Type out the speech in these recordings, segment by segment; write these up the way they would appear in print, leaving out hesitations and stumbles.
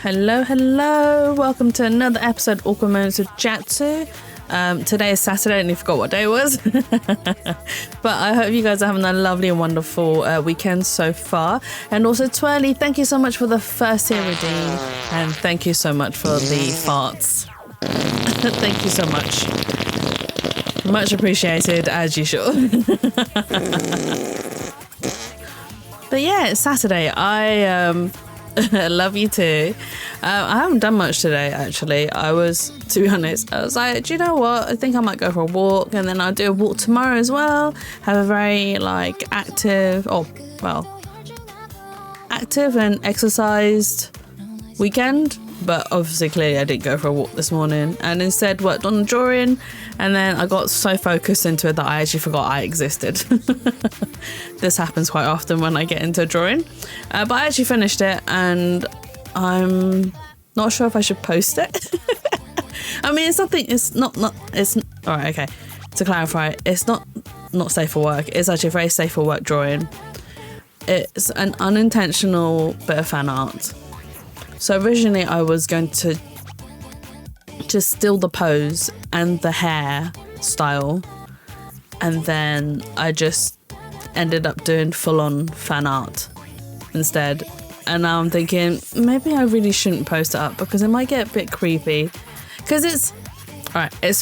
Hello, welcome to another episode of Awkward Moments with Jatsu. Today is Saturday and I forgot what day it was. But I hope you guys are having a lovely and wonderful weekend so far. And also Twirly, thank you so much for the first year redeem. And thank you so much for the farts. Thank you so much. Much appreciated, as usual. But yeah, it's Saturday. I love you too. I haven't done much today, actually. To be honest, I was like, do you know what? I think I might go for a walk, and then I'll do a walk tomorrow as well. Have a very active and exercised weekend. But obviously, clearly, I didn't go for a walk this morning, and instead worked on the drawing. And then I got so focused into it that I actually forgot I existed. This happens quite often when I get into drawing. But I actually finished it, and I'm not sure if I should post it. I mean, it's not, all right, okay. To clarify, it's not safe for work. It's actually a very safe for work drawing. It's an unintentional bit of fan art. So originally I was going to just steal the pose and the hair style, and then I just ended up doing full-on fan art instead. And now I'm thinking maybe I really shouldn't post it up because it might get a bit creepy, because it's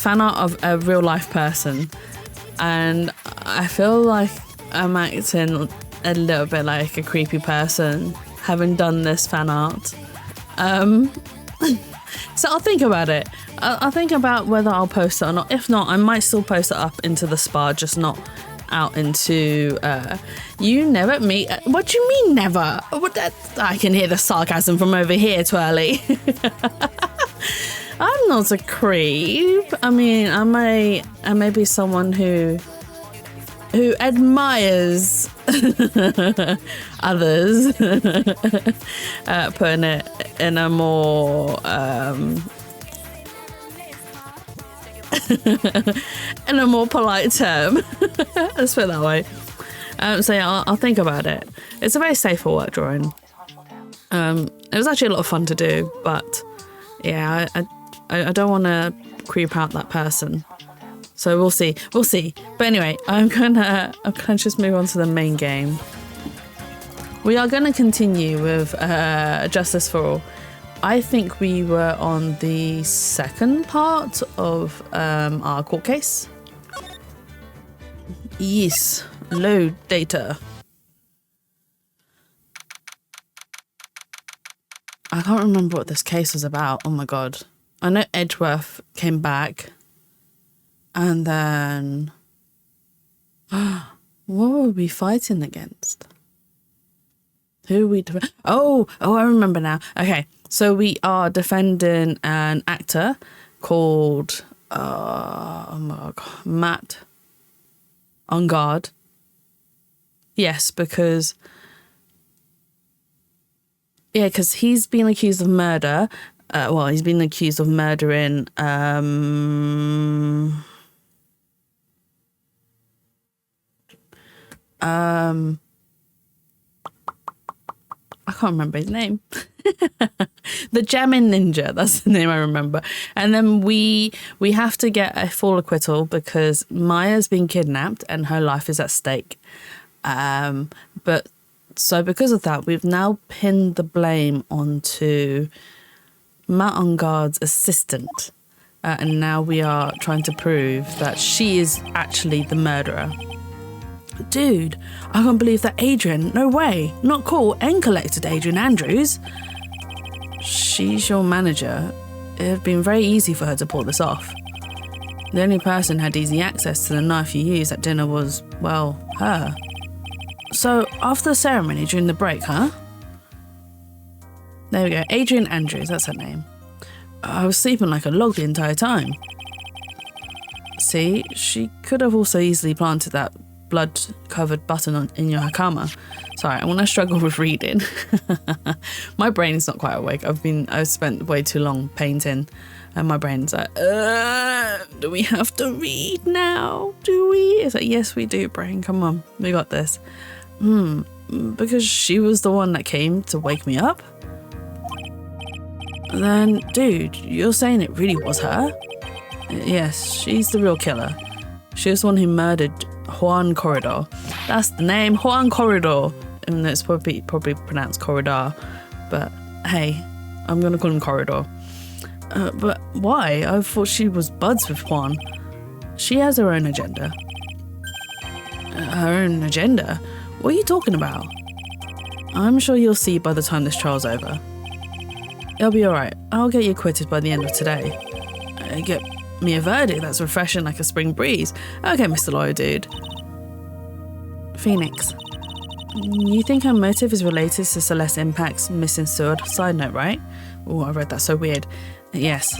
fan art of a real life person, and I feel like I'm acting a little bit like a creepy person having done this fan art. So I'll think about it. I'll think about whether I'll post it or not. If not, I might still post it up into the spa, just not out into you never meet. What do you mean never? I can hear the sarcasm from over here, Twirly. I'm not a creep. I mean, I may be someone who admires others, putting it in a more in a more polite term. Let's put it that way. So yeah, I'll think about it. It's a very safe for work drawing. It was actually a lot of fun to do, but yeah, I don't want to creep out that person. So we'll see. But anyway, I'm gonna just move on to the main game. We are gonna continue with Justice for All. I think we were on the second part of our court case. Yes, load data. I can't remember what this case was about. Oh my god. I know Edgeworth came back. And then... what were we fighting against? Who are we... Oh, I remember now. Okay, so we are defending an actor called... oh my god. Matt on guard. Yes, because... yeah, because he's been accused of murder. Well, he's been accused of murdering... I can't remember his name. The Jamming Ninja, that's the name I remember. And then we have to get a full acquittal because Maya's been kidnapped and her life is at stake. But so because of that, we've now pinned the blame onto Matt on Guard's assistant. And now we are trying to prove that she is actually the murderer. Dude, I can't believe that Adrian, no way, not cool, and collected Adrian Andrews. She's your manager. It had been very easy for her to pull this off. The only person who had easy access to the knife you used at dinner was, well, her. So, after the ceremony during the break, huh? There we go, Adrian Andrews, that's her name. I was sleeping like a log the entire time. See, she could have also easily planted that blood-covered button in your hakama. Sorry, when I struggle with reading, my brain's not quite awake. I've spent way too long painting, and my brain's like, do we have to read now? Do we? It's like, yes, we do, brain. Come on, we got this. Because she was the one that came to wake me up. Then, dude, you're saying it really was her? Yes, she's the real killer. She was the one who murdered Juan Corridor. That's the name, Juan Corridor. And it's probably pronounced Corridor, but hey, I'm gonna call him Corridor. But why? I thought she was buds with Juan. She has her own agenda. Her own agenda? What are you talking about? I'm sure you'll see by the time this trial's over. It'll be alright. I'll get you acquitted by the end of today. Get me a verdict that's refreshing like a spring breeze. Okay, Mr. Lawyer Dude. Phoenix. You think her motive is related to Celeste Impact's missing suicide note, right? Oh, I read that so weird. Yes.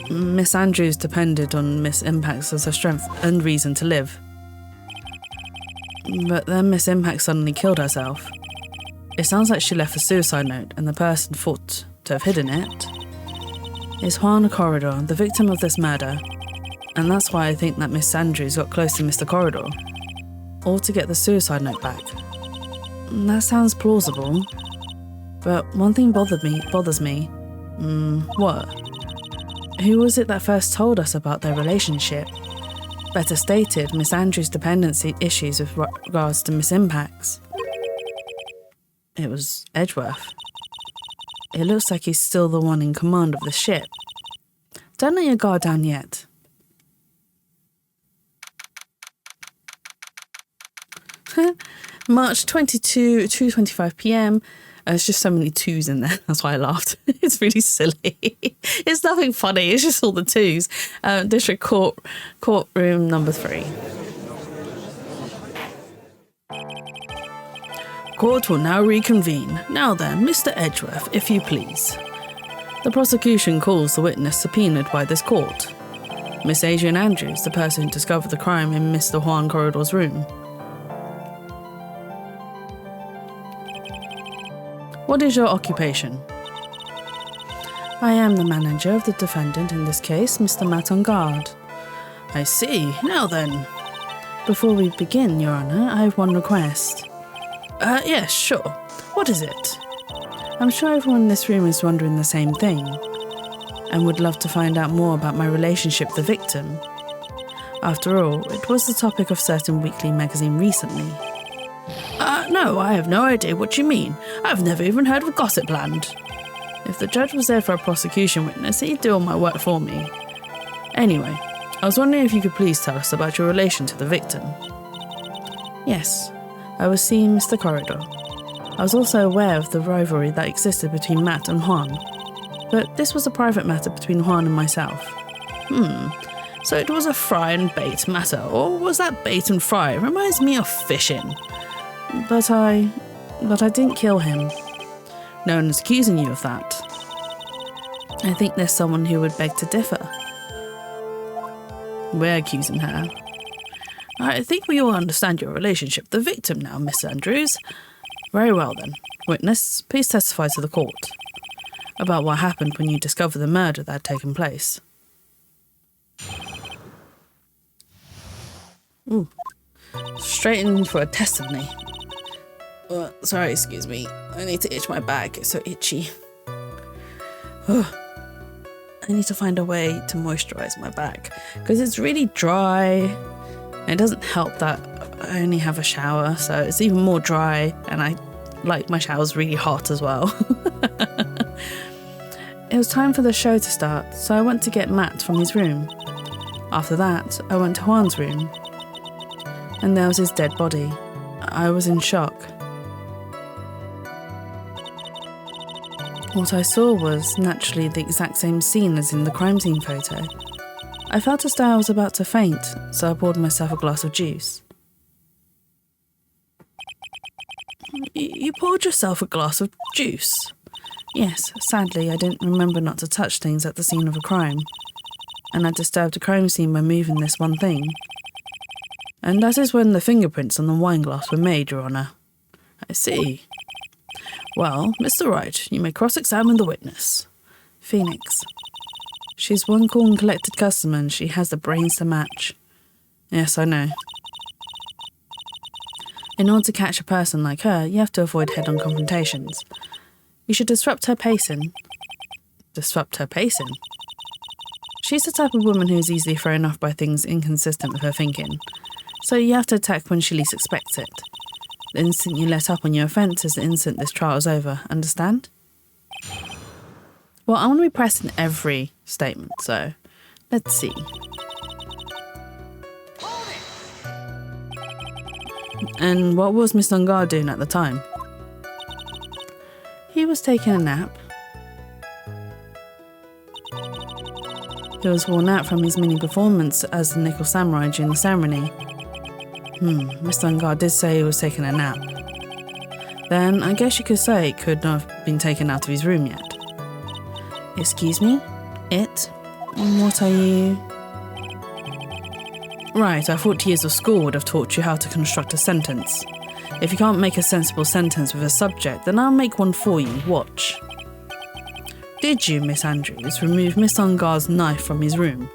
Miss Andrews depended on Miss Impacts as her strength and reason to live. But then Miss Impact suddenly killed herself. It sounds like she left a suicide note and the person thought to have hidden it is Juan Corridor, the victim of this murder. And that's why I think that Miss Andrews got close to Mr. Corridor, all to get the suicide note back. That sounds plausible, but one thing bothers me. What? Who was it that first told us about their relationship? Better stated, Miss Andrews' dependency issues with regards to Miss Impact's. It was Edgeworth. It looks like he's still the one in command of the ship. Don't let your guard down yet. March 22, 2:25 p.m. There's just so many twos in there. That's why I laughed. It's really silly. It's nothing funny. It's just all the twos. District Courtroom number 3. Court will now reconvene. Now then, Mr. Edgeworth, if you please. The prosecution calls the witness subpoenaed by this court. Miss Adrian Andrews, the person who discovered the crime in Mr. Juan Corredor's room. What is your occupation? I am the manager of the defendant in this case, Mr. Matt on guard. I see. Now then. Before we begin, Your Honour, I have one request. Yes, sure. What is it? I'm sure everyone in this room is wondering the same thing, and would love to find out more about my relationship with the victim. After all, it was the topic of certain weekly magazine recently. No, I have no idea what you mean. I've never even heard of Gossipland. If the judge was there for a prosecution witness, he'd do all my work for me. Anyway, I was wondering if you could please tell us about your relation to the victim. Yes, I was seeing Mr. Corredor. I was also aware of the rivalry that existed between Matt and Juan, but this was a private matter between Juan and myself. So it was a fry and bait matter, or was that bait and fry? It reminds me of fishing. But I didn't kill him. No one is accusing you of that. I think there's someone who would beg to differ. We're accusing her. I think we all understand your relationship with the victim now, Miss Andrews. Very well then. Witness, please testify to the court about what happened when you discovered the murder that had taken place. Ooh. Straight in for a testimony. Sorry, excuse me. I need to itch my back. It's so itchy. I need to find a way to moisturise my back because it's really dry. And it doesn't help that I only have a shower, so it's even more dry, and I like my showers really hot as well. It was time for the show to start, so I went to get Matt from his room. After that, I went to Juan's room, and there was his dead body. I was in shock. What I saw was, naturally, the exact same scene as in the crime scene photo. I felt as though I was about to faint, so I poured myself a glass of juice. You poured yourself a glass of juice? Yes, sadly, I didn't remember not to touch things at the scene of a crime, and I disturbed the crime scene by moving this one thing. And that is when the fingerprints on the wine glass were made, Your Honour. I see. Well, Mr. Wright, you may cross-examine the witness. Phoenix. She's one cool and collected customer, and she has the brains to match. Yes, I know. In order to catch a person like her, you have to avoid head-on confrontations. You should disrupt her pacing. Disrupt her pacing? She's the type of woman who is easily thrown off by things inconsistent with her thinking, so you have to attack when she least expects it. The instant you let up on your offence is the instant this trial is over, understand? Well, I want to be pressed in every statement, so let's see. And what was Mr. Ungar doing at the time? He was taking a nap. He was worn out from his mini performance as the Nickel Samurai during the ceremony. Mr. Ungar did say he was taking a nap. Then I guess you could say it could not have been taken out of his room yet. Excuse me? It? What are you? Right, I thought years of school would have taught you how to construct a sentence. If you can't make a sensible sentence with a subject, then I'll make one for you. Watch. Did you, Miss Andrews, remove Miss Ungar's knife from his room?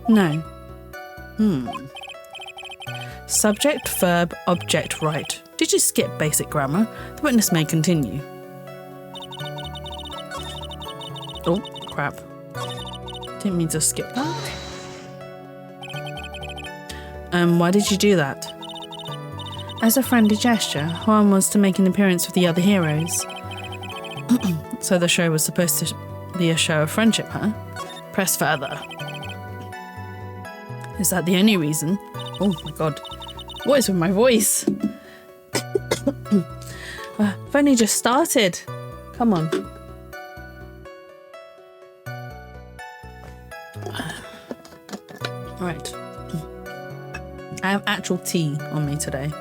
No. Subject, verb, object, right. Did you skip basic grammar? The witness may continue. Oh, crap. Didn't mean to skip that. Why did you do that? As a friendly gesture, Juan was to make an appearance with the other heroes. So the show was supposed to be a show of friendship, huh? Press further. Is that the only reason? Oh my god. What is with my voice? I've only just started. Come on. Right. I have actual tea on me today.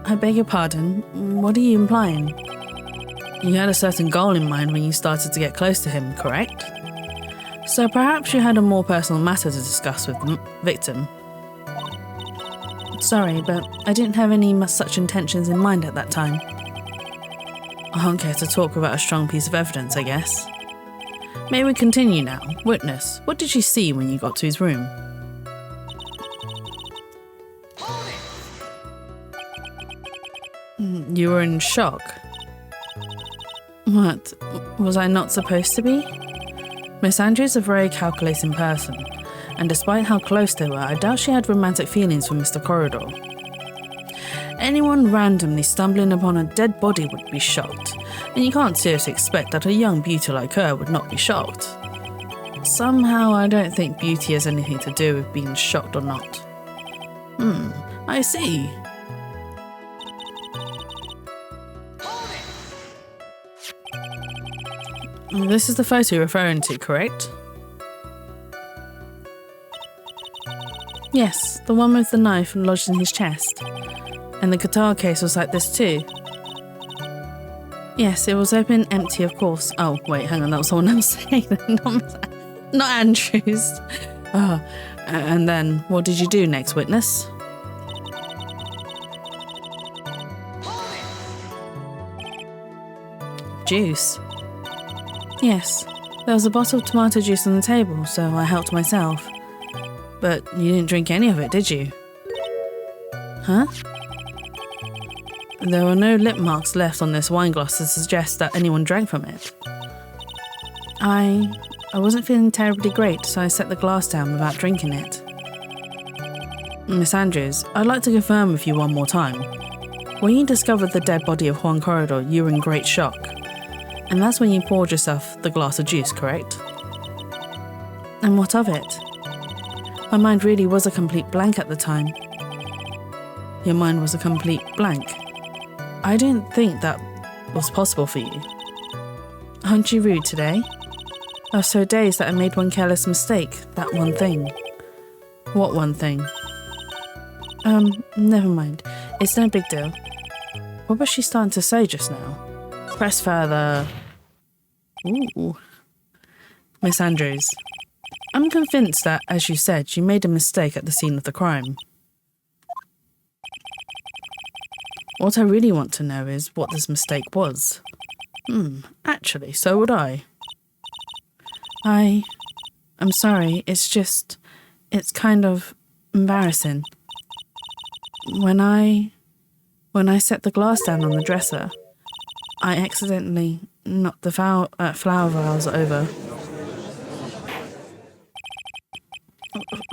I beg your pardon, what are you implying? You had a certain goal in mind when you started to get close to him, correct? So perhaps you had a more personal matter to discuss with the victim. Sorry, but I didn't have any such intentions in mind at that time. I don't care to talk without a strong piece of evidence, I guess. May we continue now? Witness, what did you see when you got to his room? You were in shock. What? Was I not supposed to be? Miss Andrews is a very calculating person, and despite how close they were, I doubt she had romantic feelings for Mr. Corridor. Anyone randomly stumbling upon a dead body would be shocked, and you can't seriously expect that a young beauty like her would not be shocked. Somehow I don't think beauty has anything to do with being shocked or not. I see. This is the photo you're referring to, correct? Yes, the one with the knife lodged in his chest. And the guitar case was like this too. Yes, it was open, empty, of course. Oh, wait, hang on, that was someone else saying that, not Andrews. And then, what did you do next, witness? Juice? Yes, there was a bottle of tomato juice on the table, so I helped myself. But you didn't drink any of it, did you? Huh? There were no lip marks left on this wine glass to suggest that anyone drank from it. I wasn't feeling terribly great, so I set the glass down without drinking it. Miss Andrews, I'd like to confirm with you one more time. When you discovered the dead body of Juan Corridor, you were in great shock. And that's when you poured yourself the glass of juice, correct? And what of it? My mind really was a complete blank at the time. Your mind was a complete blank. I didn't think that was possible for you. Aren't you rude today? I was so dazed that I made one careless mistake, that one thing. What one thing? Never mind. It's no big deal. What was she starting to say just now? Press further. Ooh. Miss Andrews, I'm convinced that, as you said, you made a mistake at the scene of the crime. What I really want to know is what this mistake was. Actually, so would I. I'm sorry, it's kind of embarrassing. When I set the glass down on the dresser, I accidentally knocked the flower vase over.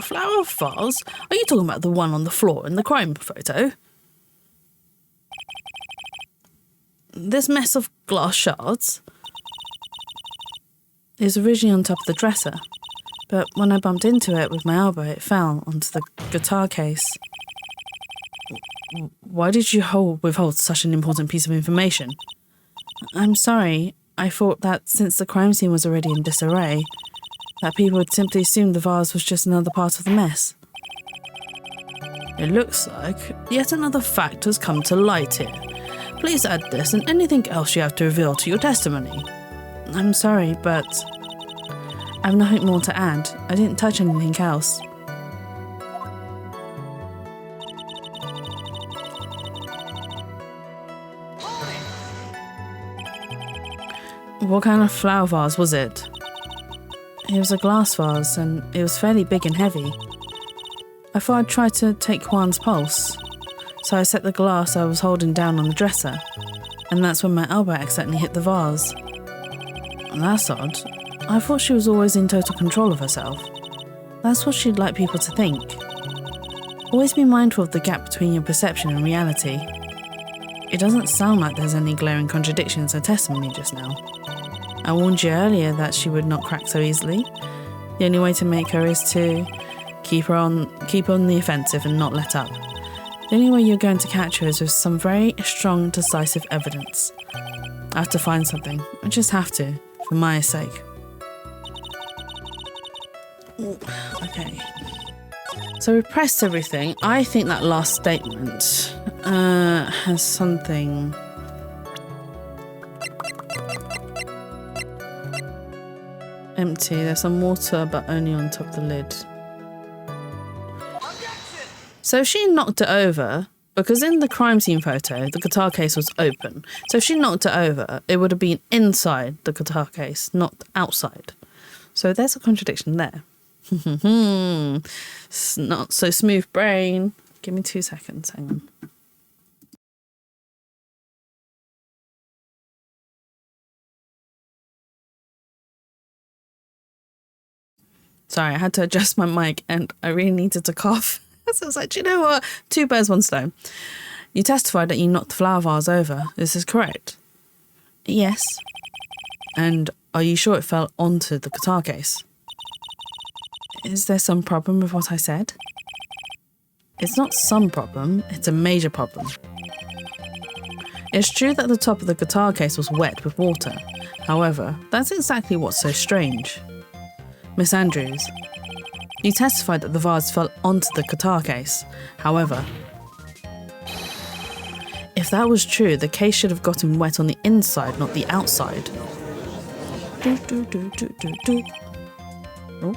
Flower vase? Are you talking about the one on the floor in the crime photo? This mess of glass shards is originally on top of the dresser, but when I bumped into it with my elbow, it fell onto the guitar case. Why did you withhold such an important piece of information? I'm sorry. I thought that since the crime scene was already in disarray, that people would simply assume the vase was just another part of the mess. It looks like yet another fact has come to light here. Please add this and anything else you have to reveal to your testimony. I'm sorry, but I have nothing more to add. I didn't touch anything else. What kind of flower vase was it? It was a glass vase, and it was fairly big and heavy. I thought I'd try to take Juan's pulse, so I set the glass I was holding down on the dresser, and that's when my elbow accidentally hit the vase. That's odd. I thought she was always in total control of herself. That's what she'd like people to think. Always be mindful of the gap between your perception and reality. It doesn't sound like there's any glaring contradictions in her testimony just now. I warned you earlier that she would not crack so easily. The only way to make her is to keep on the offensive and not let up. The only way you're going to catch her is with some very strong, decisive evidence. I have to find something. I just have to, for Maya's sake. Okay. So we pressed everything. I think that last statement has something. empty. There's some water, but only on top of the lid. So if she knocked it over, because in the crime scene photo, the guitar case was open. So if she knocked it over, it would have been inside the guitar case, not outside. So there's a contradiction there. It's not so smooth brain. Give me 2 seconds, hang on. Sorry, I had to adjust my mic and I really needed to cough. So I was like, do you know what? 2 birds, 1 stone. You testified that you knocked the flower vase over. This is correct? Yes. And are you sure it fell onto the guitar case? Is there some problem with what I said? It's not some problem, it's a major problem. It's true that the top of the guitar case was wet with water. However, that's exactly what's so strange. Miss Andrews, you testified that the vase fell onto the guitar case. However, if that was true, the case should have gotten wet on the inside, not the outside. Oh.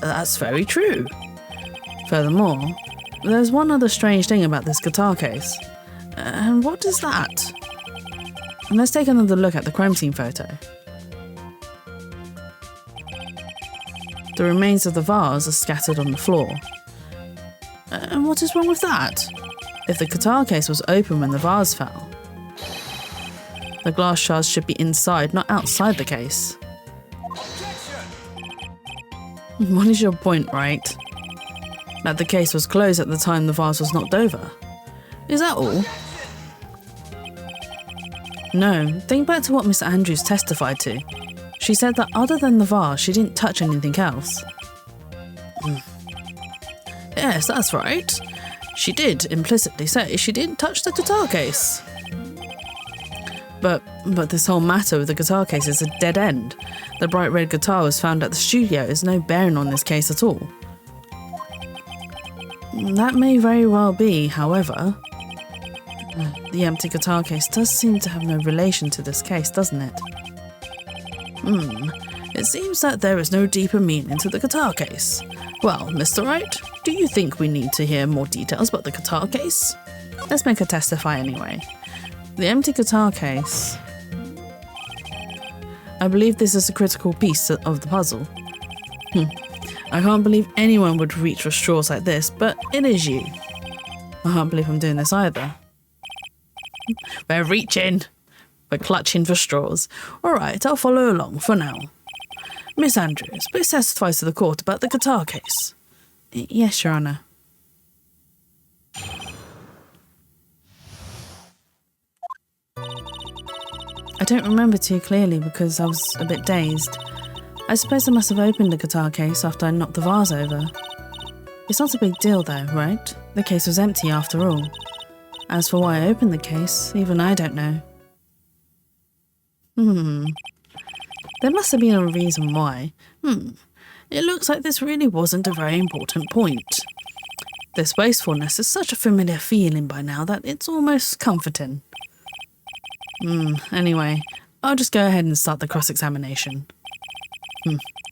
That's very true. Furthermore, there's one other strange thing about this guitar case. And what is that? Let's take another look at the crime scene photo. The remains of the vase are scattered on the floor. And what is wrong with that? If the guitar case was open when the vase fell, the glass shards should be inside, not outside the case. What is your point, Wright? That the case was closed at the time the vase was knocked over? Is that all? No, think back to what Miss Andrews testified to. She said that other than the vase, she didn't touch anything else. Yes, that's right. She did implicitly say she didn't touch the guitar case. But this whole matter with the guitar case is a dead end. The bright red guitar was found at the studio. There's no bearing on this case at all. That may very well be, however. The empty guitar case does seem to have no relation to this case, doesn't it? It seems that there is no deeper meaning to the guitar case. Well, Mr. Wright, do you think we need to hear more details about the guitar case? Let's make her testify anyway. The empty guitar case. I believe this is a critical piece of the puzzle. I can't believe anyone would reach for straws like this, but it is you. I can't believe I'm doing this either. We're reaching. We're clutching for straws. All right, I'll follow along for now. Miss Andrews, please testify to the court about the guitar case. Yes, Your Honour. I don't remember too clearly because I was a bit dazed. I suppose I must have opened the guitar case after I knocked the vase over. It's not a big deal though, right? The case was empty after all. As for why I opened the case, even I don't know. There must have been a reason why. It looks like this really wasn't a very important point. This wastefulness is such a familiar feeling by now that it's almost comforting. Anyway, I'll just go ahead and start the cross-examination.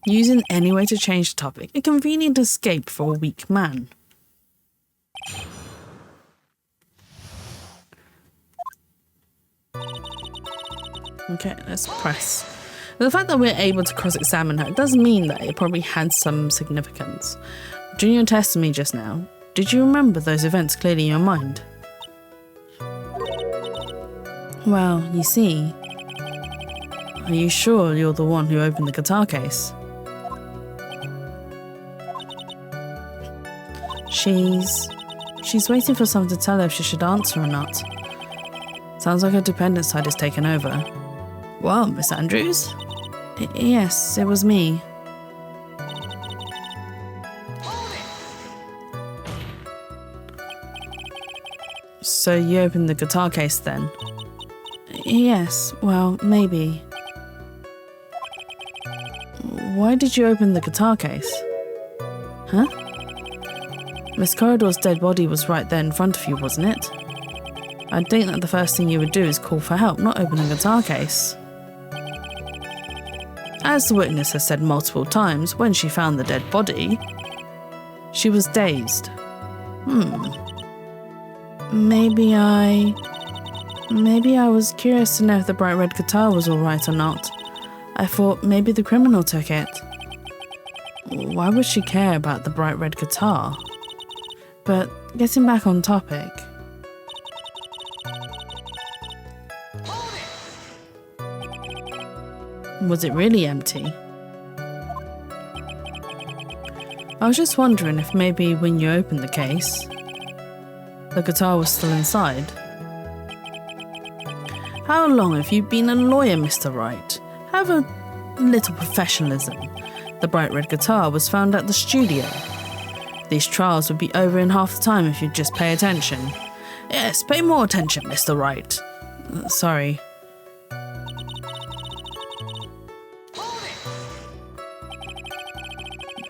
Using any way to change the topic, a convenient escape for a weak man. Okay, let's press. The fact that we're able to cross-examine her does mean that it probably had some significance. During your testimony just now, did you remember those events clearly in your mind? Well, you see, are you sure you're the one who opened the guitar case? She's waiting for someone to tell her if she should answer or not. Sounds like her dependent side is taken over. Well, Miss Andrews? Yes, it was me. So you opened the guitar case then? Yes, well, maybe. Why did you open the guitar case? Huh? Miss Corridor's dead body was right there in front of you, wasn't it? I'd think that the first thing you would do is call for help, not open a guitar case. As the witness has said multiple times, when she found the dead body, she was dazed. Maybe I was curious to know if the bright red guitar was alright or not. I thought maybe the criminal took it. Why would she care about the bright red guitar? But getting back on topic. Was it really empty? I was just wondering if maybe when you opened the case, the guitar was still inside. How long have you been a lawyer, Mr. Wright? Have a little professionalism. The bright red guitar was found at the studio. These trials would be over in half the time if you'd just pay attention. Yes, pay more attention, Mr. Wright. Sorry.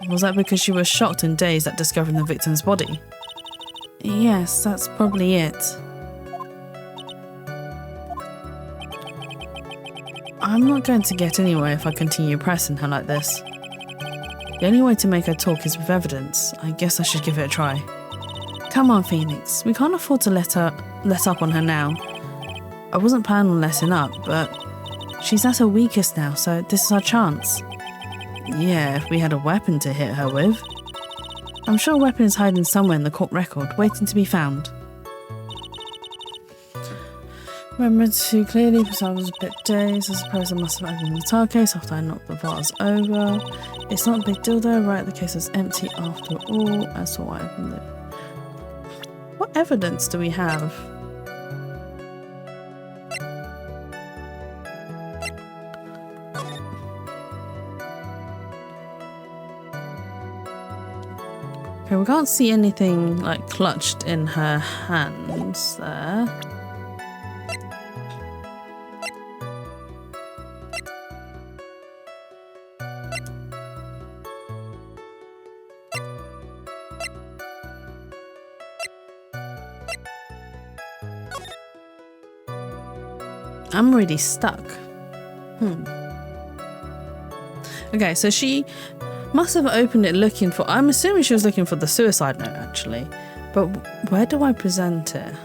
Was that because you were shocked and dazed at discovering the victim's body? Yes, that's probably it. I'm not going to get anywhere if I continue pressing her like this. The only way to make her talk is with evidence. I guess I should give it a try. Come on, Phoenix. We can't afford to let up on her now. I wasn't planning on letting up, but she's at her weakest now, so this is our chance. Yeah, if we had a weapon to hit her with. I'm sure a weapon is hiding somewhere in the court record, waiting to be found. Remember to clearly, because I was a bit dazed. I suppose I must have opened the guitar case after I knocked the vase over. It's not a big deal though, right? The case was empty after all. That's why I opened it. What evidence do we have? Okay, we can't see anything like clutched in her hands there. I'm really stuck. Okay, so she must have opened it looking for... I'm assuming she was looking for the suicide note, actually. But where do I present it?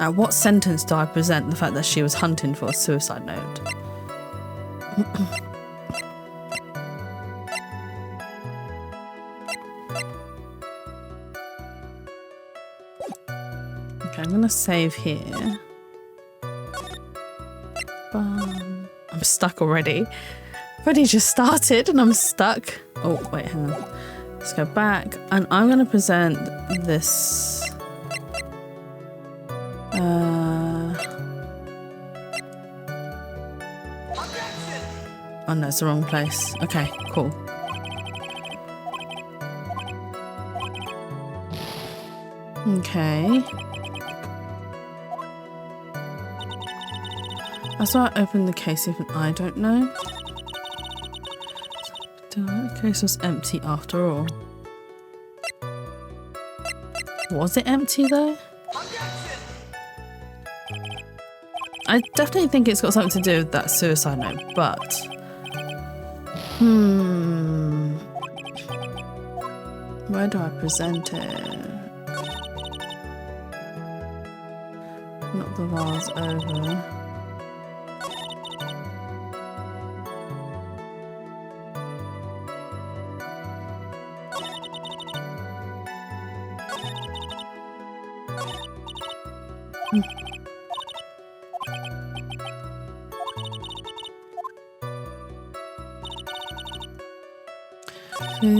At what sentence do I present the fact that she was hunting for a suicide note? Okay, I'm gonna save here. I'm stuck already. I've already just started and I'm stuck. Oh, wait, hang on. Let's go back. And I'm gonna present this. Oh no, it's the wrong place. Okay, cool. Okay. That's why I opened the case, even I don't know. The case was empty after all. Was it empty though? I definitely think it's got something to do with that suicide note, but... Where do I present it? Knock the vase over.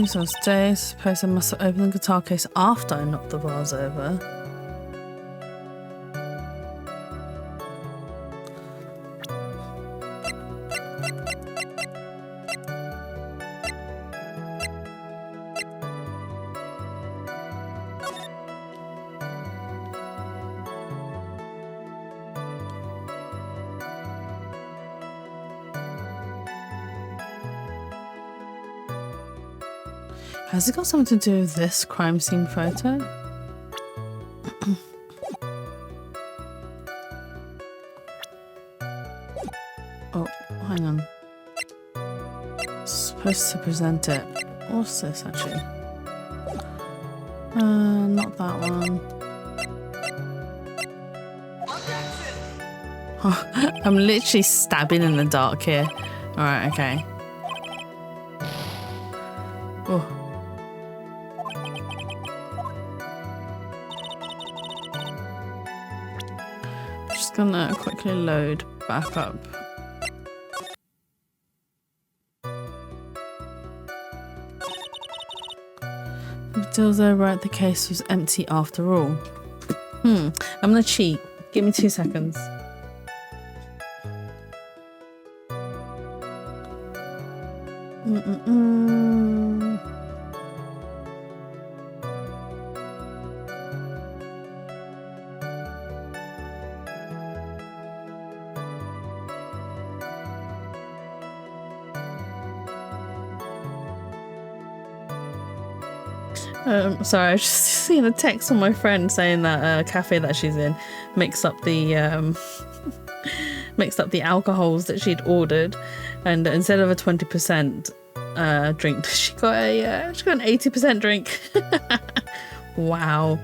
So I suppose I must have opened the guitar case after I knocked the vase over. Has it got something to do with this crime scene photo? supposed to present it. What's this actually? Not that one. Oh, I'm literally stabbing in the dark here. Alright, okay. Oh. Just gonna quickly load back up. Although Wright, the case was empty after all. I'm gonna cheat. Give me 2 seconds. Sorry, I've just seen a text from my friend saying that a cafe that she's in mixed up the alcohols that she'd ordered, and instead of a 20% drink, she got an 80% drink. Wow.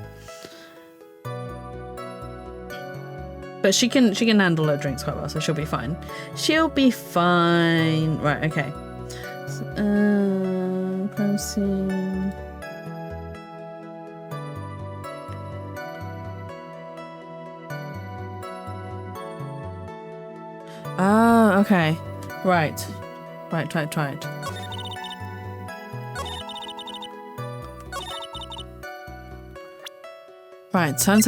But she can handle her drinks quite well, so she'll be fine. She'll be fine. Right, okay. Crime scene. Oh, okay. Right. Right. Right, so I'm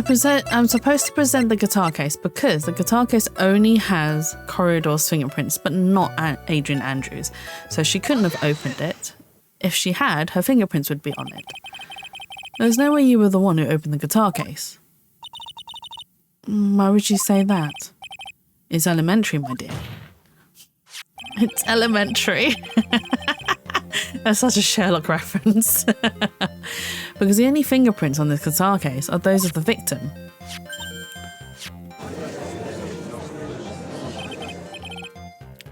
supposed to present the guitar case because the guitar case only has Corridor's fingerprints, but not Adrian Andrews. So she couldn't have opened it. If she had, her fingerprints would be on it. There's no way you were the one who opened the guitar case. Why would you say that? It's elementary, my dear. It's elementary. That's such a Sherlock reference. Because the only fingerprints on this guitar case are those of the victim.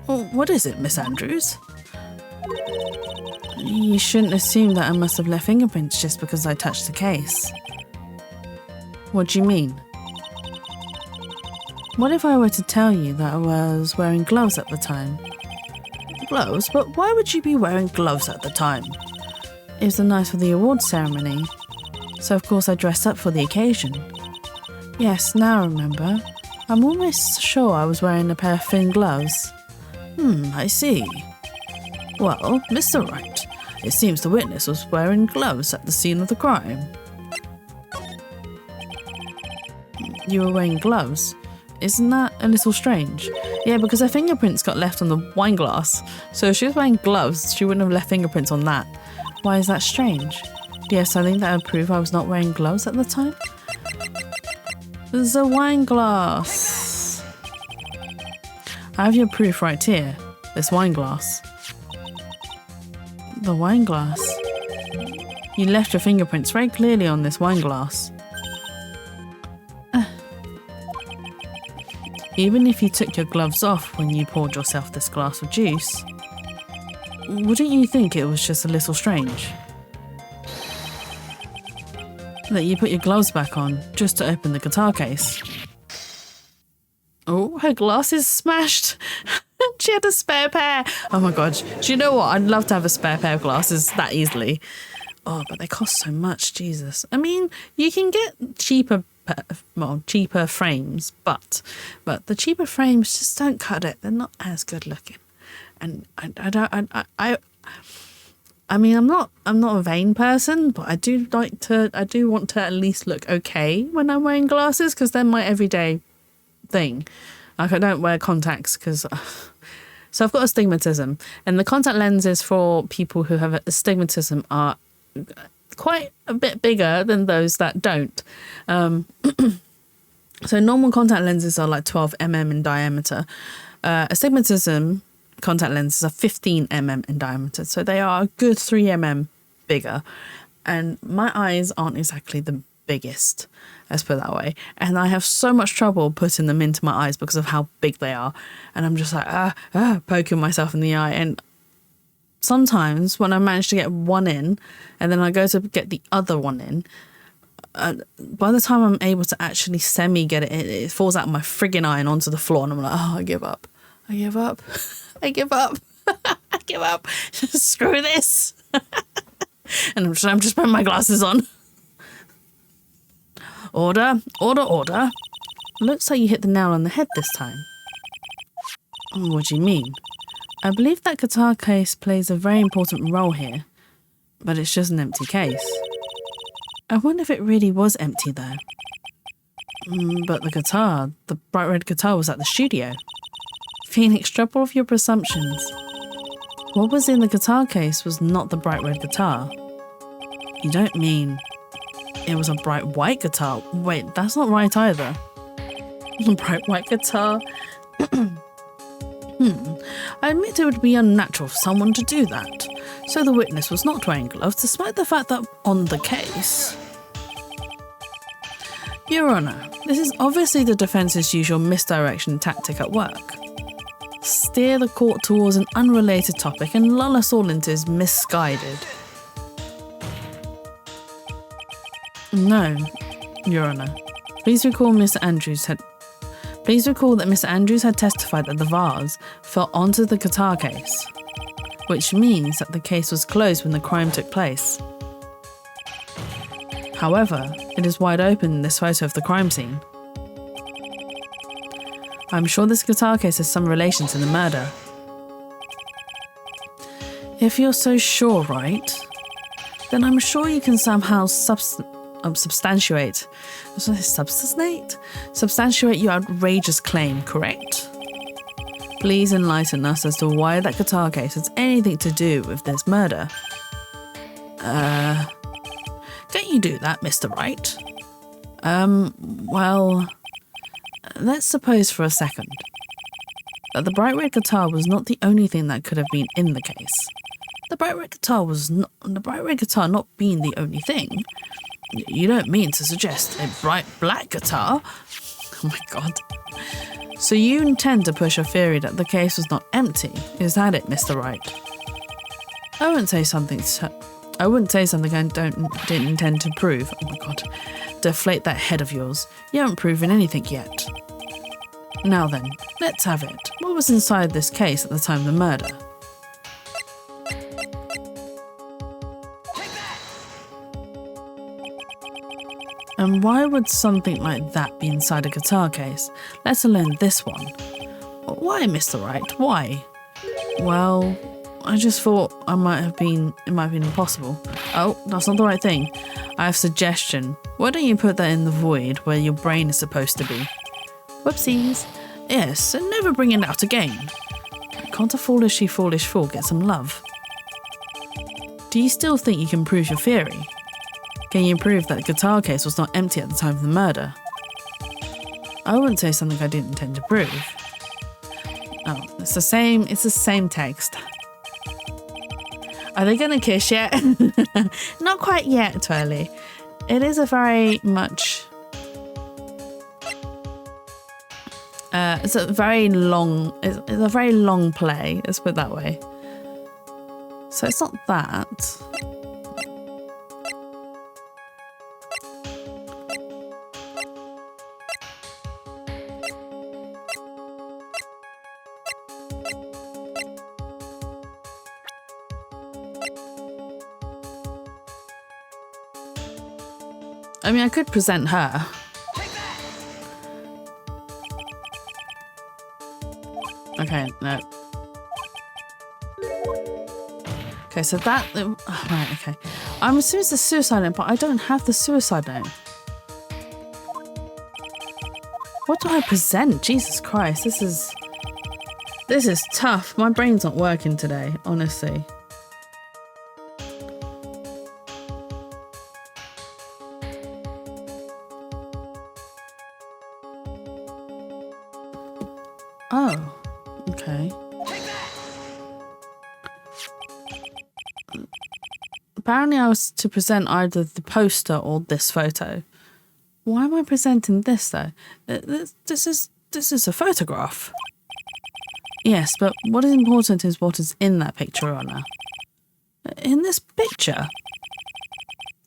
Well, what is it, Miss Andrews? You shouldn't assume that I must have left fingerprints just because I touched the case. What do you mean? What if I were to tell you that I was wearing gloves at the time? Gloves? But why would you be wearing gloves at the time? It was the night for the awards ceremony, so of course I dressed up for the occasion. Yes, now I remember. I'm almost sure I was wearing a pair of thin gloves. I see. Well, Mr. Wright, it seems the witness was wearing gloves at the scene of the crime. You were wearing gloves? Isn't that a little strange? Yeah, because her fingerprints got left on the wine glass, so if she was wearing gloves, she wouldn't have left fingerprints on that. Why is that strange? Do you have something that would prove I was not wearing gloves at the time? There's a wine glass. I have your proof right here. This wine glass. The wine glass? You left your fingerprints very clearly on this wine glass. Even if you took your gloves off when you poured yourself this glass of juice, wouldn't you think it was just a little strange? That you put your gloves back on just to open the guitar case. Oh, her glass is smashed. She had a spare pair. Oh my god. Do you know what? I'd love to have a spare pair of glasses that easily. Oh, but they cost so much, Jesus. I mean, you can get cheaper frames, but the cheaper frames just don't cut it. They're not as good looking. And I mean, I'm not a vain person, but I do want to at least look okay when I'm wearing glasses, because they're my everyday thing. Like, I don't wear contacts because so I've got astigmatism, and the contact lenses for people who have astigmatism are quite a bit bigger than those that don't. So normal contact lenses are like 12 mm in diameter. Astigmatism contact lenses are 15 mm in diameter, so they are a good 3 mm bigger. And my eyes aren't exactly the biggest, let's put it that way. And I have so much trouble putting them into my eyes because of how big they are. And I'm just like, poking myself in the eye. And sometimes when I manage to get one in and then I go to get the other one in, by the time I'm able to actually get it in, it falls out of my friggin' eye and onto the floor, and I'm like, oh, I give up. I give up. I give up. I give up. Screw this. And I'm just putting my glasses on. Order, order, order. Looks like you hit the nail on the head this time. What do you mean? I believe that guitar case plays a very important role here, but it's just an empty case. I wonder if it really was empty though. But the bright red guitar was at the studio. Phoenix, drop all of your presumptions. What was in the guitar case was not the bright red guitar. You don't mean it was a bright white guitar? Wait, that's not right either. Bright white guitar? I admit it would be unnatural for someone to do that. So the witness was not wearing gloves, despite the fact that on the case... Your Honour, this is obviously the defence's usual misdirection tactic at work. Steer the court towards an unrelated topic and lull us all into his misguided. No, Your Honour. Please recall that Mr. Andrews had testified that the vase fell onto the guitar case, which means that the case was closed when the crime took place. However, it is wide open in this photo of the crime scene. I'm sure this guitar case has some relation to the murder. If you're so sure, Wright, then I'm sure you can somehow substantiate your outrageous claim, correct? Please enlighten us as to why that guitar case has anything to do with this murder. Can't you do that, Mr. Wright? Well, let's suppose for a second that the bright red guitar was not the only thing that could have been in the case. The bright red guitar not being the only thing. You don't mean to suggest a bright black guitar? Oh my god. So you intend to push a theory that the case was not empty, is that it, Mr. Wright? I wouldn't say something I didn't intend to prove. Oh my god. Deflate that head of yours. You haven't proven anything yet. Now then, let's have it. What was inside this case at the time of the murder? And why would something like that be inside a guitar case, let alone this one? Why, Mr. Wright? Why? Well, I just thought it might have been impossible. Oh, that's not the right thing. I have a suggestion. Why don't you put that in the void where your brain is supposed to be? Whoopsies. Yes, and never bring it out again. Can't a foolish fool get some love? Do you still think you can prove your theory? Can you prove that the guitar case was not empty at the time of the murder? I wouldn't say something I didn't intend to prove. Oh, it's the same text. Are they gonna kiss yet? Not quite yet, Twirly. It is a very much... it's a very long play, let's put it that way. So it's not that. I mean, I could present her. Okay, no. Okay, so that... Oh, right, okay. I'm assuming it's a suicide note, but I don't have the suicide note. What do I present? Jesus Christ, this is tough. My brain's not working today, honestly. Oh, okay. Apparently I was to present either the poster or this photo. Why am I presenting this though? This is a photograph. Yes, but what is important is what is in that picture, Honor. In this picture?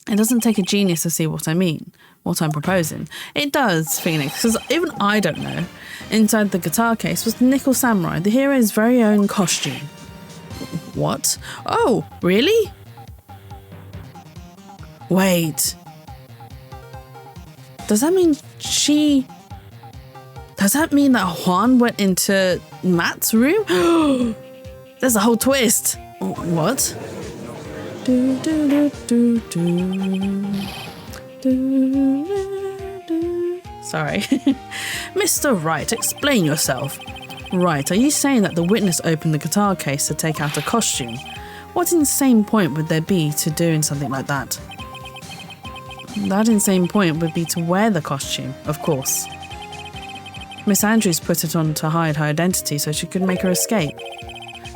It doesn't take a genius to see what I mean, what I'm proposing. It does, Phoenix, because even I don't know. Inside the guitar case was the Nickel Samurai, the hero's very own costume. What? Oh, really? Wait. Does that mean that Juan went into Matt's room? There's a whole twist. What? Sorry. Mr. Wright, explain yourself. Right, are you saying that the witness opened the guitar case to take out a costume? What insane point would there be to doing something like that? That insane point would be to wear the costume, of course. Miss Andrews put it on to hide her identity so she could make her escape.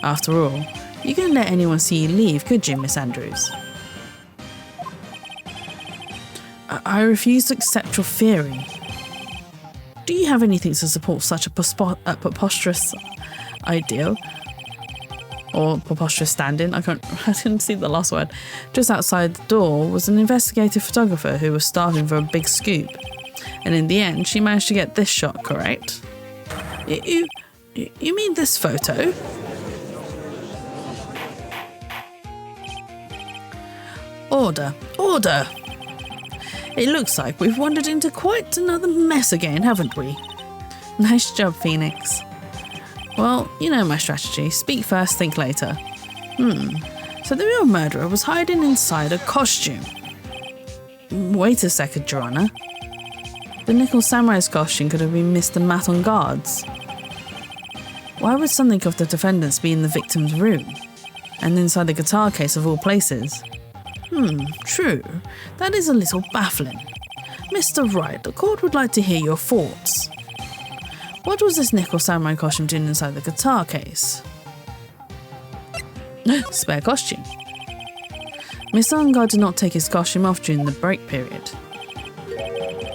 After all, you couldn't let anyone see you leave, could you, Miss Andrews? I refuse to accept your theory. Do you have anything to support such a preposterous ideal? Or preposterous stand-in? I didn't see the last word. Just outside the door was an investigative photographer who was starving for a big scoop. And in the end, she managed to get this shot correct. You mean this photo? Order, order! It looks like we've wandered into quite another mess again, haven't we? Nice job, Phoenix. Well, you know my strategy. Speak first, think later. So the real murderer was hiding inside a costume. Wait a second, Your Honor. The Nickel Samurai's costume could have been Mr. Matt on guards. Why would something of the defendants be in the victim's room? And inside the guitar case of all places? True. That is a little baffling. Mr. Wright, the court would like to hear your thoughts. What was this Nickel Samurai costume doing inside the guitar case? Spare costume. Mr. Ungar did not take his costume off during the break period.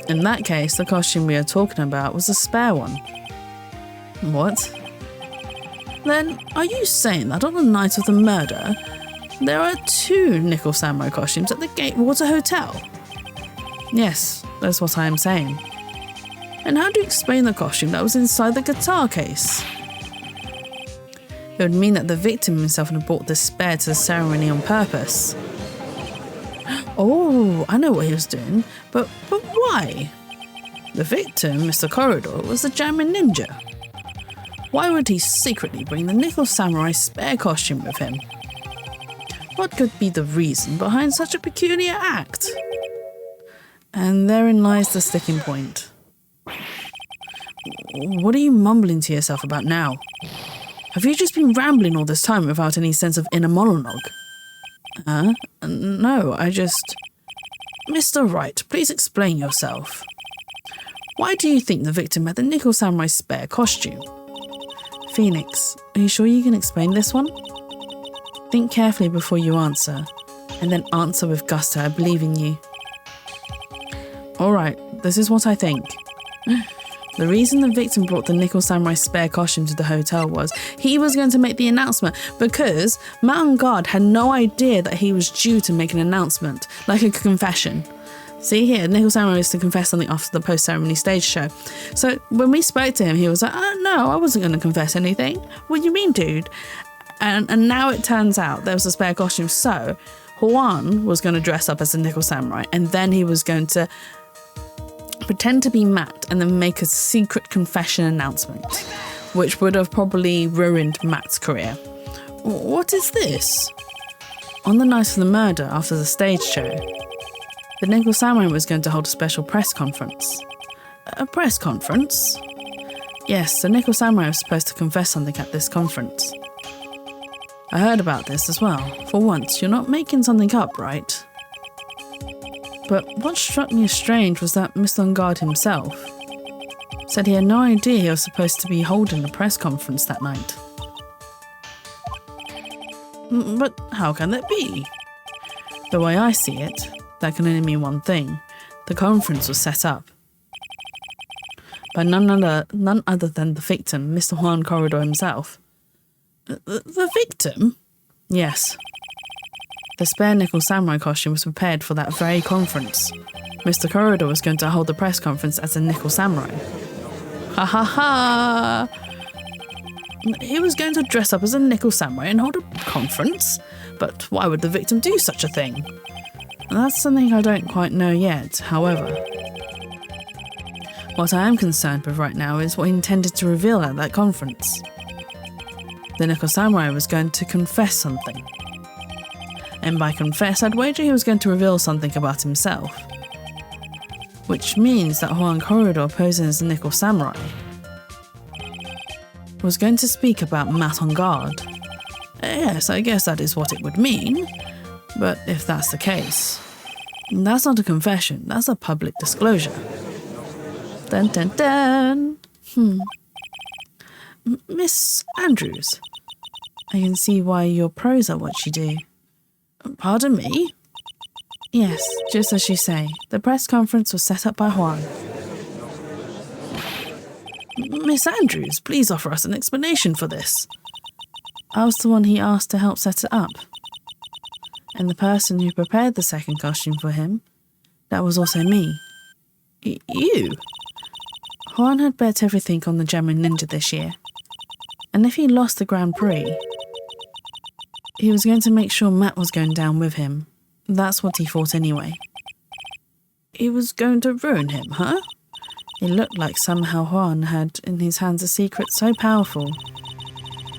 In that case, the costume we are talking about was a spare one. What? Then, are you saying that on the night of the murder, there are 2 Nickel Samurai costumes at the Gatewater Hotel? Yes, that's what I am saying. And how do you explain the costume that was inside the guitar case? It would mean that the victim himself had brought this spare to the ceremony on purpose. Oh, I know what he was doing, but why? The victim, Mr. Corridor, was a German ninja. Why would he secretly bring the Nickel Samurai spare costume with him? What could be the reason behind such a peculiar act? And therein lies the sticking point. What are you mumbling to yourself about now? Have you just been rambling all this time without any sense of inner monologue? No, I just... Mr. Wright, please explain yourself. Why do you think the victim had the Nickel Samurai spare costume? Phoenix, are you sure you can explain this one? Think carefully before you answer, and then answer with gusto. I believe in you. Alright, this is what I think. The reason the victim brought the Nickel Samurai spare costume to the hotel was he was going to make the announcement because Mountain Guard had no idea that he was due to make an announcement, like a confession. See here, Nickel Samurai was to confess something after the post-ceremony stage show. So when we spoke to him, he was like, no, I wasn't going to confess anything. What do you mean, dude? And now it turns out there was a spare costume. So Juan was going to dress up as a Nickel Samurai, and then he was going to pretend to be Matt and then make a secret confession announcement, which would have probably ruined Matt's career. What is this? On the night of the murder, after the stage show, the Nickel Samurai was going to hold a special press conference. A press conference? Yes, the Nickel Samurai was supposed to confess something at this conference. I heard about this as well. For once, you're not making something up, right? But what struck me as strange was that Mr. Ungard himself said he had no idea he was supposed to be holding a press conference that night. But how can that be? The way I see it, that can only mean one thing. The conference was set up by none other than the victim, Mr. Juan Corridor himself. The victim? Yes. The spare nickel samurai costume was prepared for that very conference. Mr. Corridor was going to hold the press conference as a nickel samurai. Ha ha ha! He was going to dress up as a nickel samurai and hold a conference? But why would the victim do such a thing? That's something I don't quite know yet, however. What I am concerned with right now is what he intended to reveal at that conference. The nickel samurai was going to confess something. And by confess, I'd wager he was going to reveal something about himself. Which means that Juan Corridor, posing as a nickel samurai, was going to speak about Matt on guard. Yes, I guess that is what it would mean. But if that's the case, that's not a confession, that's a public disclosure. Dun dun dun! Miss Andrews, I can see why your pros are what you do. Pardon me? Yes, just as you say, the press conference was set up by Juan. Miss Andrews, please offer us an explanation for this. I was the one he asked to help set it up. And the person who prepared the second costume for him, that was also me. You? Juan had bet everything on the German Ninja this year. And if he lost the Grand Prix, he was going to make sure Matt was going down with him. That's what he thought anyway. He was going to ruin him, huh? It looked like somehow Juan had in his hands a secret so powerful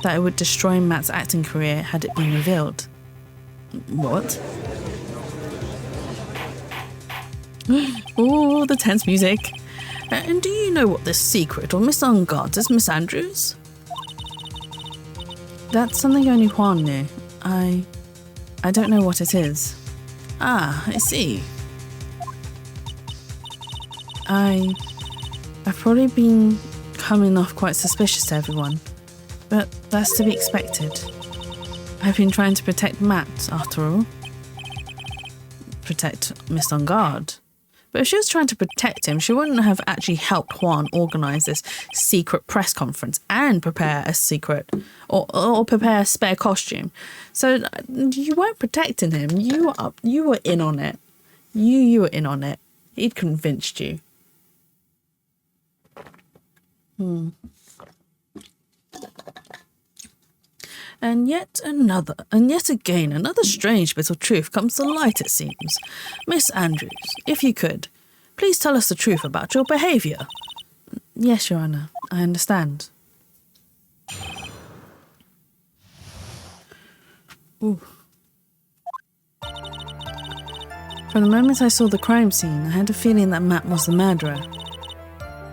that it would destroy Matt's acting career had it been revealed. What? Oh, the tense music. And do you know what this secret or Miss On Guard is, Miss Andrews? That's something only Juan knew. I don't know what it is. Ah, I see. I've probably been coming off quite suspicious to everyone, but that's to be expected. I've been trying to protect Matt, after all. Protect Miss On Guard. But if she was trying to protect him, she wouldn't have actually helped Juan organise this secret press conference and prepare a secret or prepare a spare costume. So you weren't protecting him. You were in on it. You were in on it. He'd convinced you. And yet again, another strange bit of truth comes to light, it seems. Miss Andrews, if you could, please tell us the truth about your behaviour. Yes, Your Honour, I understand. Ooh. From the moment I saw the crime scene, I had a feeling that Matt was the murderer.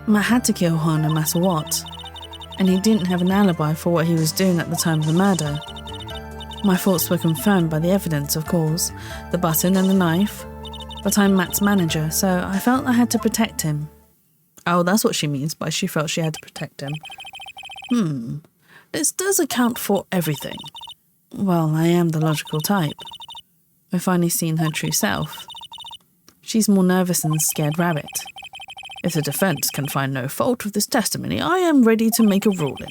Matt had to kill Juan no matter what. And he didn't have an alibi for what he was doing at the time of the murder. My thoughts were confirmed by the evidence, of course, the button and the knife, but I'm Matt's manager, so I felt I had to protect him. Oh, that's what she means by she felt she had to protect him. This does account for everything. Well, I am the logical type. We've finally seen her true self. She's more nervous than a scared rabbit. If the defence can find no fault with this testimony, I am ready to make a ruling.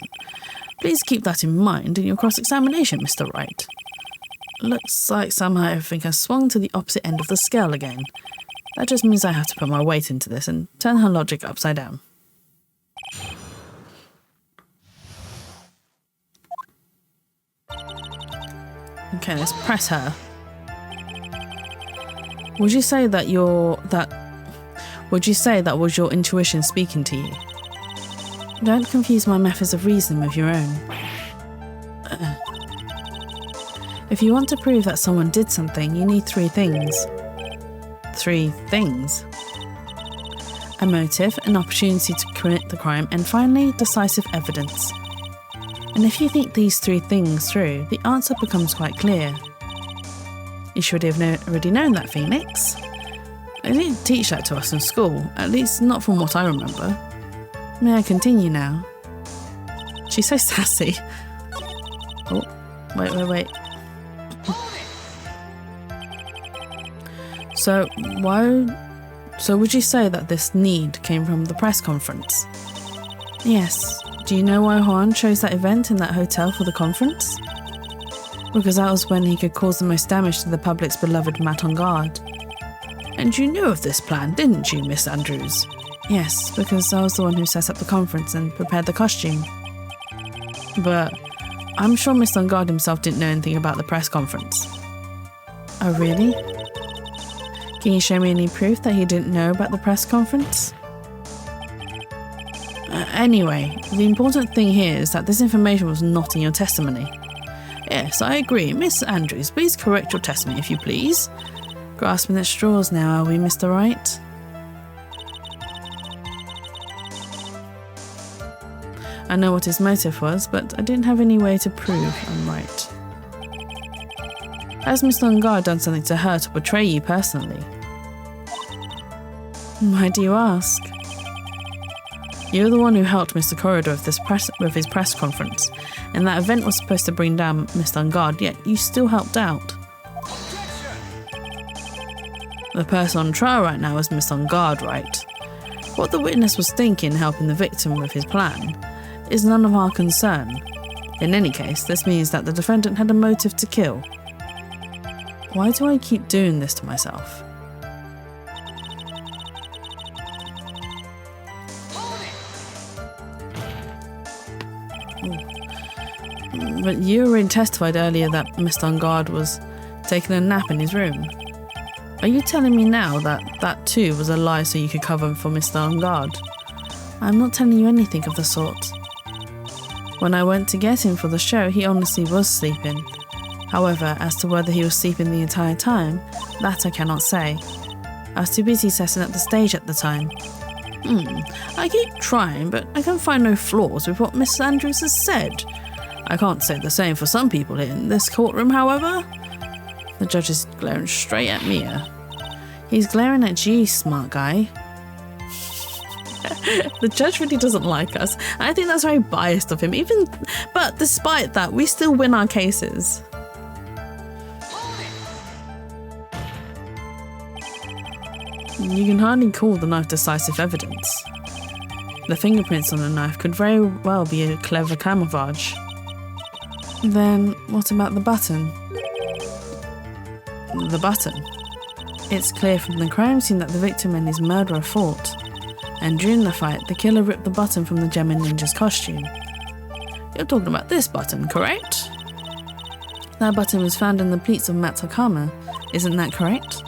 Please keep that in mind in your cross-examination, Mr. Wright. Looks like somehow everything has swung to the opposite end of the scale again. That just means I have to put my weight into this and turn her logic upside down. Okay, let's press her. Would you say that was your intuition speaking to you? Don't confuse my methods of reasoning with your own. If you want to prove that someone did something, you need 3 things. 3 things. A motive, an opportunity to commit the crime, and finally, decisive evidence. And if you think these 3 things through, the answer becomes quite clear. You should have already known that, Phoenix. They didn't teach that to us in school, at least not from what I remember. May I continue now? She's so sassy. Oh, wait. So would you say that this need came from the press conference? Yes. Do you know why Juan chose that event in that hotel for the conference? Because that was when he could cause the most damage to the public's beloved Matt on Guard. And you knew of this plan, didn't you, Miss Andrews? Yes, because I was the one who set up the conference and prepared the costume. But I'm sure Mr. On Guard himself didn't know anything about the press conference. Oh, really? Can you show me any proof that he didn't know about the press conference? Anyway, the important thing here is that this information was not in your testimony. Yes, I agree. Miss Andrews, please correct your testimony if you please. Grasping at straws now, are we, Mr. Wright? I know what his motive was, but I didn't have any way to prove I'm right. Has Mr. On Guard done something to hurt or betray you personally? Why do you ask? You're the one who helped Mr. Corridor with his press conference, and that event was supposed to bring down Mr. On Guard, yet you still helped out. The person on trial right now is Mr. On Guard, right? What the witness was thinking helping the victim with his plan is none of our concern. In any case, this means that the defendant had a motive to kill. Why do I keep doing this to myself? But you already testified earlier that Mr. On Guard was taking a nap in his room. Are you telling me now that that too was a lie so you could cover for Mr. On Guard? I'm not telling you anything of the sort. When I went to get him for the show, he honestly was sleeping. However, as to whether he was sleeping the entire time, that I cannot say. I was too busy setting up the stage at the time. I keep trying, but I can find no flaws with what Miss Andrews has said. I can't say the same for some people in this courtroom, however. The judge is glaring straight at me. He's glaring at you, smart guy. The judge really doesn't like us. I think that's very biased of him. But despite that, we still win our cases. You can hardly call the knife decisive evidence. The fingerprints on the knife could very well be a clever camouflage. Then, what about the button? The button? It's clear from the crime scene that the victim and his murderer fought, and during the fight, the killer ripped the button from the Gemini Ninja's costume. You're talking about this button, correct? That button was found in the pleats of Matt's Hakama, isn't that correct?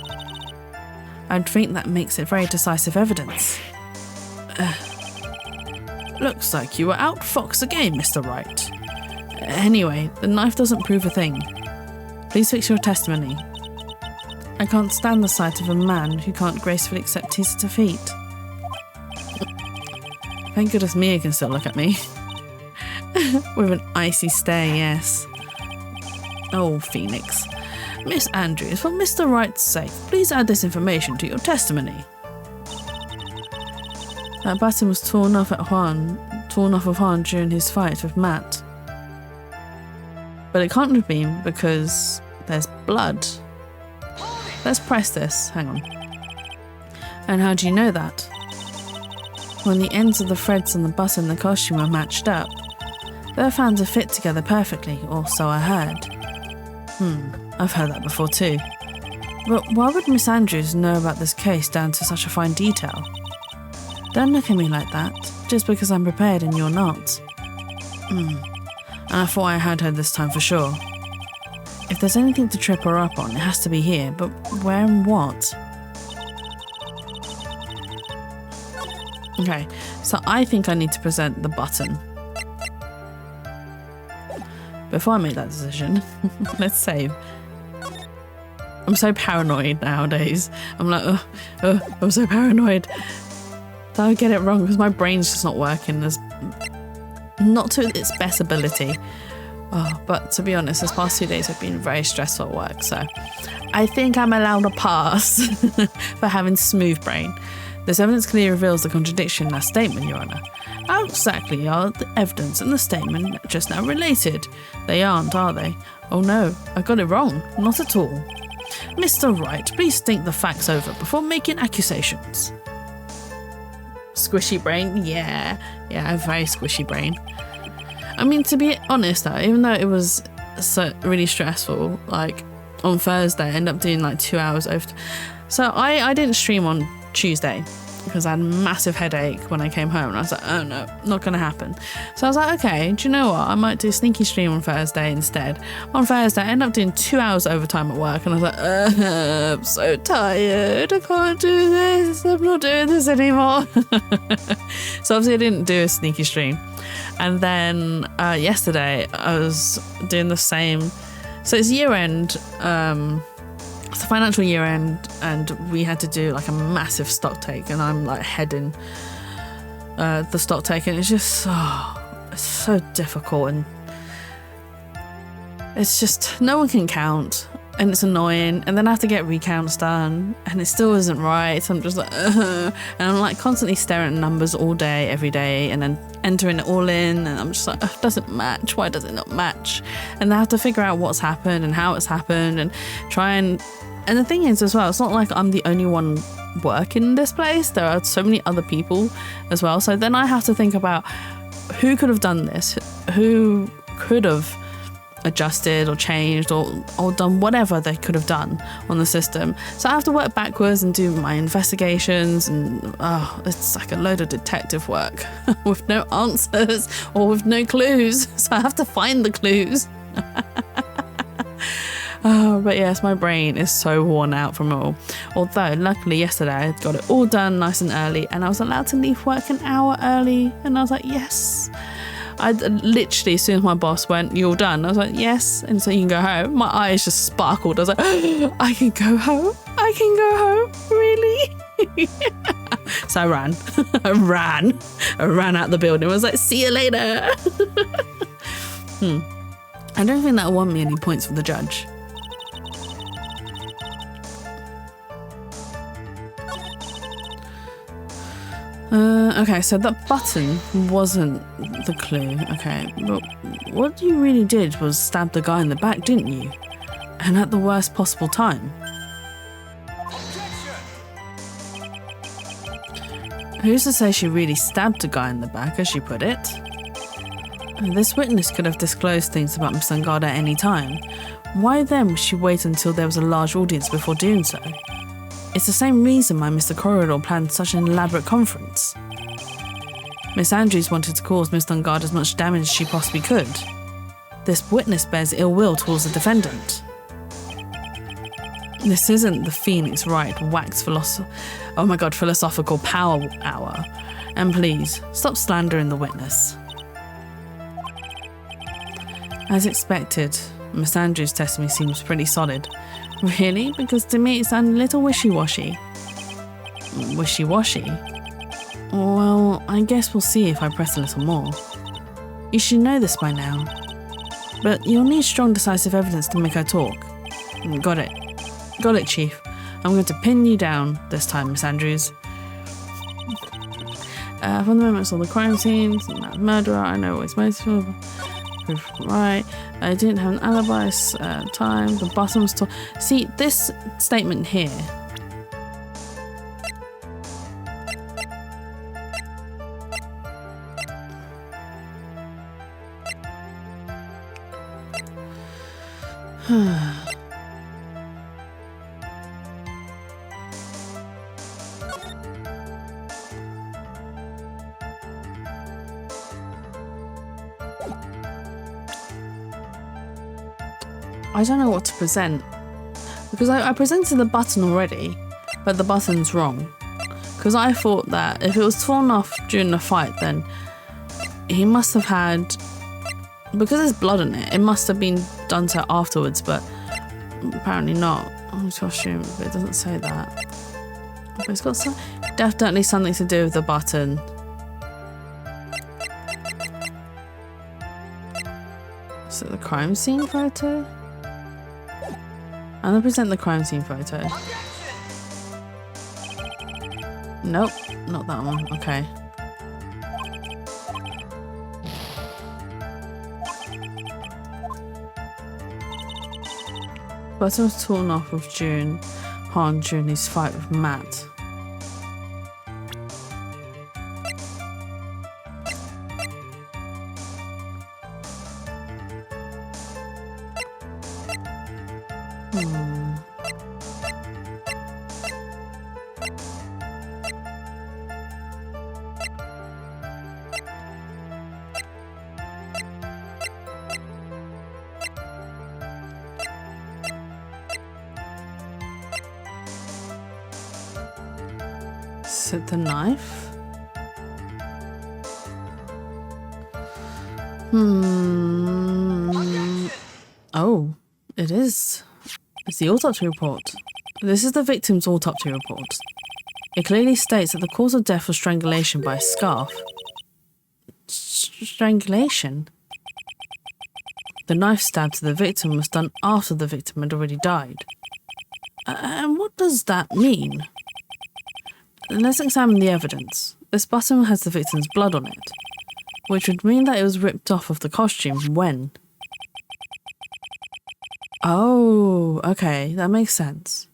I'd think that makes it very decisive evidence. Looks like you were outfoxed again, Mr. Wright. Anyway, the knife doesn't prove a thing. Please fix your testimony. I can't stand the sight of a man who can't gracefully accept his defeat. Thank goodness Mia can still look at me. With an icy stare, yes. Oh, Phoenix. Miss Andrews, for Mr. Wright's sake, please add this information to your testimony. That button was torn off of Juan during his fight with Matt. But it can't have been because there's blood. Let's press this. Hang on. And how do you know that? When the ends of the threads on the button and the costume were matched up, they were found to fit together perfectly, or so I heard. I've heard that before too. But why would Miss Andrews know about this case down to such a fine detail? Don't look at me like that, just because I'm prepared and you're not. And I thought I had her this time for sure. If there's anything to trip her up on, it has to be here, but where and what? Okay, so I think I need to present the button. Before I make that decision, let's save. I'm so paranoid nowadays. I'm like, I'm so paranoid. That I get it wrong because my brain's just not working as not to its best ability. But to be honest, this past 2 days have been very stressful at work, so I think I'm allowed a pass for having smooth brain. This evidence clearly reveals the contradiction in that statement, Your Honour. How exactly are the evidence and the statement just now related? They aren't, are they? Oh no, I got it wrong. Not at all. Mr. Wright, please think the facts over before making accusations. Squishy brain? Yeah, I have very squishy brain. I mean, to be honest though, even though it was so really stressful. Like on Thursday, I ended up doing like 2 hours over. So I didn't stream on Tuesday because I had a massive headache when I came home, and I was like, oh no, not gonna happen. So I was like, okay, do you know what? I might do a sneaky stream on Thursday instead. On Thursday, I ended up doing 2 hours overtime at work, and I was like, I'm so tired. I can't do this. I'm not doing this anymore. So obviously I didn't do a sneaky stream. And then yesterday I was doing the same. So it's year end. It's a financial year end, and we had to do like a massive stock take, and I'm like heading the stock take, and it's just it's so difficult, and it's just no one can count, and it's annoying, and then I have to get recounts done, and it still isn't right. So I'm just like and I'm like constantly staring at numbers all day every day, and then entering it all in, and I'm just like, it doesn't match. Why does it not match? And I have to figure out what's happened and how it's happened, and try and the thing is as well, it's not like I'm the only one working in this place. There are so many other people as well. So then I have to think about who could have done this, who could have adjusted or changed or done whatever they could have done on the system. So I have to work backwards and do my investigations, and it's like a load of detective work with no answers or with no clues. So I have to find the clues. But yes, my brain is so worn out from it all. Although, luckily yesterday I got it all done nice and early, and I was allowed to leave work an hour early, and I was like, yes. I literally, as soon as my boss went, you're all done, I was like, yes, and so you can go home. My eyes just sparkled. I was like, I can go home? I can go home? Really? So I ran. I ran out the building. I was like, see you later. I don't think that won me any points for the judge. Okay, so that button wasn't the clue. Okay, but what you really did was stab the guy in the back, didn't you? And at the worst possible time. Who's to say she really stabbed the guy in the back, as she put it? This witness could have disclosed things about Miss Angard at any time. Why then would she wait until there was a large audience before doing so? It's the same reason why Mr. Corridor planned such an elaborate conference. Miss Andrews wanted to cause Miss Angard as much damage as she possibly could. This witness bears ill will towards the defendant. This isn't the Phoenix Wright wax philosophical power hour. And please, stop slandering the witness. As expected, Miss Andrews' testimony seems pretty solid. Really? Because to me it sounded a little wishy-washy. Wishy-washy? Well, I guess we'll see if I press a little more. You should know this by now. But you'll need strong decisive evidence to make her talk. Got it. Got it, Chief. I'm going to pin you down this time, Miss Andrews. From the moment I saw the crime scenes and that murderer, I know what it's most of. Right, I didn't have an alibi time, the button was see, this statement here. I don't know what to present, because I presented the button already, but the button's wrong. Because I thought that if it was torn off during the fight, then he must have had, because there's blood in it, it must have been done to afterwards, but apparently not. I'm just assume, but it doesn't say that. But it's got definitely something to do with the button. So the crime scene photo? I'm gonna present the crime scene photo. Nope, not that one. Okay. Button was torn off with June Han during his fight with Matt. Is it the knife? Oh, it is. It's the autopsy report. This is the victim's autopsy report. It clearly states that the cause of death was strangulation by a scarf. Strangulation? The knife stab to the victim was done after the victim had already died. And what does that mean? Let's examine the evidence. This button has the victim's blood on it, which would mean that it was ripped off of the costume when? Oh, okay, that makes sense.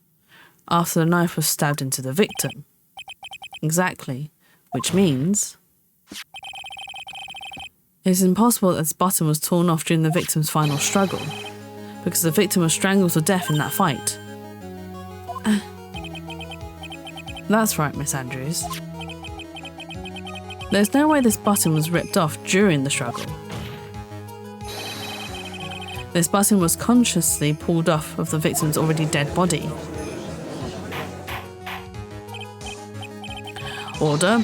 After the knife was stabbed into the victim. Exactly, which means it is impossible that this button was torn off during the victim's final struggle, because the victim was strangled to death in that fight. That's right, Miss Andrews. There's no way this button was ripped off during the struggle. This button was consciously pulled off of the victim's already dead body. Order,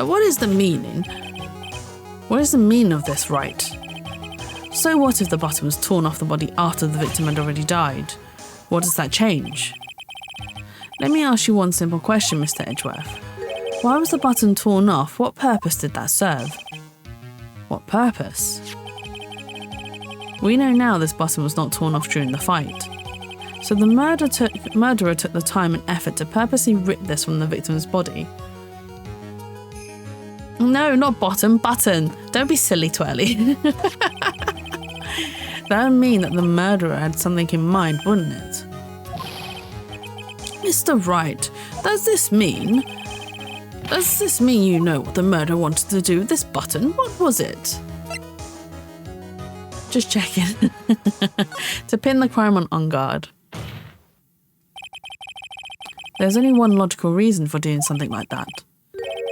what is the meaning? What is the meaning of this, Wright? So what if the button was torn off the body after the victim had already died? What does that change? Let me ask you one simple question, Mr. Edgeworth. Why was the button torn off? What purpose did that serve? What purpose? We know now this button was not torn off during the fight. So the murderer took the time and effort to purposely rip this from the victim's body. No, not bottom, button. Don't be silly, Twirly. That would mean that the murderer had something in mind, wouldn't it? Mr. Wright, does this mean you know what the murderer wanted to do with this button? What was it? Just checking. To pin the crime on guard. There's only one logical reason for doing something like that.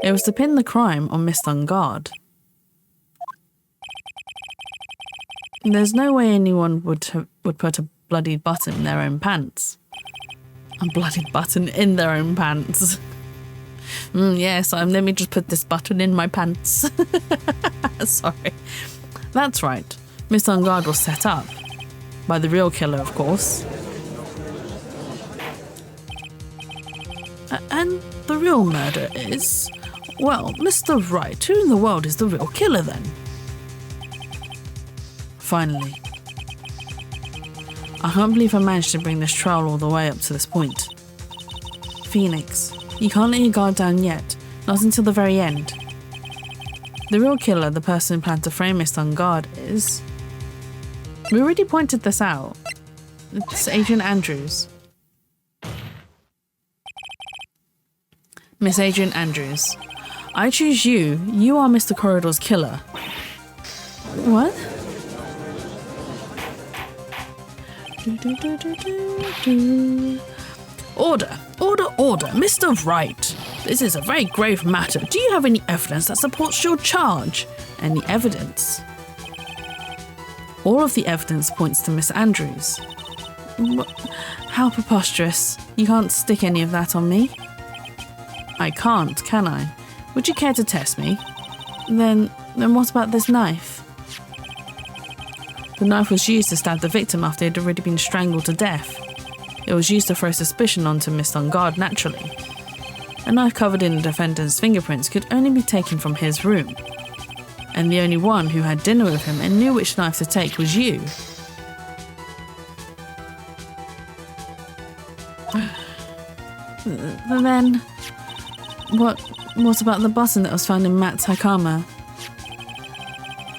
It was to pin the crime on Mr. On Guard. There's no way anyone would put a bloody button in their own pants. A bloody button in their own pants. Yes, let me just put this button in my pants. Sorry. That's right. Mr. On Guard was set up. By the real killer, of course. And the real murder is... Well, Mr. Wright, who in the world is the real killer then? Finally. I can't believe I managed to bring this trial all the way up to this point. Phoenix, you can't let your guard down yet, not until the very end. The real killer, the person who planned to frame Mr. On Guard, is... We already pointed this out. It's Adrian Andrews. Miss Adrian Andrews. I choose you. You are Mr. Corridor's killer. What? Order, Mr. Wright. This is a very grave matter. Do you have any evidence that supports your charge? Any evidence? All of the evidence points to Miss Andrews. How preposterous. You can't stick any of that on me? I can't, can I? Would you care to test me? Then what about this knife? The knife was used to stab the victim after he had already been strangled to death. It was used to throw suspicion onto Mr. On Guard naturally. A knife covered in the defendant's fingerprints could only be taken from his room. And the only one who had dinner with him and knew which knife to take was you. Then, what about the button that was found in Matt's Hakama?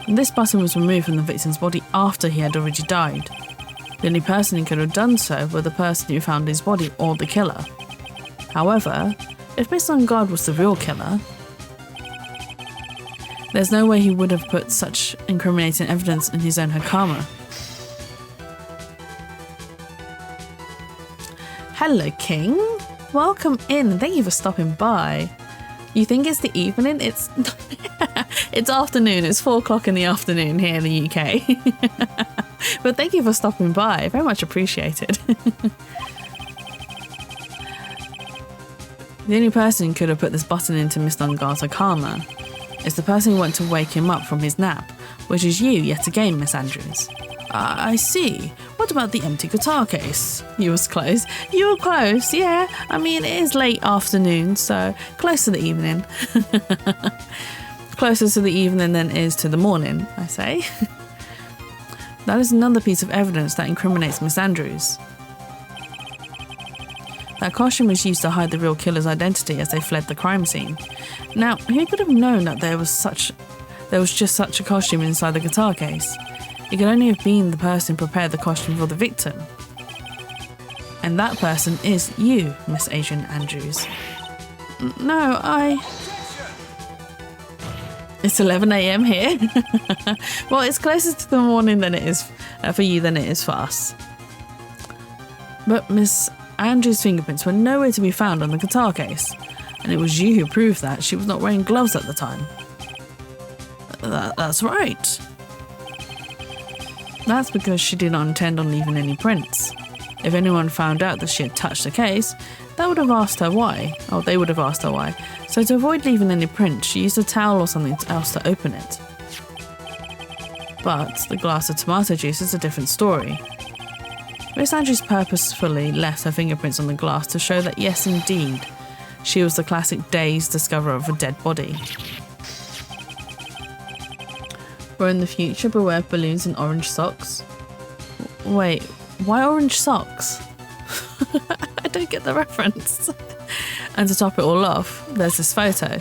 This button was removed from the victim's body after he had already died. The only person who could have done so were the person who found his body or the killer. However, if Mr. On Guard was the real killer, there's no way he would have put such incriminating evidence in his own Hakama. Hello, King. Welcome in. Thank you for stopping by. You think it's the evening? It's it's afternoon. It's 4 o'clock in the afternoon here in the UK. But thank you for stopping by. Very much appreciated. The only person who could have put this button into Mr. Ungar's karma is the person who went to wake him up from his nap, which is you yet again, Miss Andrews. I see. What about the empty guitar case? You was close. You were close, yeah. I mean, it is late afternoon, so close to the evening. Closer to the evening than it is to the morning, I say. That is another piece of evidence that incriminates Miss Andrews. That costume was used to hide the real killer's identity as they fled the crime scene. Now, who could have known that there was just such a costume inside the guitar case? It could only have been the person who prepared the costume for the victim. And that person is you, Miss Adrian Andrews. No, It's 11 AM here. Well, it's closer to the morning than it is for you than it is for us. But Miss Andrews' fingerprints were nowhere to be found on the guitar case. And it was you who proved that she was not wearing gloves at the time. That's right. That's because she did not intend on leaving any prints. If anyone found out that she had touched the case, they would have asked her why. So to avoid leaving any prints, she used a towel or something else to open it. But the glass of tomato juice is a different story. Miss Andrews purposefully left her fingerprints on the glass to show that yes, indeed, she was the classic dazed discoverer of a dead body. Or in the future, beware of balloons and orange socks. Wait, why orange socks? I don't get the reference. And to top it all off, there's this photo.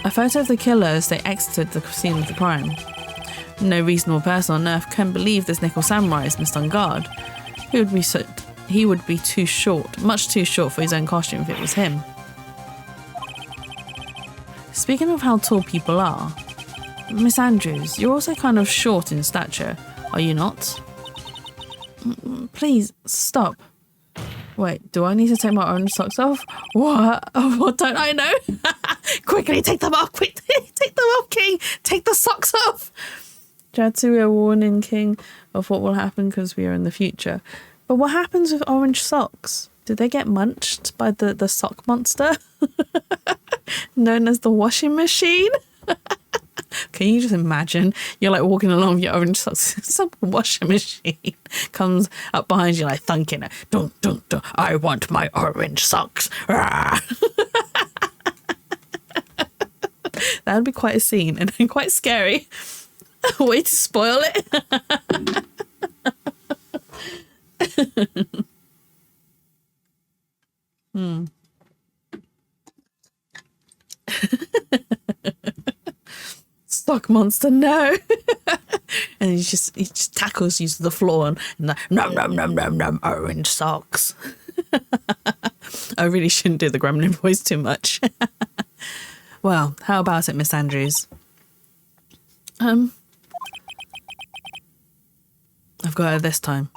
A photo of the killer as they exited the scene of the crime. No reasonable person on earth can believe this nickel samurai is Mr. Ungard. He would be too short, much too short for his own costume if it was him. Speaking of how tall people are, Miss Andrews, you're also kind of short in stature, are you not? Please, stop. Wait, do I need to take my orange socks off? What? What don't I know? Quickly, take them off! Quickly, take them off, King! Take the socks off! Jatsu, we are warning King of what will happen because we are in the future. But what happens with orange socks? Do they get munched by the sock monster? Known as the washing machine? Can you just imagine? You're like walking along with your orange socks. Some washing machine comes up behind you like thunking it. Dun, dun, dun, I want my orange socks. That would be quite a scene and quite scary. Way to spoil it. Sock monster, no. And he just tackles you to the floor and like, nom, orange socks. I really shouldn't do the gremlin voice too much. Well, how about it, Miss Andrews? I've got her this time.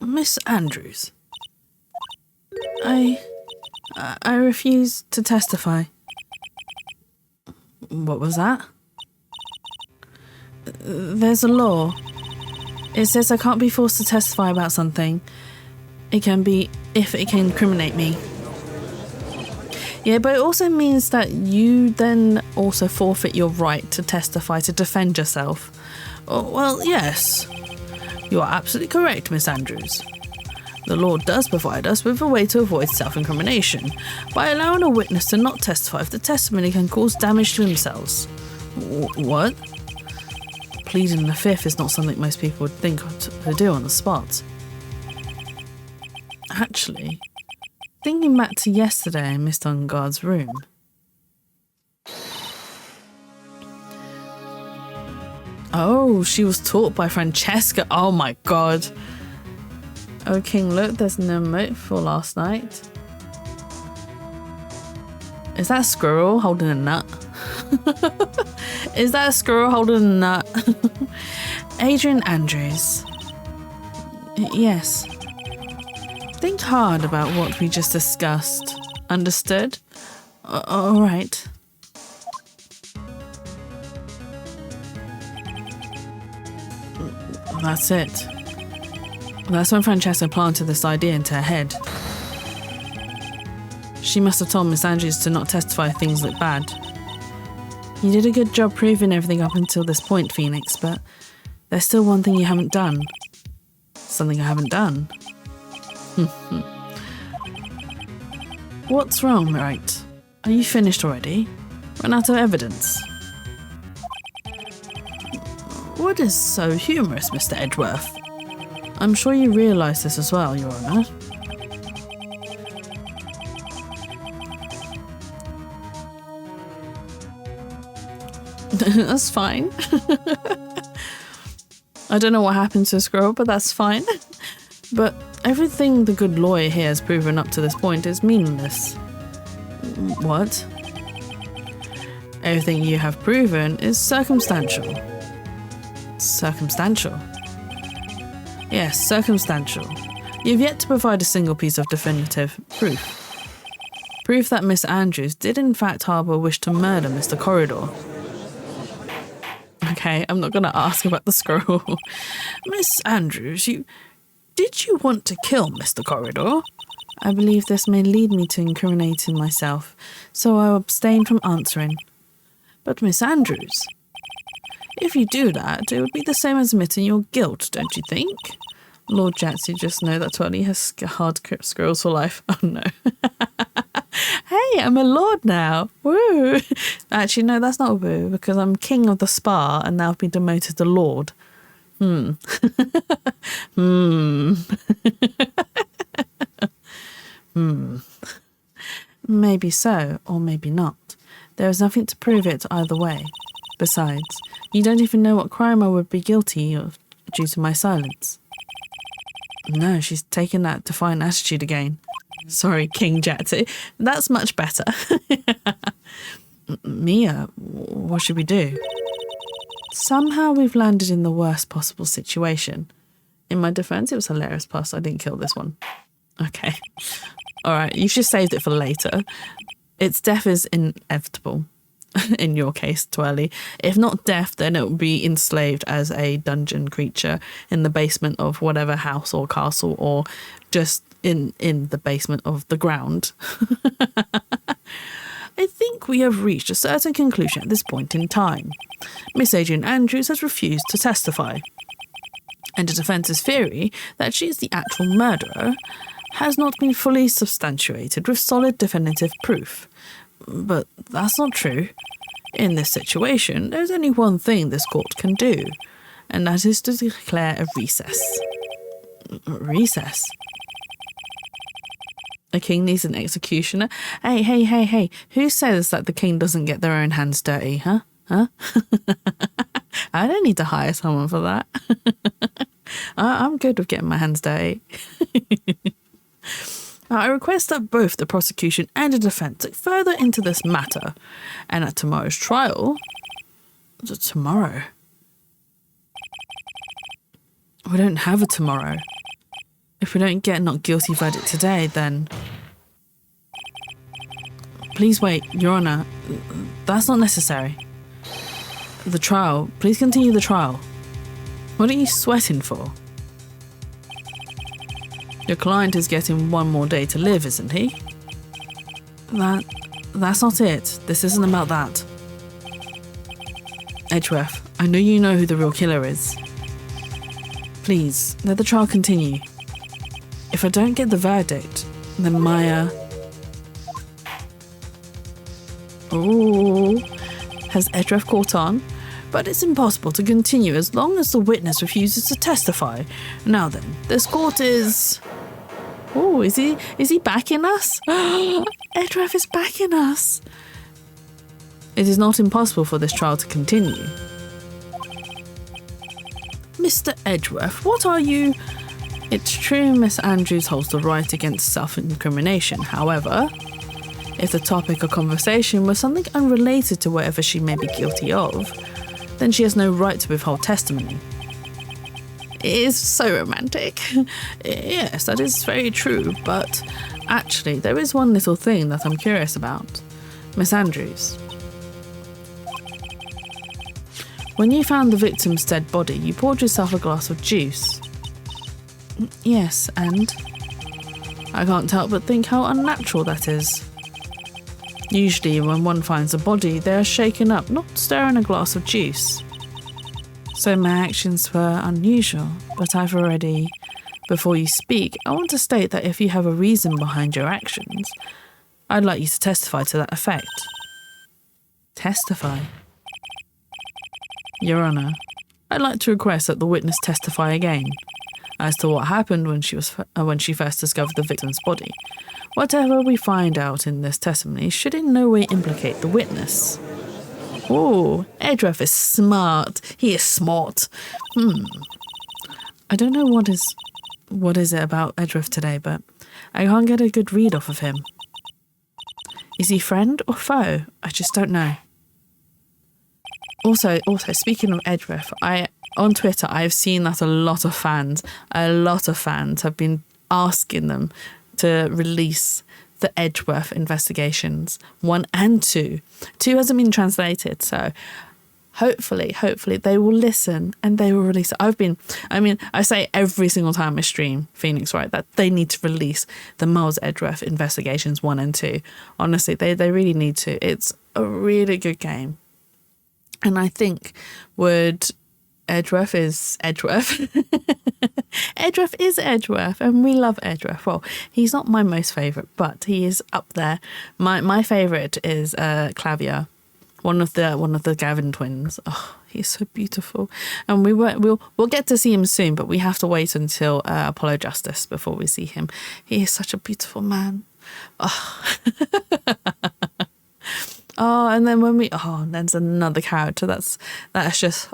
Miss Andrews, I refuse to testify. What was that? There's a law. It says I can't be forced to testify about something. It can be if it can incriminate me. Yeah, but it also means that you then also forfeit your right to testify to defend yourself. Oh, well, yes. You are absolutely correct, Miss Andrews. The law does provide us with a way to avoid self-incrimination by allowing a witness to not testify if the testimony can cause damage to themselves. What? Pleading the fifth is not something most people would think to do on the spot. Actually, thinking back to yesterday in Mr. Ungard's room. Oh, she was taught by Francesca. Oh my god. Oh, King, look, there's an emote for last night. Is that a squirrel holding a nut? Is that a squirrel holding a nut? Adrian Andrews. Yes. Think hard about what we just discussed. Understood? All right. That's it. That's when Francesca planted this idea into her head. She must have told Miss Andrews to not testify if things look bad. You did a good job proving everything up until this point, Phoenix, but there's still one thing you haven't done. Something I haven't done. What's wrong, Wright? Are you finished already? Run out of evidence? What is so humorous, Mr. Edgeworth? I'm sure you realise this as well, Your Honour. That's fine. I don't know what happened to Scroll, but that's fine. But everything the good lawyer here has proven up to this point is meaningless. What? Everything you have proven is circumstantial. Circumstantial? Yes, circumstantial. You've yet to provide a single piece of definitive proof. Proof that Miss Andrews did in fact harbour a wish to murder Mr. Corridor. Okay, I'm not going to ask about the scroll. Miss Andrews, did you want to kill Mr. Corridor? I believe this may lead me to incriminating myself, so I abstain from answering. But Miss Andrews, if you do that, it would be the same as admitting your guilt, don't you think? Lord Jatsy just know that Twirly has hard scrolls for life. Oh no. Hey, I'm a lord now. Woo. Actually, no, that's not a woo, because I'm king of the spa and now I've been demoted to lord. Maybe so, or maybe not. There is nothing to prove it either way. Besides, you don't even know what crime I would be guilty of due to my silence. No, she's taken that defiant attitude again. Sorry, King Jatsy. That's much better. Mia, what should we do? Somehow we've landed in the worst possible situation. In my defense, it was hilarious, plus I didn't kill this one. Okay. Alright, you should saved it for later. Its death is inevitable. In your case, Twirly. If not death, then it will be enslaved as a dungeon creature in the basement of whatever house or castle, or just in the basement of the ground. I think we have reached a certain conclusion at this point in time. Miss Adrian Andrews has refused to testify, and the defence's theory that she is the actual murderer has not been fully substantiated with solid definitive proof. But that's not true. In this situation, there's only one thing this court can do, and that is to declare a recess. Recess? A king needs an executioner? Hey, who says that the king doesn't get their own hands dirty, huh? I don't need to hire someone for that. I'm good with getting my hands dirty. I request that both the prosecution and the defence look further into this matter, and at tomorrow's trial... Tomorrow? We don't have a tomorrow. If we don't get a not guilty verdict today, then... Please wait, Your Honour. That's not necessary. The trial. Please continue the trial. What are you sweating for? Your client is getting one more day to live, isn't he? That's not it. This isn't about that. Edgeworth, I know you know who the real killer is. Please, let the trial continue. If I don't get the verdict, then Maya... Ooh, has Edgeworth caught on? But it's impossible to continue as long as the witness refuses to testify. Now then, this court is... Oh, is he backing us? Edgeworth is backing us. It is not impossible for this trial to continue. Mr. Edgeworth, what are you... It's true Miss Andrews holds the right against self-incrimination. However, if the topic of conversation was something unrelated to whatever she may be guilty of, then she has no right to withhold testimony. It is so romantic. Yes, that is very true, but actually there is one little thing that I'm curious about. Miss Andrews. When you found the victim's dead body, you poured yourself a glass of juice. Yes, and I can't help but think how unnatural that is. Usually when one finds a body, they are shaken up, not stirring a glass of juice. So my actions were unusual, but before you speak, I want to state that if you have a reason behind your actions, I'd like you to testify to that effect. Testify? Your Honour, I'd like to request that the witness testify again as to what happened when she first discovered the victim's body. Whatever we find out in this testimony should in no way implicate the witness. Oh, Edgeworth is smart. He is smart. I don't know what is it about Edgeworth today, but I can't get a good read off of him. Is he friend or foe? I just don't know. Also, speaking of Edgeworth, on Twitter, I've seen that a lot of fans have been asking them to release the Edgeworth investigations 1 and 2. 2 hasn't been translated, so hopefully they will listen and they will release it. I say every single time I stream Phoenix Wright that they need to release the Miles Edgeworth investigations 1 and 2. Honestly, they really need to. It's a really good game. And I think Edgeworth is Edgeworth. Edgeworth is Edgeworth, and we love Edgeworth. Well, he's not my most favourite, but he is up there. My favourite is Clavier, one of the Gavin twins. Oh, he's so beautiful, and we'll get to see him soon, but we have to wait until Apollo Justice before we see him. He is such a beautiful man. Oh. Oh, and then there's another character that's just,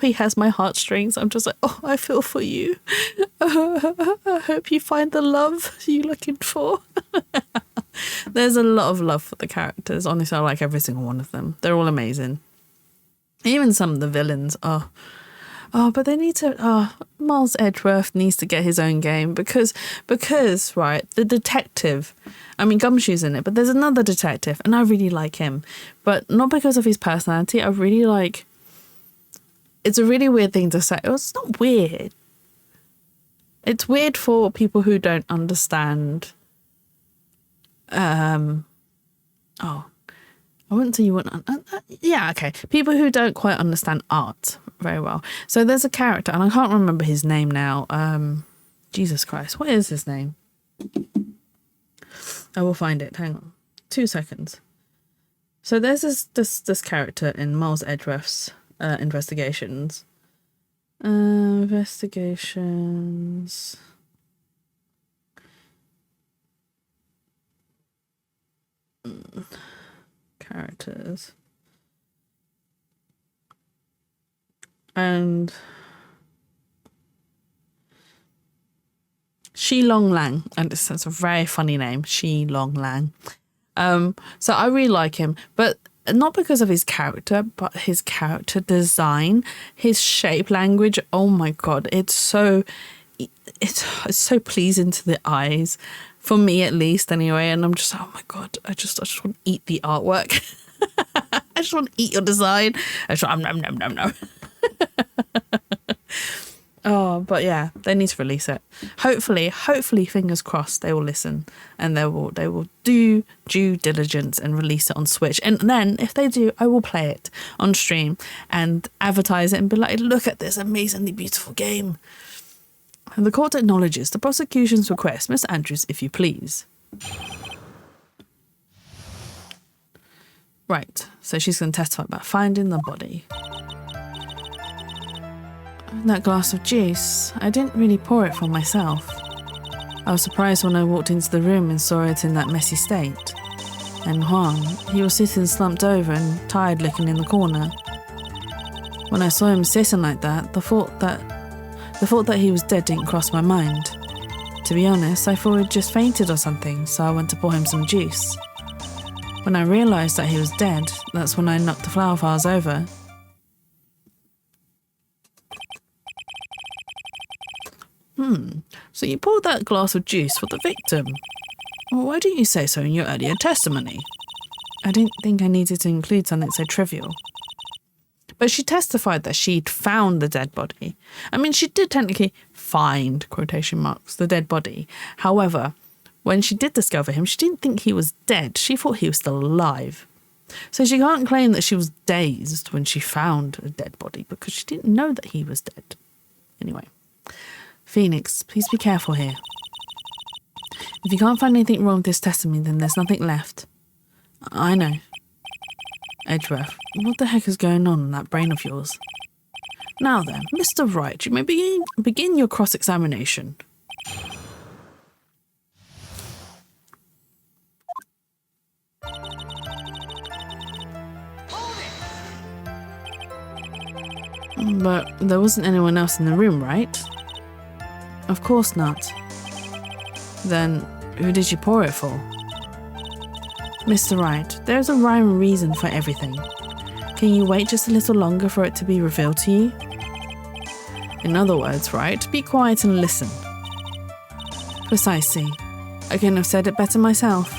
he has my heartstrings. I'm just like, I feel for you. I hope you find the love you're looking for. There's a lot of love for the characters. Honestly, I like every single one of them. They're all amazing. Even some of the villains. But they need to, Miles Edgeworth needs to get his own game because, right, the detective, Gumshoe's in it, but there's another detective and I really like him, but not because of his personality. It's a really weird thing to say. It's not weird. It's weird for people who don't understand, I wouldn't say you wouldn't, people who don't quite understand art very well. So there's a character, and I can't remember his name now. Jesus Christ, what is his name? I will find it. Hang on, 2 seconds. So there's this character in Miles Edgeworth's investigations. Characters. And Shi Long Lang, and it's a very funny name, Shi Long Lang. So I really like him, but not because of his character, but his character design, his shape language. Oh my god, it's so pleasing to the eyes, for me at least anyway. And I'm just, oh my god, I just want to eat the artwork. I just want to eat your design. I just nom. Oh, but yeah, they need to release it. Hopefully, fingers crossed, they will listen and they will do due diligence and release it on Switch. And then, if they do, I will play it on stream and advertise it and be like, look at this amazingly beautiful game. And the court acknowledges the prosecution's request. Mr. Andrews, if you please. Right, so she's going to testify about finding the body. That glass of juice, I didn't really pour it for myself. I was surprised when I walked into the room and saw it in that messy state. And Juan, he was sitting slumped over and tired looking in the corner. When I saw him sitting like that, the thought that he was dead didn't cross my mind. To be honest, I thought he'd just fainted or something, so I went to pour him some juice. When I realised that he was dead, that's when I knocked the flower vase over. So you poured that glass of juice for the victim. Well, why didn't you say so in your earlier testimony? I didn't think I needed to include something so trivial. But she testified that she'd found the dead body. I mean, she did technically find, quotation marks, the dead body. However, when she did discover him, she didn't think he was dead. She thought he was still alive. So she can't claim that she was dazed when she found a dead body because she didn't know that he was dead. Anyway, Phoenix, please be careful here. If you can't find anything wrong with this testimony, then there's nothing left. I know. Edgeworth, what the heck is going on in that brain of yours? Now then, Mr. Wright, you may begin your cross-examination. But there wasn't anyone else in the room, right? Of course not. Then, who did you pour it for? Mr. Wright, there's a rhyme and reason for everything. Can you wait just a little longer for it to be revealed to you? In other words, Wright, be quiet and listen. Precisely. I couldn't have said it better myself.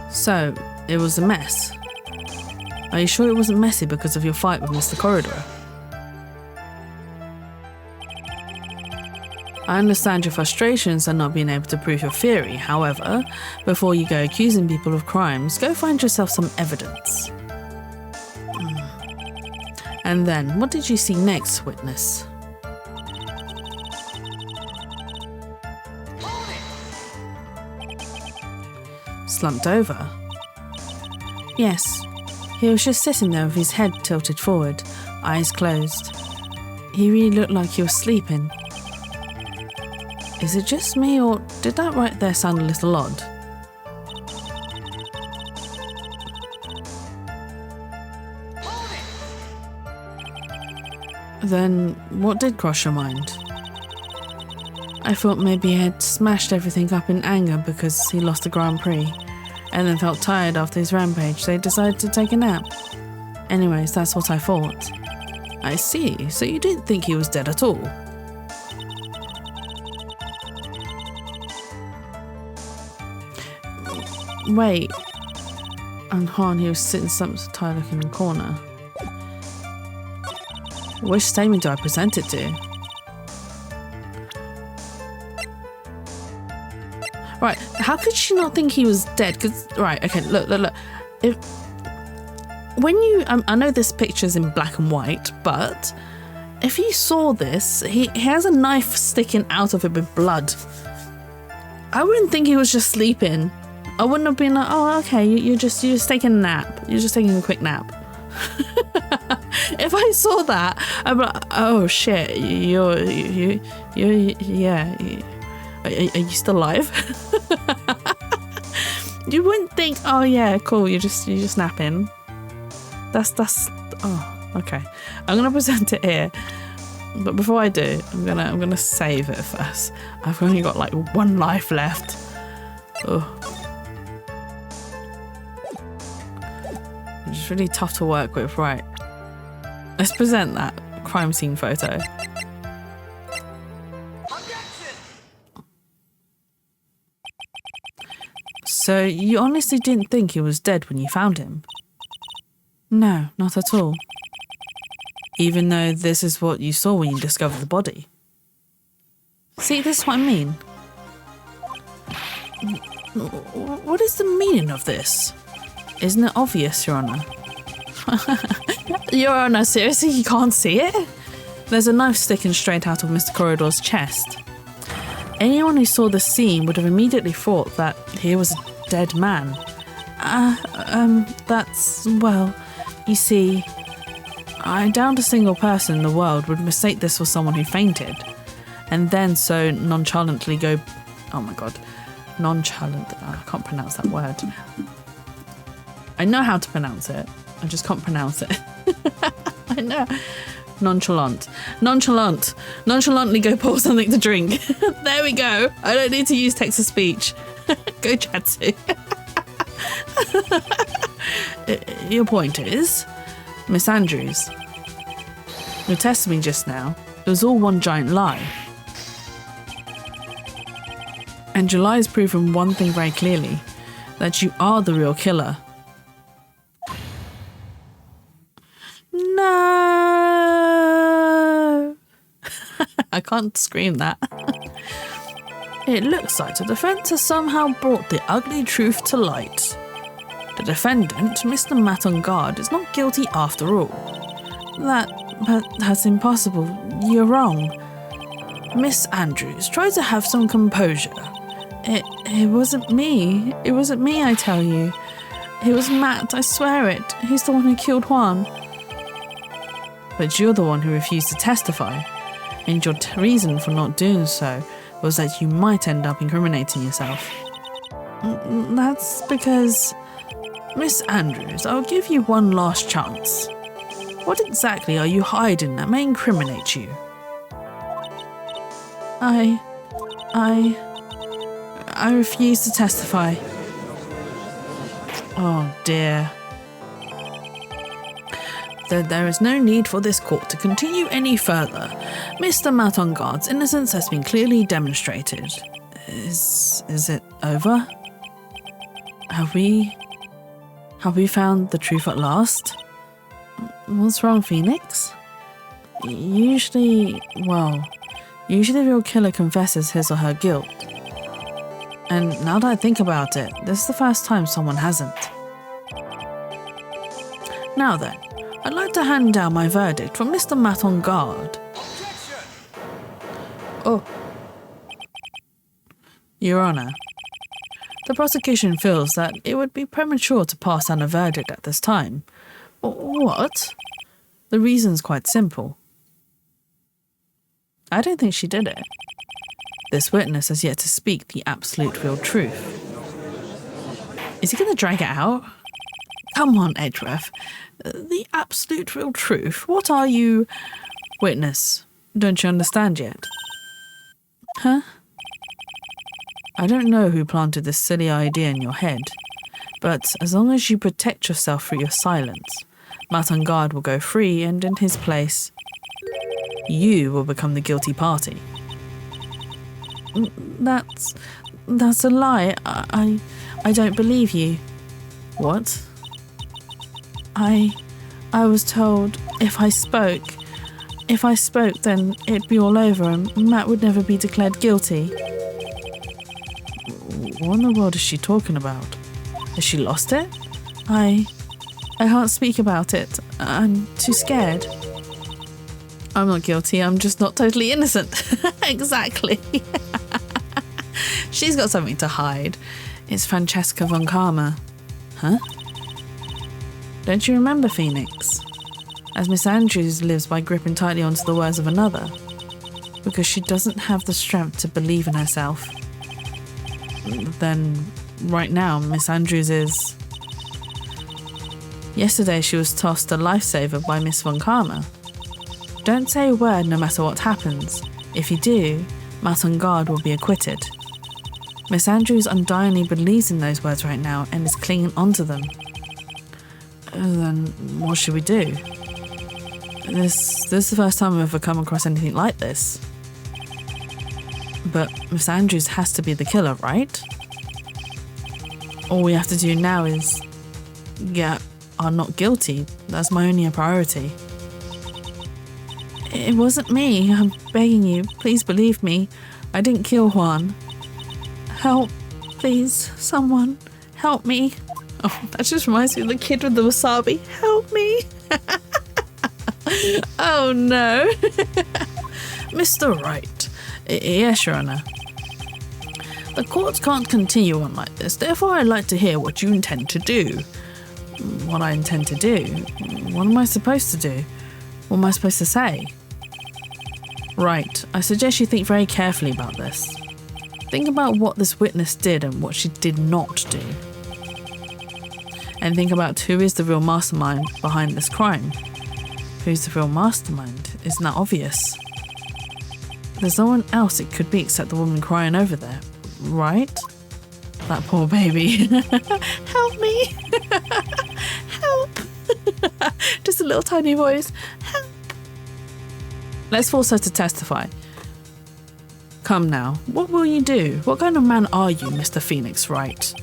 So, it was a mess. Are you sure it wasn't messy because of your fight with Mr. Corridor? I understand your frustrations at not being able to prove your theory. However, before you go accusing people of crimes, go find yourself some evidence. And then, what did you see next, witness? Slumped over? Yes. He was just sitting there with his head tilted forward, eyes closed. He really looked like he was sleeping. Is it just me, or did that right there sound a little odd? Then, what did cross your mind? I thought maybe he had smashed everything up in anger because he lost the Grand Prix, and then felt tired after his rampage, so he decided to take a nap. Anyways, that's what I thought. I see, so you didn't think he was dead at all? Wait. And Han, he was sitting something tired looking in the corner. Which statement do I present it to? Right, how could she not think he was dead? Because, right, okay, look. When you, I know this picture's in black and white, but if you saw this, he has a knife sticking out of it with blood. I wouldn't think he was just sleeping. I wouldn't have been like, oh, okay, you're just taking a nap. You're just taking a quick nap. If I saw that, I'd be like, oh shit, are you still alive? You wouldn't think, oh yeah, cool, you're just napping. That's oh, okay. I'm gonna present it here, but before I do, I'm gonna save it first. I've only got like one life left. Oh. It's really tough to work with, right? Let's present that crime scene photo. So you honestly didn't think he was dead when you found him? No, not at all. Even though this is what you saw when you discovered the body. See, this is what I mean. What is the meaning of this? Isn't it obvious, Your Honor? Your Honor, seriously, you can't see it? There's a knife sticking straight out of Mr. Corridor's chest. Anyone who saw the scene would have immediately thought that he was a dead man. Well, you see, I doubt a single person in the world would mistake this for someone who fainted, and then so nonchalantly go, oh my god, nonchalant, I can't pronounce that word. I know how to pronounce it, I just can't pronounce it. I know. Nonchalantly go pour something to drink. There we go. I don't need to use text-to-speech. Go Chatsu. Your point is, Miss Andrews, your testimony just now, it was all one giant lie. And July has proven one thing very clearly, that you are the real killer. No! I can't scream that. It looks like the defense has somehow brought the ugly truth to light. The defendant, Mr. Matongard, is not guilty after all. That's impossible. You're wrong. Miss Andrews, try to have some composure. It wasn't me. It wasn't me, I tell you. It was Matt, I swear it. He's the one who killed Juan. But you're the one who refused to testify. And your reason for not doing so was that you might end up incriminating yourself. That's because... Miss Andrews, I'll give you one last chance. What exactly are you hiding that may incriminate you? I refuse to testify. Oh dear. There is no need for this court to continue any further. Mr. Matongard's innocence has been clearly demonstrated. Is it over? Have we found the truth at last? What's wrong, Phoenix? Usually the real killer confesses his or her guilt. And now that I think about it, this is the first time someone hasn't. Now then, I'd like to hand down my verdict for Mr. Matongard. Oh. Your Honour, the prosecution feels that it would be premature to pass on a verdict at this time. What? The reason's quite simple. I don't think she did it. This witness has yet to speak the absolute real truth. Is he going to drag it out? Come on, Edgeworth. The absolute real truth? What are you... Witness, don't you understand yet? Huh? I don't know who planted this silly idea in your head, but as long as you protect yourself through your silence, Matongard will go free, and in his place, you will become the guilty party. That's a lie. I don't believe you. What? I was told if I spoke, then it'd be all over and Matt would never be declared guilty. What in the world is she talking about? Has she lost it? I can't speak about it. I'm too scared. I'm not guilty, I'm just not totally innocent. Exactly. She's got something to hide. It's Francesca von Karma. Huh? Don't you remember, Phoenix? As Miss Andrews lives by gripping tightly onto the words of another, because she doesn't have the strength to believe in herself. Then, right now, Miss Andrews is... Yesterday she was tossed a lifesaver by Miss von Karma. Don't say a word no matter what happens. If you do, Matongard will be acquitted. Miss Andrews undyingly believes in those words right now and is clinging onto them. Then what should we do? This is the first time I've ever come across anything like this. But Miss Andrews has to be the killer, right? All we have to do now is get our not guilty. That's my only priority. It wasn't me. I'm begging you. Please believe me. I didn't kill Juan. Help. Please. Someone. Help me. Oh, that just reminds me of the kid with the wasabi. Help me. Oh no. Mr. Wright. Yes, Your Honour. The courts can't continue on like this, therefore I'd like to hear what you intend to do. What I intend to do? What am I supposed to do? What am I supposed to say? Right, I suggest you think very carefully about this. Think about what this witness did and what she did not do. And think about who is the real mastermind behind this crime. Who's the real mastermind? Isn't that obvious? There's no one else it could be except the woman crying over there, right? That poor baby. Help me! Help! Just a little tiny voice. Help! Let's force her to testify. Come now, what will you do? What kind of man are you, Mr. Phoenix Wright?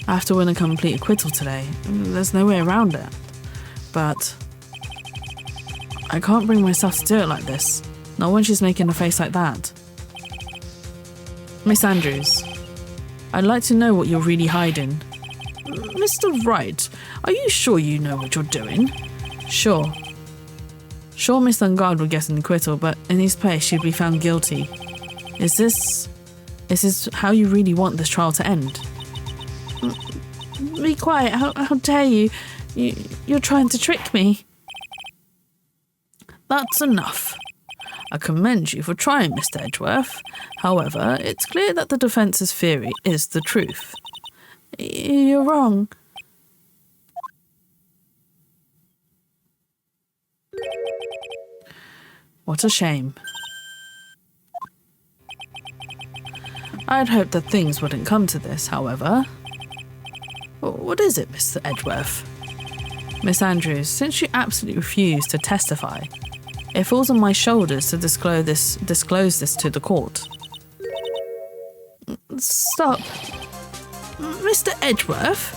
I have to win a complete acquittal today. There's no way around it. But I can't bring myself to do it like this. Not when she's making a face like that. Miss Andrews, I'd like to know what you're really hiding. Mr. Wright, are you sure you know what you're doing? Sure. Sure, Miss Ungard would get an acquittal, but in his place she'd be found guilty. Is this how you really want this trial to end? Be quiet, how dare you? You're trying to trick me. That's enough. I commend you for trying, Mr. Edgeworth. However, it's clear that the defence's theory is the truth. You're wrong. What a shame. I'd hoped that things wouldn't come to this, however. What is it, Mr. Edgeworth? Miss Andrews, since you absolutely refuse to testify, it falls on my shoulders to disclose this to the court. Stop. Mr. Edgeworth?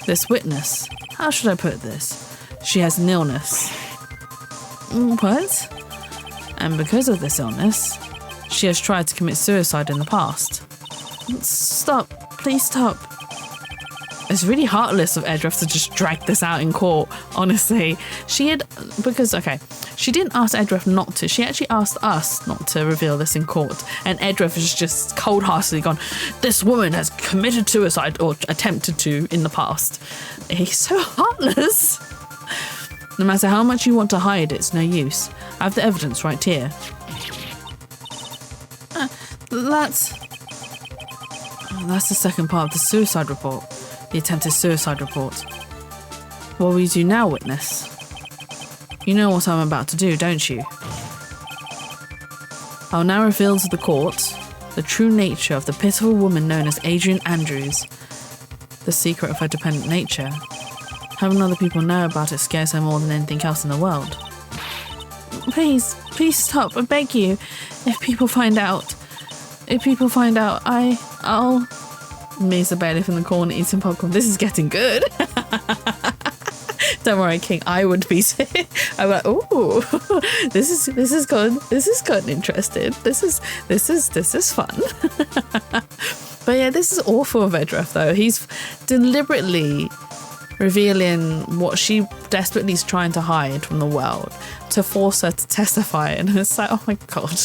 This witness, how should I put this? She has an illness. What? And because of this illness, she has tried to commit suicide in the past. Stop. Please stop. It's really heartless of Edgeworth to just drag this out in court, honestly. She didn't ask Edgeworth not to. She actually asked us not to reveal this in court. And Edgeworth has just cold-heartedly gone, this woman has committed suicide or attempted to in the past. He's so heartless. No matter how much you want to hide, it's no use. I have the evidence right here. That's the second part of the suicide report. The attempted suicide report. What will you do now, witness? You know what I'm about to do, don't you? I'll now reveal to the court the true nature of the pitiful woman known as Adrian Andrews. The secret of her dependent nature. Having other people know about it scares her more than anything else in the world. Please stop, I beg you. If people find out, I'll... Me's the bailiff in the corner eating popcorn. This is getting good. Don't worry, King. I would be sick. I'm like, ooh, this is good. This is good and interesting. This is fun. But yeah, this is awful of Edgeworth though. He's deliberately revealing what she desperately is trying to hide from the world to force her to testify, and it's like, oh my god.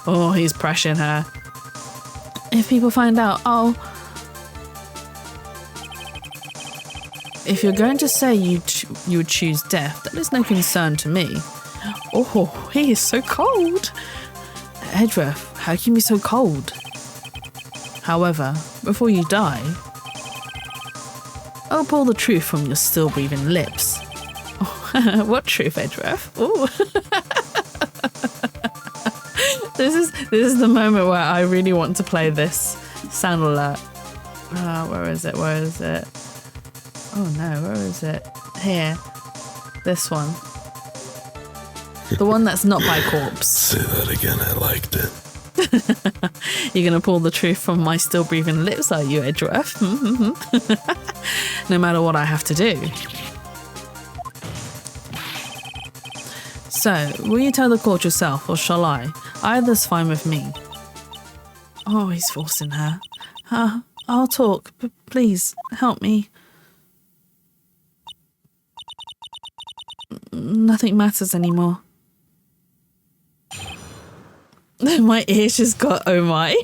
Oh, he's pressuring her. If people find out, if you're going to say you would choose death, that is no concern to me. Oh, he is so cold. Edgeworth, how can you be so cold? However, before you die, I'll pull the truth from your still breathing lips. Oh, what truth, Edgeworth? Oh. This is the moment where I really want to play this sound alert. Where is it? Oh no, where is it? Here. This one. The one that's not by corpse. Say that again, I liked it. You're gonna pull the truth from my still breathing lips, are you, Edgeworth? No matter what I have to do. So, will you tell the court yourself, or shall I? Either's fine with me. Oh, he's forcing her. I'll talk, but please, help me. Nothing matters anymore. My ears just got, oh my.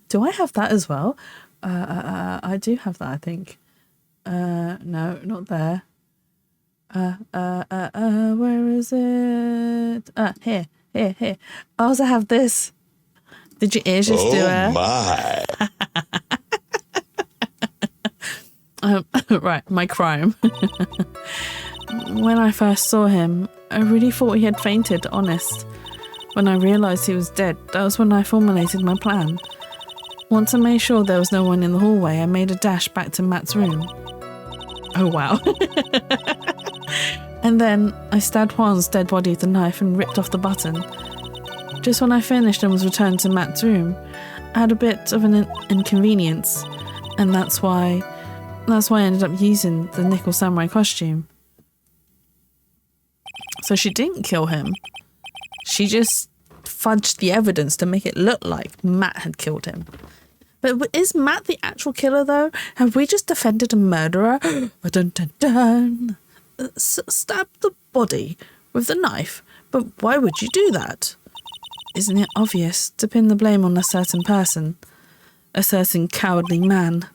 Do I have that as well? I do have that, I think. No, not there. Where is it? Here. I also have this. Did your ears just do it? Oh my. Right, my crime. When I first saw him, I really thought he had fainted, honest. When I realised he was dead, that was when I formulated my plan. Once I made sure there was no one in the hallway, I made a dash back to Matt's room. Oh wow. And then I stabbed Juan's dead body with the knife and ripped off the button. Just when I finished and was returned to Matt's room, I had a bit of an inconvenience, and that's why I ended up using the nickel samurai costume. So she didn't kill him. She just fudged the evidence to make it look like Matt had killed him. But is Matt the actual killer, though? Have we just defended a murderer? Dun, dun, dun. Stab the body with the knife? But why would you do that? Isn't it obvious to pin the blame on a certain person? A certain cowardly man?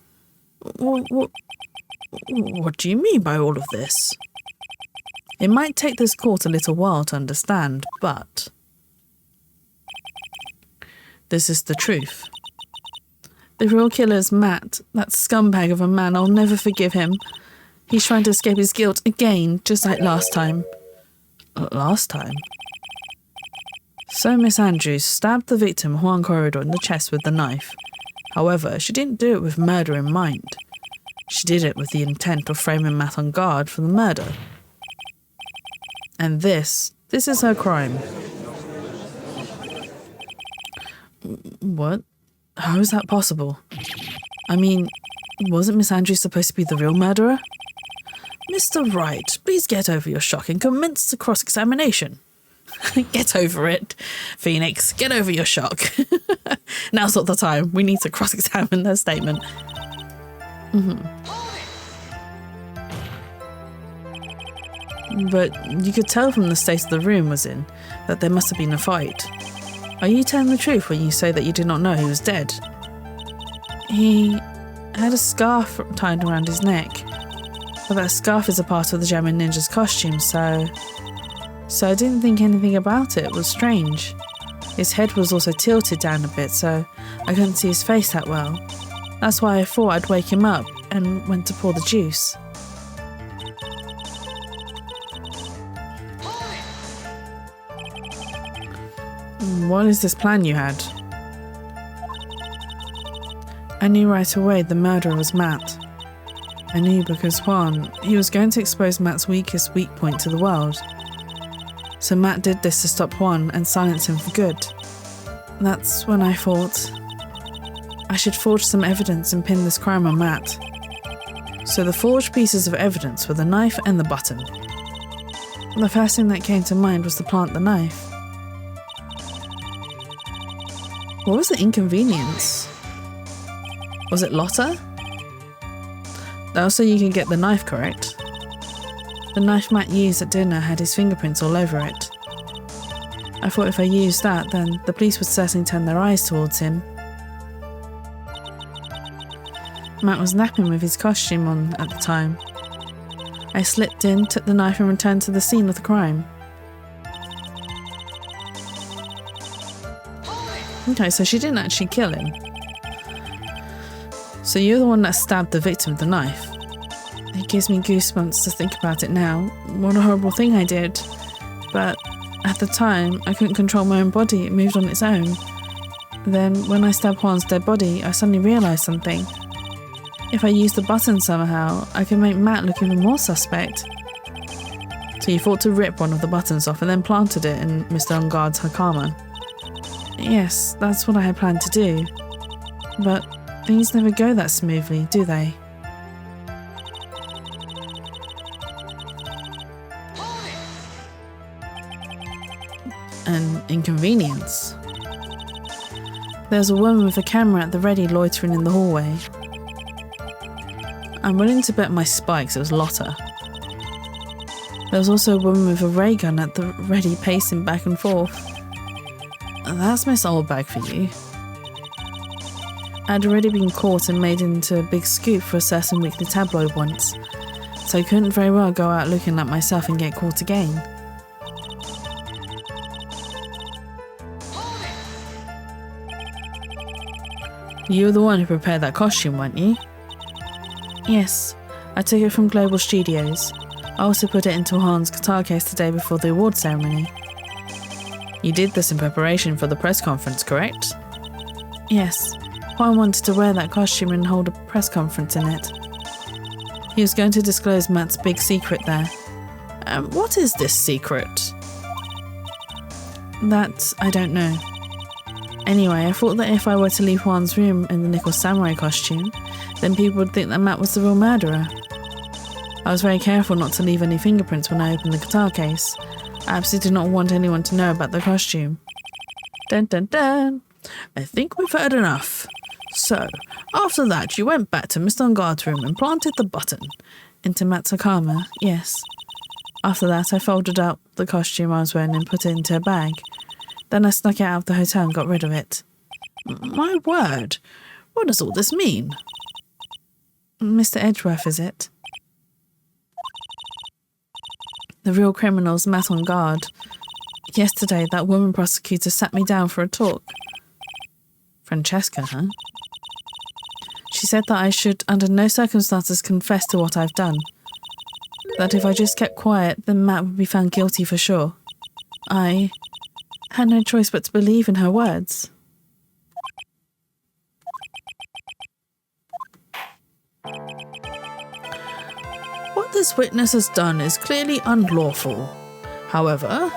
What do you mean by all of this? It might take this court a little while to understand, but this is the truth. The real killer is Matt, that scumbag of a man. I'll never forgive him. He's trying to escape his guilt again, just like last time. Last time? So Miss Andrews stabbed the victim, Juan Corredor, in the chest with the knife. However, she didn't do it with murder in mind. She did it with the intent of framing Matt on guard for the murder. And this is her crime. What? How is that possible? I mean, wasn't Miss Andrews supposed to be the real murderer? Mr. Wright, please get over your shock and commence the cross-examination. Get over it, Phoenix. Get over your shock. Now's not the time. We need to cross-examine their statement. But you could tell from the state of the room was in that there must have been a fight. Are you telling the truth when you say that you did not know he was dead? He had a scarf tied around his neck. But that scarf is a part of the German ninja's costume, so I didn't think anything about it. It was strange. His head was also tilted down a bit, so I couldn't see his face that well. That's why I thought I'd wake him up and went to pour the juice. What is this plan you had? I knew right away the murderer was Matt. I knew because Juan, he was going to expose Matt's weakest weak point to the world. So Matt did this to stop Juan and silence him for good. That's when I thought I should forge some evidence and pin this crime on Matt. So the forged pieces of evidence were the knife and the button. The first thing that came to mind was to plant the knife. What was the inconvenience? Was it Lotta? That was so you can get the knife, correct? The knife Matt used at dinner had his fingerprints all over it. I thought if I used that, then the police would certainly turn their eyes towards him. Matt was napping with his costume on at the time. I slipped in, took the knife and returned to the scene of the crime. Okay, so she didn't actually kill him. So you're the one that stabbed the victim with the knife. It gives me goosebumps to think about it now. What a horrible thing I did. But at the time, I couldn't control my own body. It moved on its own. Then, when I stabbed Juan's dead body, I suddenly realised something. If I used the button somehow, I could make Matt look even more suspect. So you thought to rip one of the buttons off and then planted it in Mr. Unguard's Hakama. Yes, that's what I had planned to do. But things never go that smoothly, do they? An inconvenience. There's a woman with a camera at the ready loitering in the hallway. I'm willing to bet my spikes it was Lotta. There was also a woman with a ray gun at the ready pacing back and forth. That's Miss Oldbag for you. I'd already been caught and made into a big scoop for a certain weekly tabloid once, so I couldn't very well go out looking like myself and get caught again. You were the one who prepared that costume, weren't you? Yes, I took it from Global Studios. I also put it into Han's guitar case the day before the award ceremony. You did this in preparation for the press conference, correct? Yes. Juan wanted to wear that costume and hold a press conference in it. He was going to disclose Matt's big secret there. What is this secret? That I don't know. Anyway, I thought that if I were to leave Juan's room in the nickel samurai costume, then people would think that Matt was the real murderer. I was very careful not to leave any fingerprints when I opened the guitar case. I absolutely did not want anyone to know about the costume. Dun dun dun. I think we've heard enough. So, after that, you went back to Mr. Ungard's room and planted the button. Into Matt's Hakama, yes. After that, I folded up the costume I was wearing and put it into a bag. Then I snuck it out of the hotel and got rid of it. My word, what does all this mean? Mr. Edgeworth, is it? The real criminal's Matt Ungard. Yesterday, that woman prosecutor sat me down for a talk. Francesca, huh? She said that I should, under no circumstances, confess to what I've done. That if I just kept quiet, then Matt would be found guilty for sure. I had no choice but to believe in her words. What this witness has done is clearly unlawful. However,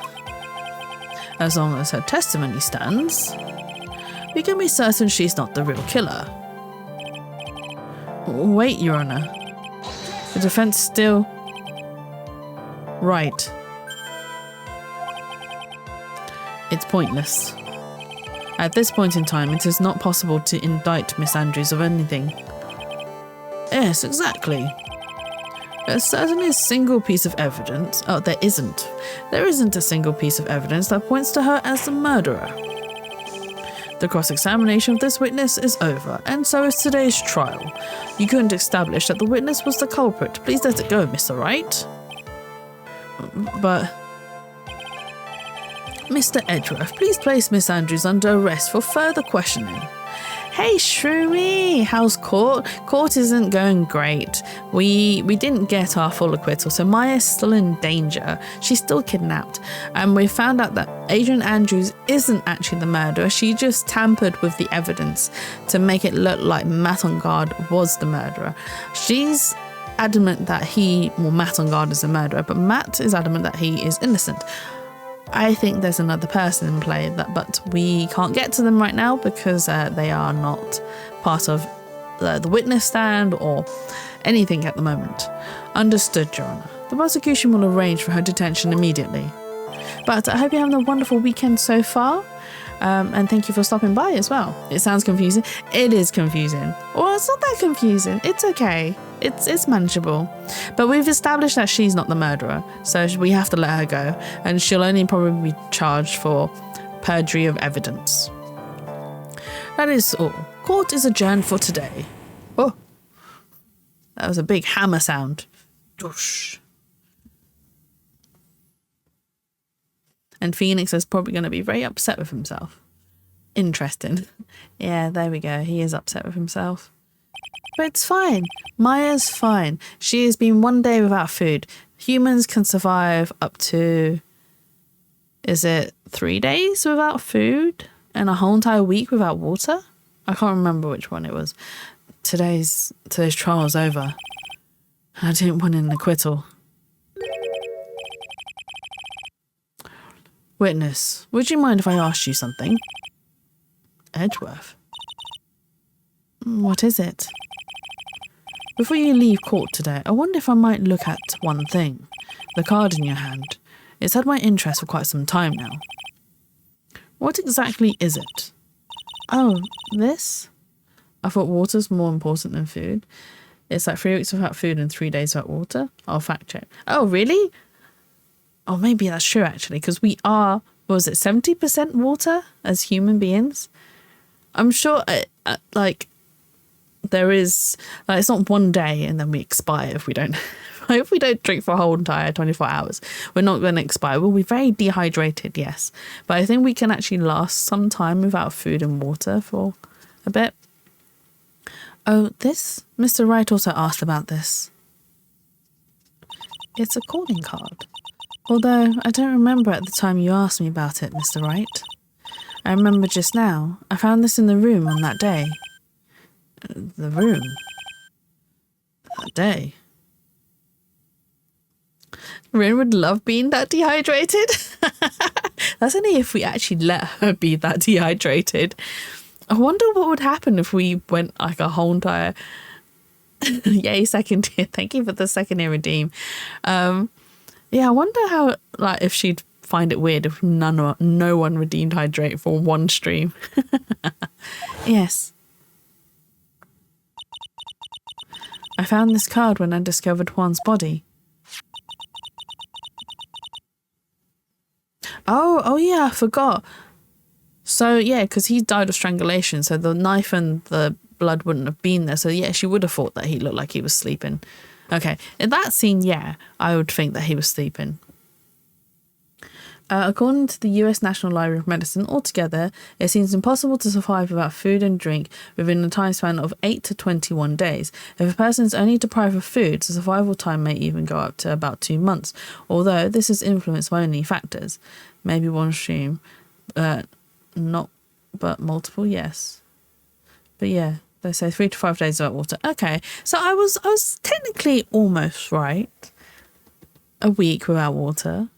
as long as her testimony stands, we can be certain she's not the real killer. Wait, Your Honor. The defense still... Right. It's pointless. At this point in time, it is not possible to indict Miss Andrews of anything. Yes, exactly. There's certainly a single piece of evidence. Oh, there isn't. There isn't a single piece of evidence that points to her as the murderer. The cross-examination of this witness is over, and so is today's trial. You couldn't establish that the witness was the culprit. Please let it go, Mr. Wright. But... Mr. Edgeworth, please place Miss Andrews under arrest for further questioning. Hey, Shroomy, how's court? Court isn't going great. We didn't get our full acquittal, so Maya's still in danger. She's still kidnapped. And we found out that Adrian Andrews isn't actually the murderer. She just tampered with the evidence to make it look like Matt Ungard was the murderer. She's adamant that Matt Ungard is the murderer, but Matt is adamant that he is innocent. I think there's another person in play, but we can't get to them right now because they are not part of the witness stand or anything at the moment. Understood, Your Honour. The prosecution will arrange for her detention immediately. But I hope you're having a wonderful weekend so far. And thank you for stopping by as well. It sounds confusing. It is confusing. Well, it's not that confusing. It's okay. It's manageable. But we've established that she's not the murderer, so we have to let her go. And she'll only probably be charged for perjury of evidence. That is all. Court is adjourned for today. Oh, that was a big hammer sound. Doosh. And Phoenix is probably going to be very upset with himself. Interesting. Yeah, there we go. He is upset with himself. But it's fine. Maya's fine. She has been 1 day without food. Humans can survive up to... Is it 3 days without food? And a whole entire week without water? I can't remember which one it was. Today's trial is over. I didn't want an acquittal. Witness, would you mind if I asked you something? Edgeworth. What is it? Before you leave court today, I wonder if I might look at one thing. The card in your hand. It's had my interest for quite some time now. What exactly is it? Oh, this? I thought water's more important than food. It's like 3 weeks without food and 3 days without water. I'll fact check. Oh, really? Oh, maybe that's true, actually, because we are, what was it, 70% water as human beings? I'm sure, there is, it's not 1 day and then we expire if we don't drink for a whole entire 24 hours. We're not going to expire. We'll be very dehydrated, yes. But I think we can actually last some time without food and water for a bit. Oh, this? Mr. Wright also asked about this. It's a calling card. Although, I don't remember at the time you asked me about it, Mr. Wright. I remember just now. I found this in the room on that day. The room? That day? Rin would love being that dehydrated. That's only if we actually let her be that dehydrated. I wonder what would happen if we went like a whole entire... Yay, second year. Thank you for the second year redeem. Yeah, I wonder how, like, if she'd find it weird if no one redeemed hydrate for one stream. Yes. I found this card when I discovered Juan's body. Oh yeah, I forgot. So yeah, because he died of strangulation, so the knife and the blood wouldn't have been there. So yeah, she would have thought that he looked like he was sleeping. Okay, in that scene, yeah, I would think that he was sleeping. According to the US National Library of Medicine, altogether, it seems impossible to survive without food and drink within a time span of 8 to 21 days. If a person is only deprived of food, the survival time may even go up to about 2 months, although this is influenced by many factors. Maybe one stream, not, but multiple, yes. But yeah, they say 3 to 5 days without water. Okay, so I was technically almost right. A week without water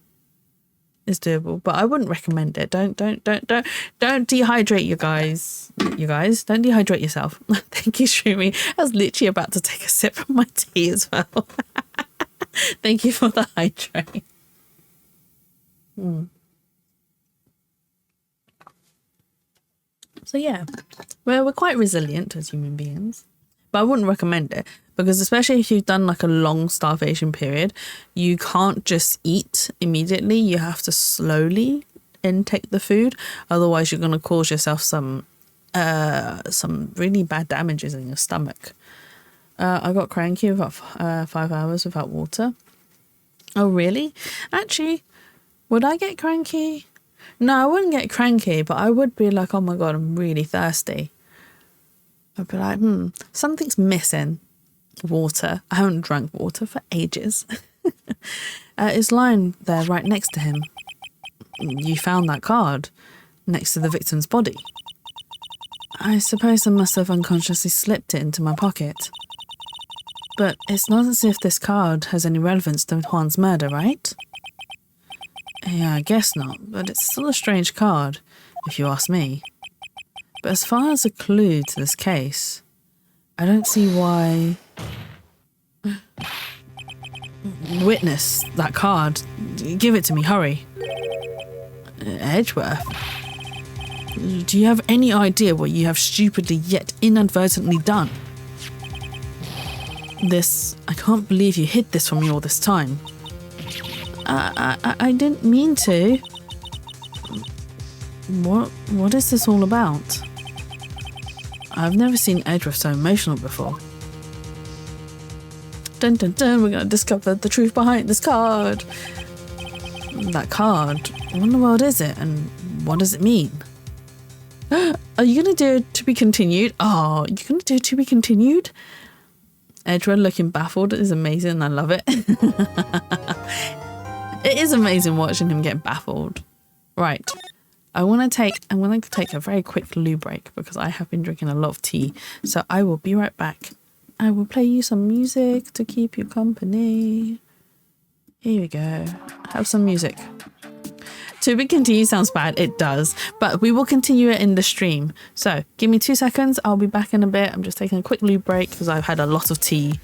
is doable, but I wouldn't recommend it. Don't dehydrate, you guys. You guys, don't dehydrate yourself. Thank you, Shroomy. I was literally about to take a sip from my tea as well. Thank you for the hydrate. So yeah, we're quite resilient as human beings, but I wouldn't recommend it because especially if you've done like a long starvation period, you can't just eat immediately. You have to slowly intake the food. Otherwise, you're going to cause yourself some really bad damages in your stomach. I got cranky about 5 hours without water. Oh, really? Actually, would I get cranky? No, I wouldn't get cranky, but I would be like, oh my God, I'm really thirsty. I'd be like, something's missing. Water. I haven't drank water for ages. It's lying there right next to him. You found that card next to the victim's body. I suppose I must have unconsciously slipped it into my pocket. But it's not as if this card has any relevance to Juan's murder, right? Yeah, I guess not, but it's still a strange card, if you ask me. But as far as a clue to this case, I don't see why... Witness that card. Give it to me, hurry. Edgeworth? Do you have any idea what you have stupidly yet inadvertently done? I can't believe you hid this from me all this time. I didn't mean to. What is this all about? I've never seen Edgeworth so emotional before. Dun dun dun, we're going to discover the truth behind this card. That card, what in the world is it and what does it mean? Are you going to do it to be continued? Oh, you're going to do it to be continued? Edgeworth looking baffled is amazing. I love it. It is amazing watching him get baffled. Right. I'm going to take a very quick loo break because I have been drinking a lot of tea. So I will be right back. I will play you some music to keep you company. Here we go. Have some music. To be continued sounds bad. It does. But we will continue it in the stream. So give me 2 seconds. I'll be back in a bit. I'm just taking a quick loo break because I've had a lot of tea.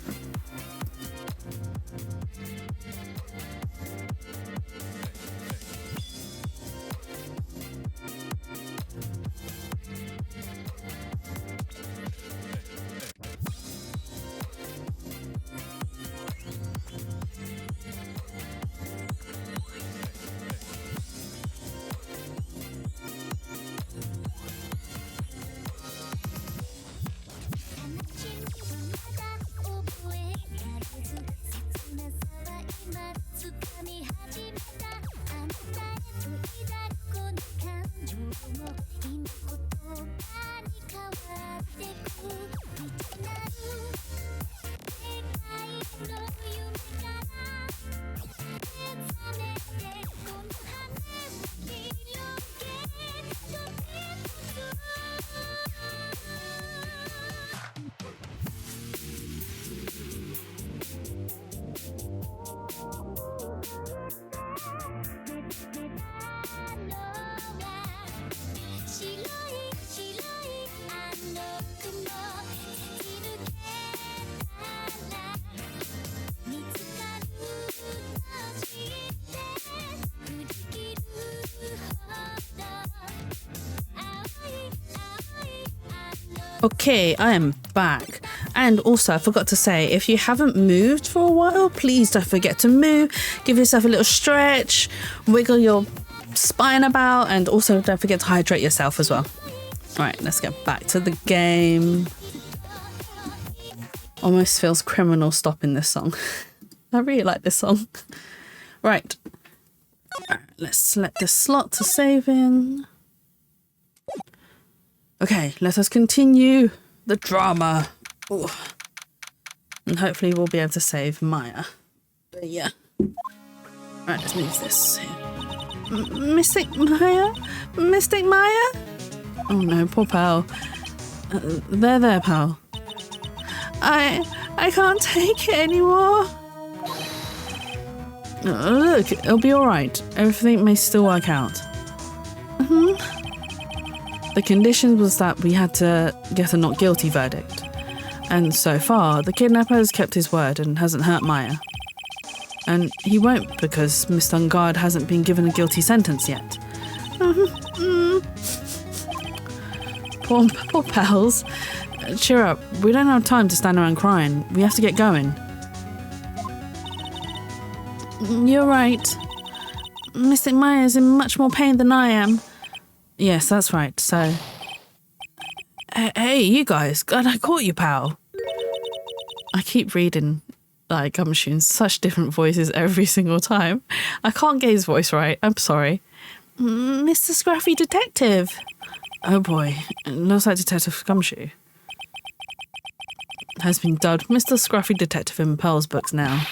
Okay, I am back. And also, I forgot to say, if you haven't moved for a while, please don't forget to move. Give yourself a little stretch, wiggle your spine about, and also don't forget to hydrate yourself as well. All right, let's get back to the game. Almost feels criminal stopping this song. I really like this song. Right. Let's select this slot to save in. Okay, let us continue the drama. Ooh. And hopefully we'll be able to save Maya. But yeah. Right, let's move this here. Mystic Maya? Mystic Maya? Oh no, poor pal. There, pal. I can't take it anymore. Look, it'll be alright. Everything may still work out. The condition was that we had to get a not guilty verdict. And so far, the kidnapper has kept his word and hasn't hurt Maya. And he won't because Miss Dungard hasn't been given a guilty sentence yet. Poor pals. Cheer up. We don't have time to stand around crying. We have to get going. You're right. Mystic Maya's in much more pain than I am. Yes, that's right. So... Hey, you guys. God, I caught you, pal. I keep reading, like, Gumshoe in such different voices every single time. I can't get his voice right. I'm sorry. Mr. Scruffy Detective. Oh boy. It looks like Detective Gumshoe has been dubbed Mr. Scruffy Detective in Pearl's books now.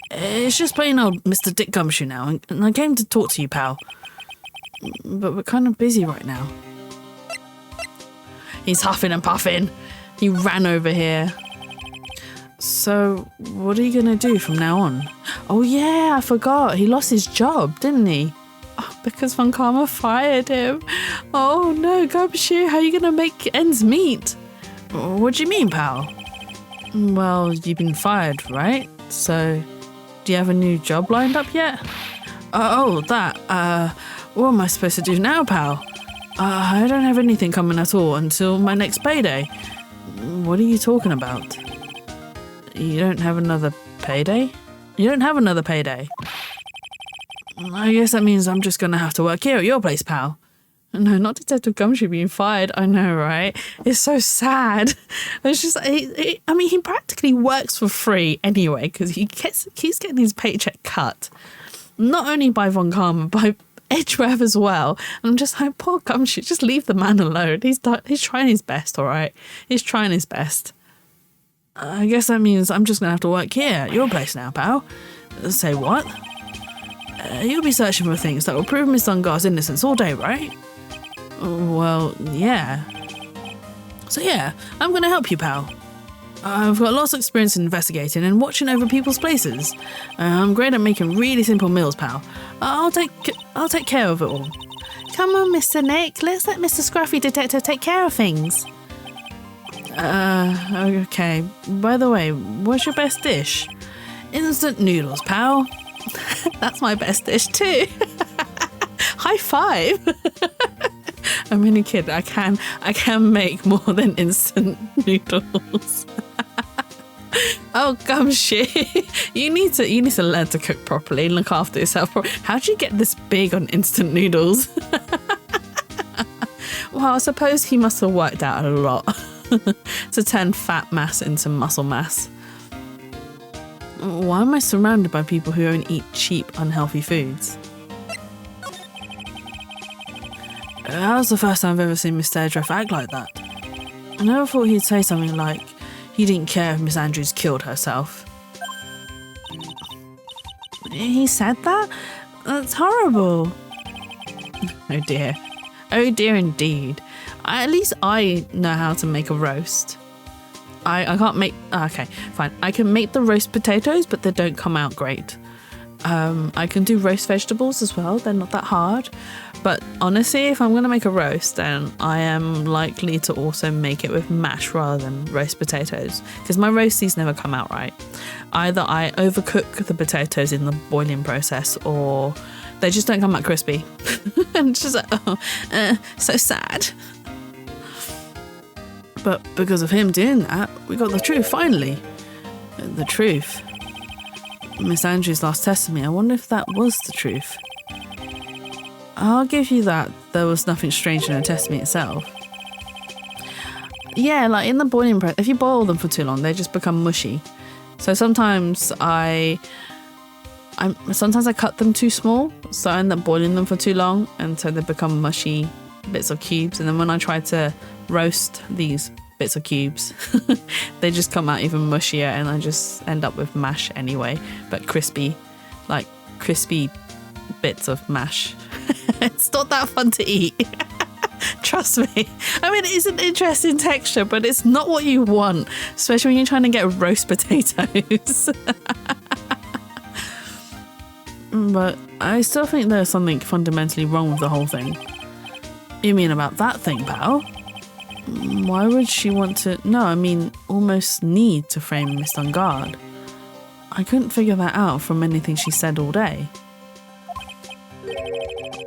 It's just plain old Mr. Dick Gumshoe now, and I came to talk to you, pal. But we're kind of busy right now. He's huffing and puffing. He ran over here. So, what are you going to do from now on? Oh yeah, I forgot. He lost his job, didn't he? Oh, because Von Karma fired him. Oh no, Gumshoe, how are you going to make ends meet? What do you mean, pal? Well, you've been fired, right? So, do you have a new job lined up yet? Oh, that. What am I supposed to do now, pal? I don't have anything coming at all until my next payday. What are you talking about? You don't have another payday? You don't have another payday? I guess that means I'm just going to have to work here at your place, pal. No, not Detective Gumshoe being fired. I know, right? It's so sad. It's just, I mean, he practically works for free anyway because he keeps getting his paycheck cut. Not only by Von Karma, by Edgeworth as well. And I'm just like, poor Gumshoe, just leave the man alone. He's trying his best, all right? He's trying his best. I guess that means I'm just going to have to work here at your place now, pal. Say what? You'll be searching for things that will prove Miss Dungard's innocence all day, right? Well, yeah. So yeah, I'm going to help you, pal. I've got lots of experience in investigating and watching over people's places. I'm great at making really simple meals, pal. I'll take care of it all. Come on, Mr. Nick. Let's let Mr. Scruffy Detective take care of things. Okay. By the way, what's your best dish? Instant noodles, pal. That's my best dish too. High five. I'm only kidding. I can make more than instant noodles. Oh, Gumshoe, you need to learn to cook properly and look after yourself. How'd you get this big on instant noodles? Well, I suppose he must have worked out a lot to turn fat mass into muscle mass. Why am I surrounded by people who only eat cheap, unhealthy foods? That was the first time I've ever seen Mr. Edgeworth act like that. I never thought he'd say something like, he didn't care if Miss Andrews killed herself. He said that? That's horrible. Oh dear. Oh dear indeed. At least I know how to make a roast. I can't make... Okay, fine. I can make the roast potatoes, but they don't come out great. I can do roast vegetables as well. They're not that hard. But honestly, if I'm going to make a roast, then I am likely to also make it with mash rather than roast potatoes. Because my roasties never come out right. Either I overcook the potatoes in the boiling process, or they just don't come out crispy. And it's just like, so sad. But because of him doing that, we got the truth finally. The truth. Miss Andrews last tested me. I wonder if that was the truth. I'll give you that. There was nothing strange in the test me itself. Yeah, like in the boiling process, if you boil them for too long, they just become mushy. So sometimes I cut them too small, so I end up boiling them for too long, and so they become mushy bits of cubes. And then when I try to roast these bits of cubes, they just come out even mushier, and I just end up with mash anyway, but crispy bits of mash. It's not that fun to eat. Trust me. I mean, it's an interesting texture, but it's not what you want, especially when you're trying to get roast potatoes. But I still think there's something fundamentally wrong with the whole thing. You mean about that thing, pal? Why would she want to... No, I mean, almost need to frame Miss on guard. I couldn't figure that out from anything she said all day.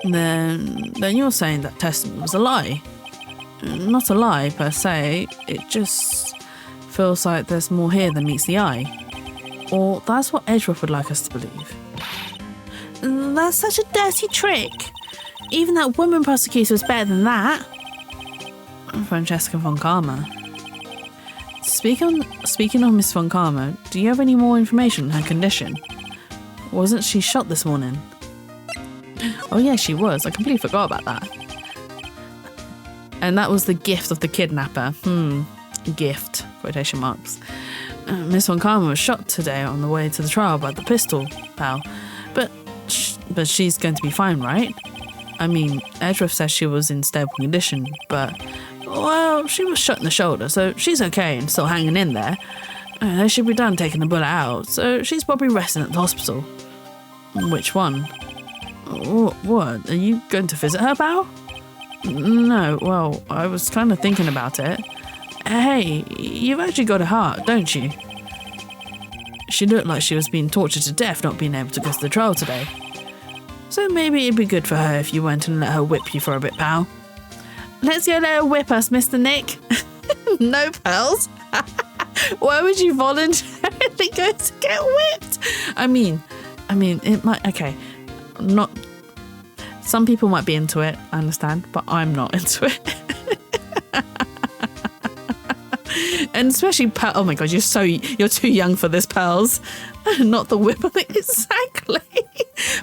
Then you're saying that testament was a lie. Not a lie per se, it just feels like there's more here than meets the eye. Or that's what Edgeworth would like us to believe. That's such a dirty trick. Even that woman prosecutor was better than that. Francesca von Karma. Speaking of Miss von Karma, do you have any more information on her condition? Wasn't she shot this morning? Oh yeah, she was. I completely forgot about that. And that was the gift of the kidnapper. Gift, quotation marks. Miss von Karma was shot today on the way to the trial by the pistol pal. But she's going to be fine, right? I mean, Edgeworth says she was in stable condition, but, well, she was shot in the shoulder, so she's okay and still hanging in there. They should be done taking the bullet out, so she's probably resting at the hospital. Which one? What? Are you going to visit her, pal? No, well, I was kind of thinking about it. Hey, you've actually got a heart, don't you? She looked like she was being tortured to death not being able to go to the trial today. So maybe it'd be good for her if you went and let her whip you for a bit, pal. Let's go let her whip us, Mr. Nick. No, pals. Why would you voluntarily go to get whipped? I mean, it might... Okay, not... Some people might be into it, I understand, but I'm not into it. And especially oh my god, you're too young for this, pals. Not the whip. Exactly.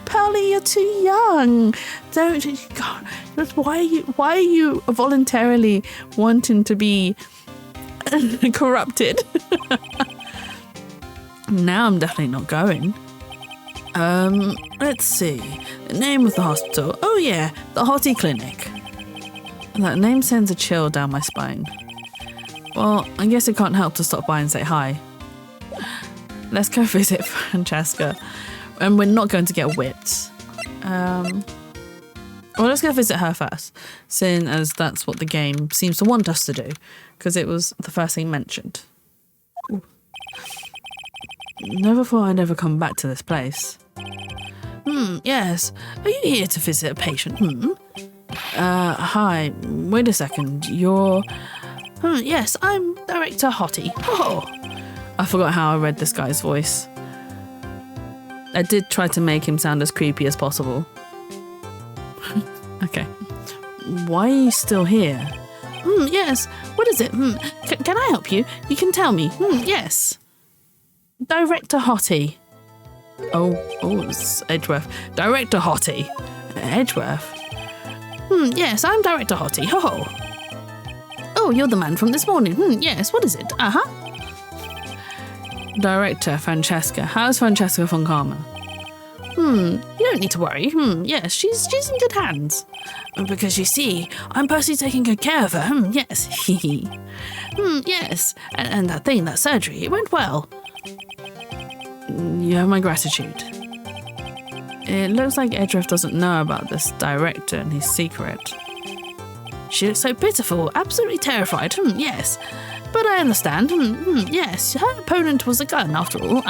Pearly, you're too young. God, why are you voluntarily wanting to be corrupted? Now I'm definitely not going. Let's see. The name of the hospital. Oh yeah, the Hottie Clinic. That name sends a chill down my spine. Well, I guess it can't help to stop by and say hi. Let's go visit Francesca. And we're not going to get whipped. Well, let's go visit her first, seeing as that's what the game seems to want us to do, because it was the first thing mentioned. Ooh. Never thought I'd ever come back to this place. Yes. Are you here to visit a patient? Hi. Wait a second. You're... yes, I'm Director Hottie. Oh, I forgot how I read this guy's voice. I did try to make him sound as creepy as possible. Okay. Why are you still here? Yes. What is it? Can I help you? You can tell me. Yes. Director Hottie. Oh, it's Edgeworth. Director Hottie. Edgeworth? Yes, I'm Director Hottie. Oh. Oh, you're the man from this morning. Yes, what is it? Director Francesca. How's Francesca von Karma? You don't need to worry. Yes, she's in good hands. Because you see, I'm personally taking good care of her. Yes. Yes. And that surgery, it went well. You have my gratitude. It looks like Edgeworth doesn't know about this director and his secret. She looks so pitiful, absolutely terrified. Yes. But I understand. Yes, her opponent was a gun after all.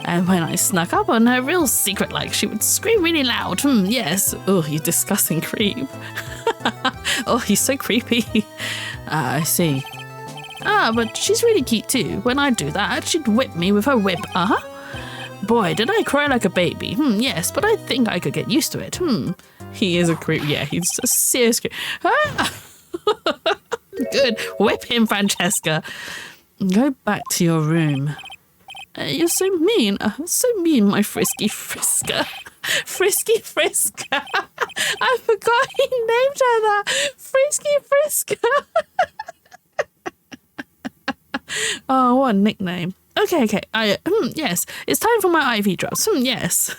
And when I snuck up on her real secret, she would scream really loud. Yes. Oh, you disgusting creep. Oh, he's so creepy. I see. Ah, but she's really cute too. When I do that, she'd whip me with her whip. Boy, did I cry like a baby. Yes, but I think I could get used to it. He is a creep. Yeah, he's a serious creep. Good. Whip him, Francesca. Go back to your room. You're so mean. So mean, my Frisky Frisker. Frisky Frisker. I forgot he named her that. Frisky Frisker. Oh, what a nickname. Okay. Yes, it's time for my IV drops. Yes.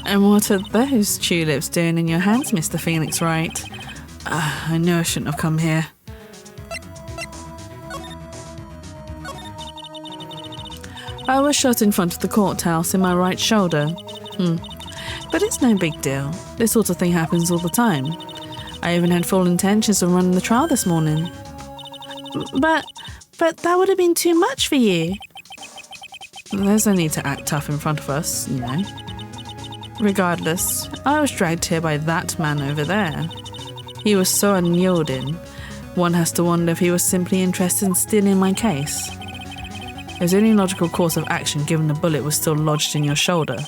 And what are those tulips doing in your hands, Mr. Phoenix Wright? I knew I shouldn't have come here. I was shot in front of the courthouse in my right shoulder. But it's no big deal. This sort of thing happens all the time. I even had full intentions of running the trial this morning. But that would have been too much for you. There's no need to act tough in front of us, you know. Regardless, I was dragged here by that man over there. He was so unyielding. One has to wonder if he was simply interested in stealing my case. It was the only logical course of action given the bullet was still lodged in your shoulder.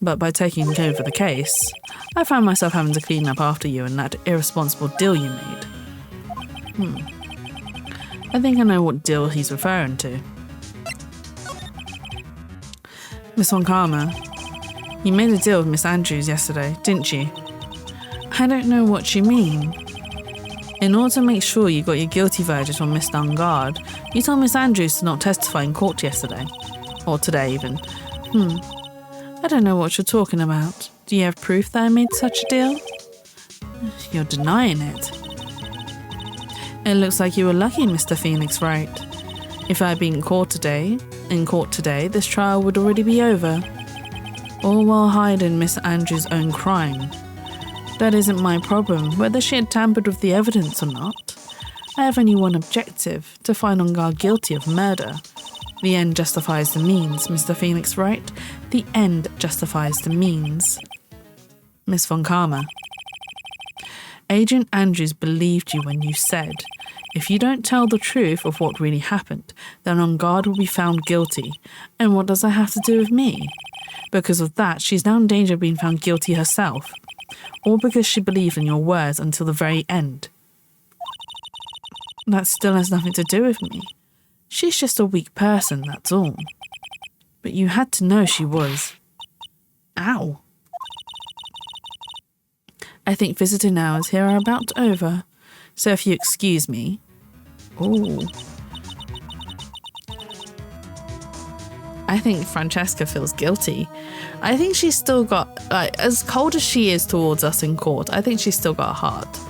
But by taking over the case, I found myself having to clean up after you and that irresponsible deal you made. I think I know what deal he's referring to. Miss Wacom, you made a deal with Miss Andrews yesterday, didn't you? I don't know what you mean. In order to make sure you got your guilty verdict on Miss Dungard, you told Miss Andrews to not testify in court yesterday. Or today even. I don't know what you're talking about. Do you have proof that I made such a deal? You're denying it. It looks like you were lucky, Mr. Phoenix Wright. If I had been in court today, this trial would already be over. All while hiding Miss Andrews' own crime. That isn't my problem, whether she had tampered with the evidence or not. I have only one objective, to find Dungard guilty of murder. The end justifies the means, Mr. Phoenix Wright. The end justifies the means. Miss Wacom, Agent Andrews believed you when you said, if you don't tell the truth of what really happened, then Dungard will be found guilty. And what does that have to do with me? Because of that, she's now in danger of being found guilty herself. Or because she believed in your words until the very end. That still has nothing to do with me. She's just a weak person, that's all. But you had to know she was. Ow. I think visiting hours here are about over. So if you excuse me. Ooh. I think Francesca feels guilty. I think she's still got, like, as cold as she is towards us in court, I think she's still got a heart.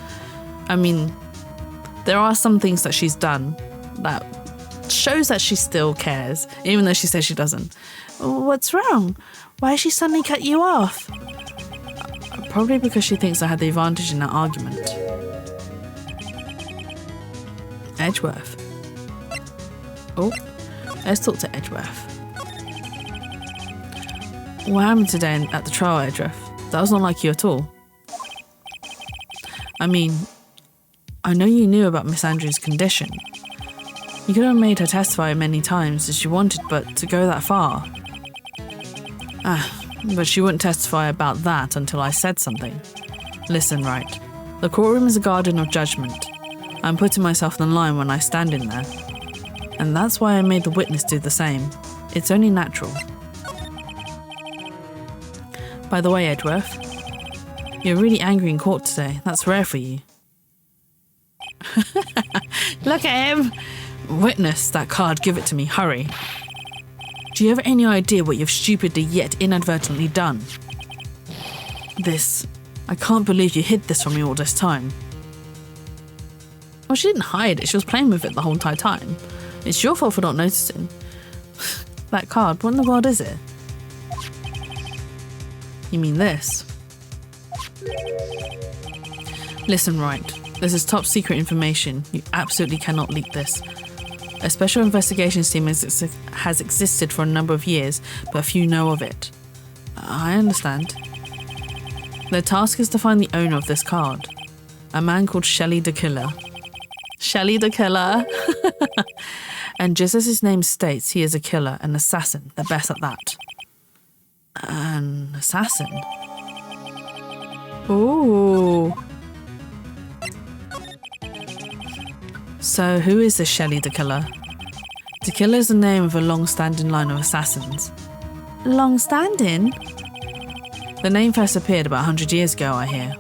I mean, there are some things that she's done that shows that she still cares, even though she says she doesn't. What's wrong? Why has she suddenly cut you off? Probably because she thinks I had the advantage in that argument. Edgeworth. Oh, let's talk to Edgeworth. What happened today at the trial, Edgeworth? That was not like you at all. I mean, I know you knew about Miss Andrews' condition. You could have made her testify many times if she wanted, but to go that far. But she wouldn't testify about that until I said something. Listen, Wright. The courtroom is a garden of judgment. I'm putting myself in line when I stand in there. And that's why I made the witness do the same. It's only natural. By the way, Edgeworth, you're really angry in court today. That's rare for you. Look at him! Witness that card, give it to me, hurry. Do you have any idea what you've stupidly yet inadvertently done? This. I can't believe you hid this from me all this time. Well, she didn't hide it, she was playing with it the whole entire time. It's your fault for not noticing. That card, what in the world is it? You mean this? Listen, Wright, this is top secret information. You absolutely cannot leak this. A special investigations team has existed for a number of years, but few know of it. I understand. Their task is to find the owner of this card. A man called Shelley the Killer. Shelley the Killer. And just as his name states, he is a killer, an assassin, the best at that. An assassin? Ooh. So who is this Shelley the Killer? The Killer is the name of a long-standing line of assassins. Long-standing? The name first appeared about 100 years ago, I hear.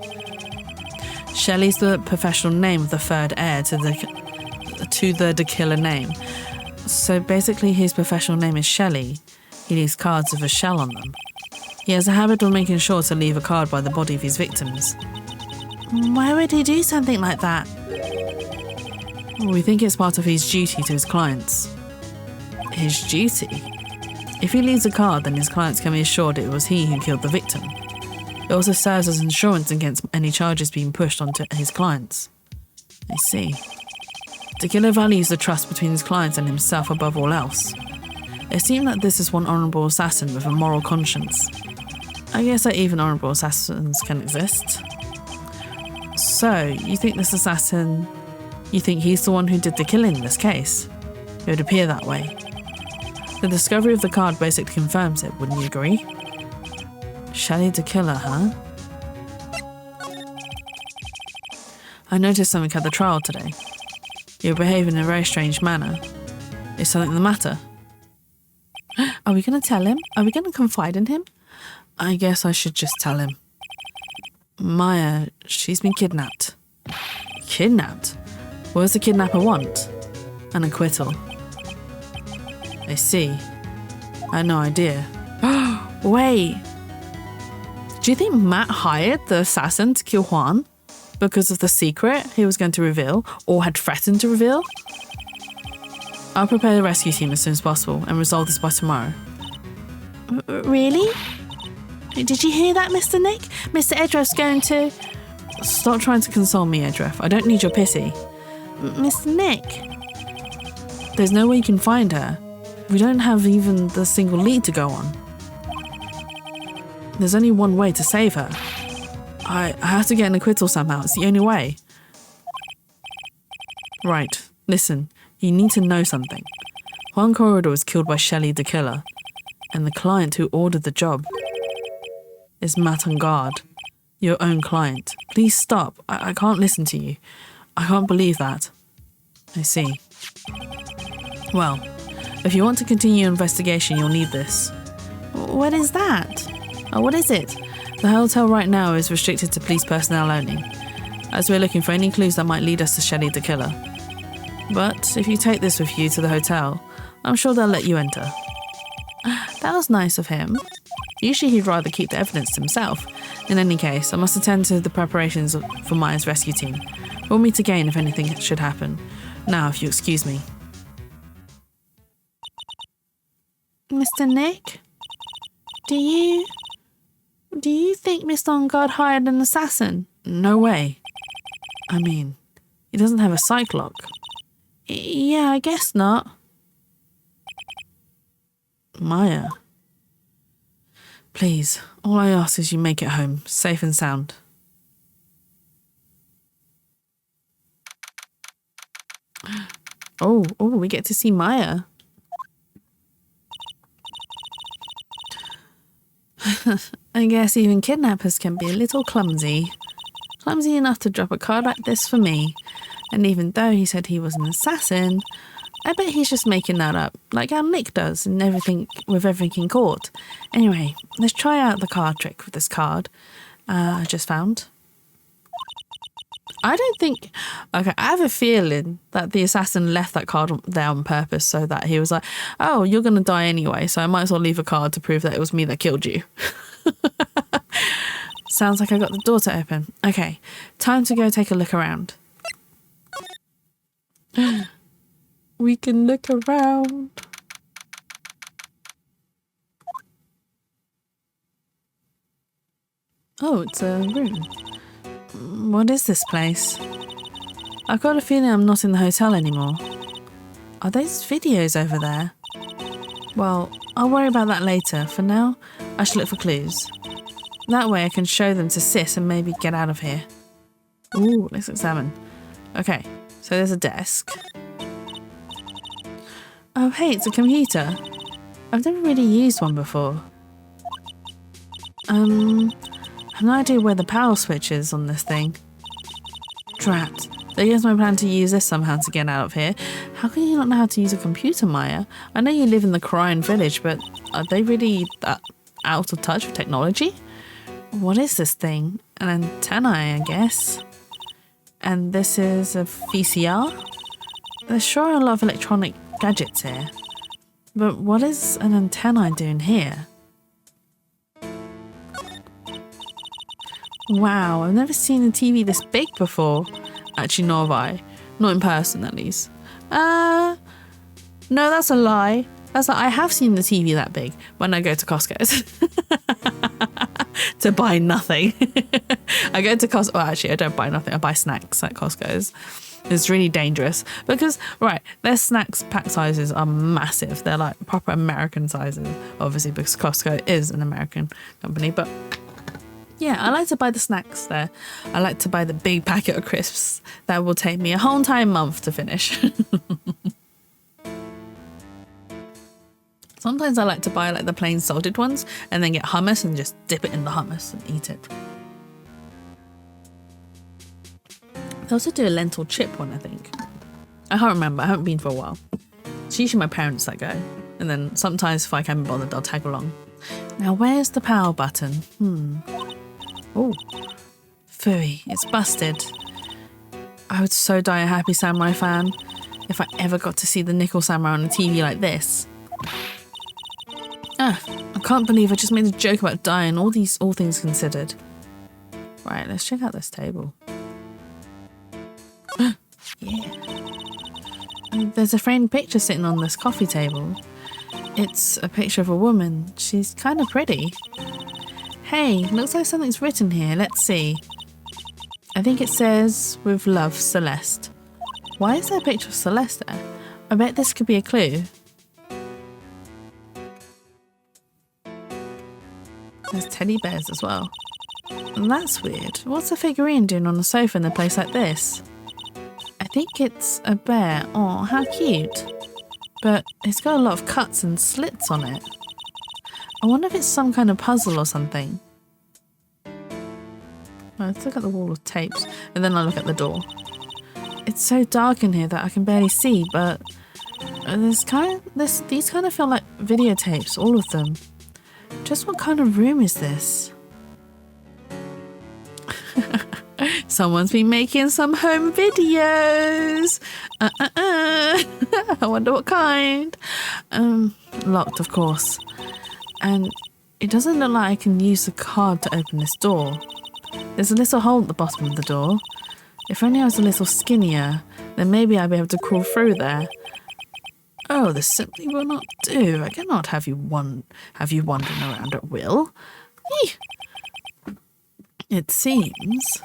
Shelley's the professional name of the third heir to the Killer name. So basically his professional name is Shelley. He leaves cards with a shell on them. He has a habit of making sure to leave a card by the body of his victims. Why would he do something like that? We think it's part of his duty to his clients. His duty? If he leaves a card, then his clients can be assured it was he who killed the victim. It also serves as insurance against any charges being pushed onto his clients. I see. The killer values the trust between his clients and himself above all else. It seems that this is one honourable assassin with a moral conscience. I guess that even honourable assassins can exist. So, you think this assassin... You think he's the one who did the killing in this case? It would appear that way. The discovery of the card basically confirms it, wouldn't you agree? Shelley the Killer, huh? I noticed something at the trial today. You behave in a very strange manner. Is something the matter? Are we going to tell him? Are we going to confide in him? I guess I should just tell him. Maya, she's been kidnapped. Kidnapped? What does the kidnapper want? An acquittal. I see. I had no idea. Wait. Do you think Matt hired the assassin to kill Juan because of the secret he was going to reveal or had threatened to reveal? I'll prepare the rescue team as soon as possible and resolve this by tomorrow. Really? Did you hear that, Mr. Nick? Mr. Edreff's going to... Stop trying to console me, Edreff. I don't need your pity. Mr. Nick? There's no way you can find her. We don't have even the single lead to go on. There's only one way to save her. I have to get an acquittal somehow. It's the only way. Right. Listen. You need to know something. Juan Corridor was killed by Shelley the Killer. And the client who ordered the job is Matt on guard. Your own client. Please stop. I can't listen to you. I can't believe that. I see. Well, if you want to continue your investigation, you'll need this. What is that? Oh, what is it? The hotel right now is restricted to police personnel only, as we're looking for any clues that might lead us to Shelley the Killer. But if you take this with you to the hotel, I'm sure they'll let you enter. That was nice of him. Usually he'd rather keep the evidence to himself. In any case, I must attend to the preparations for Maya's rescue team. We'll meet again if anything should happen. Now, if you excuse me. Mr. Nick? Do you think Mr. On Guard hired an assassin? No way. I mean, he doesn't have a psych lock. Yeah, I guess not. Maya. Please, all I ask is you make it home, safe and sound. Oh, we get to see Maya. I guess even kidnappers can be a little clumsy. Clumsy enough to drop a card like this for me. And even though he said he was an assassin, I bet he's just making that up, like how Nick does and everything with everything in court. Anyway, let's try out the card trick with this card I just found. I don't think... Okay, I have a feeling that the assassin left that card there on purpose so that he was like, oh, you're going to die anyway, so I might as well leave a card to prove that it was me that killed you. Sounds like I got the door to open. Okay, time to go take a look around. We can look around. Oh, it's a room. What is this place? I've got a feeling I'm not in the hotel anymore. Are those videos over there? Well, I'll worry about that later. For now, I should look for clues. That way I can show them to Sis and maybe get out of here. Ooh, let's examine. Okay, so there's a desk. Oh, hey, it's a computer. I've never really used one before. I have no idea where the power switch is on this thing. Drat. So here's my plan to use this somehow to get out of here. How can you not know how to use a computer, Maya? I know you live in the Korean village, but are they really that out of touch with technology? What is this thing? An antennae, I guess. And this is a VCR? There's sure a lot of electronic gadgets here. But what is an antennae doing here? Wow, I've never seen a TV this big before. Actually, nor have I. Not in person, at least. No, that's a lie. I have seen the TV that big when I go to Costco's. To buy nothing. I go to Costco. Well, actually, I don't buy nothing. I buy snacks at Costco's. It's really dangerous because, right, their snacks pack sizes are massive. They're like proper American sizes, obviously, because Costco is an American company. But yeah, I like to buy the snacks there. I like to buy the big packet of crisps that will take me a whole entire month to finish. Sometimes I like to buy like the plain salted ones and then get hummus and just dip it in the hummus and eat it. They also do a lentil chip one, I think. I can't remember. I haven't been for a while. It's usually my parents that go. And then sometimes if I can't be bothered, I'll tag along. Now, where's the power button? Oh, phooey. It's busted. I would so die a Happy Samurai fan if I ever got to see the Nickel Samurai on a TV like this. I can't believe I just made a joke about dying, all things considered. Right, let's check out this table. Yeah. There's a framed picture sitting on this coffee table. It's a picture of a woman. She's kind of pretty. Hey, looks like something's written here. Let's see. I think it says, "With love, Celeste." Why is there a picture of Celeste there? I bet this could be a clue. There's teddy bears as well. And that's weird. What's a figurine doing on a sofa in a place like this? I think it's a bear. Oh, how cute. But it's got a lot of cuts and slits on it. I wonder if it's some kind of puzzle or something. Let's look at the wall of tapes and then I'll look at the door. It's so dark in here that I can barely see, but these kind of feel like videotapes, all of them. Just what kind of room is this? Someone's been making some home videos. I wonder what kind. Locked, of course. And it doesn't look like I can use the card to open this door. There's a little hole at the bottom of the door. If only I was a little skinnier, then maybe I'd be able to crawl through there. Oh, this simply will not do. I cannot have you wandering around at will. Eeh. It seems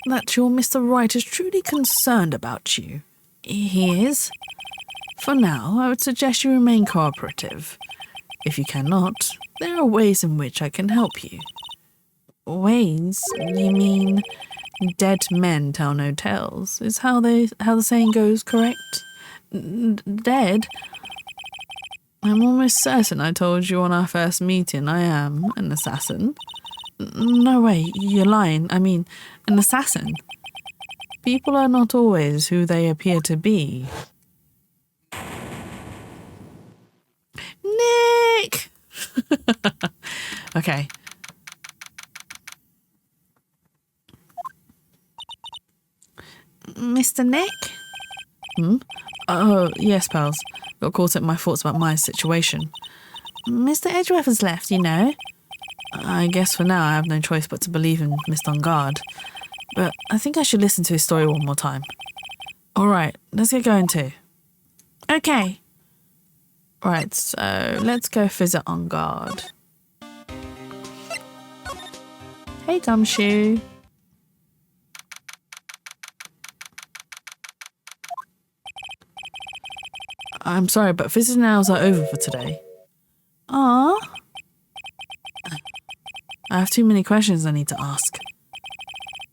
that your Mr. Wright is truly concerned about you. He is. For now, I would suggest you remain cooperative. If you cannot, there are ways in which I can help you. Ways? You mean dead men tell no tales, is how the saying goes, correct? Dead? I'm almost certain I told you on our first meeting I am an assassin. No way, you're lying. I mean, an assassin. People are not always who they appear to be. Nick! Okay. Mr. Nick? Oh, yes, pals. Got caught up in my thoughts about my situation. Mr. Edgeworth has left, you know. I guess for now I have no choice but to believe in Mr. On Guard. But I think I should listen to his story one more time. Alright, let's get going too. Okay. Right, so let's go visit On Guard. Hey, Gumshoe. I'm sorry, but visiting hours are over for today. Ah. I have too many questions I need to ask.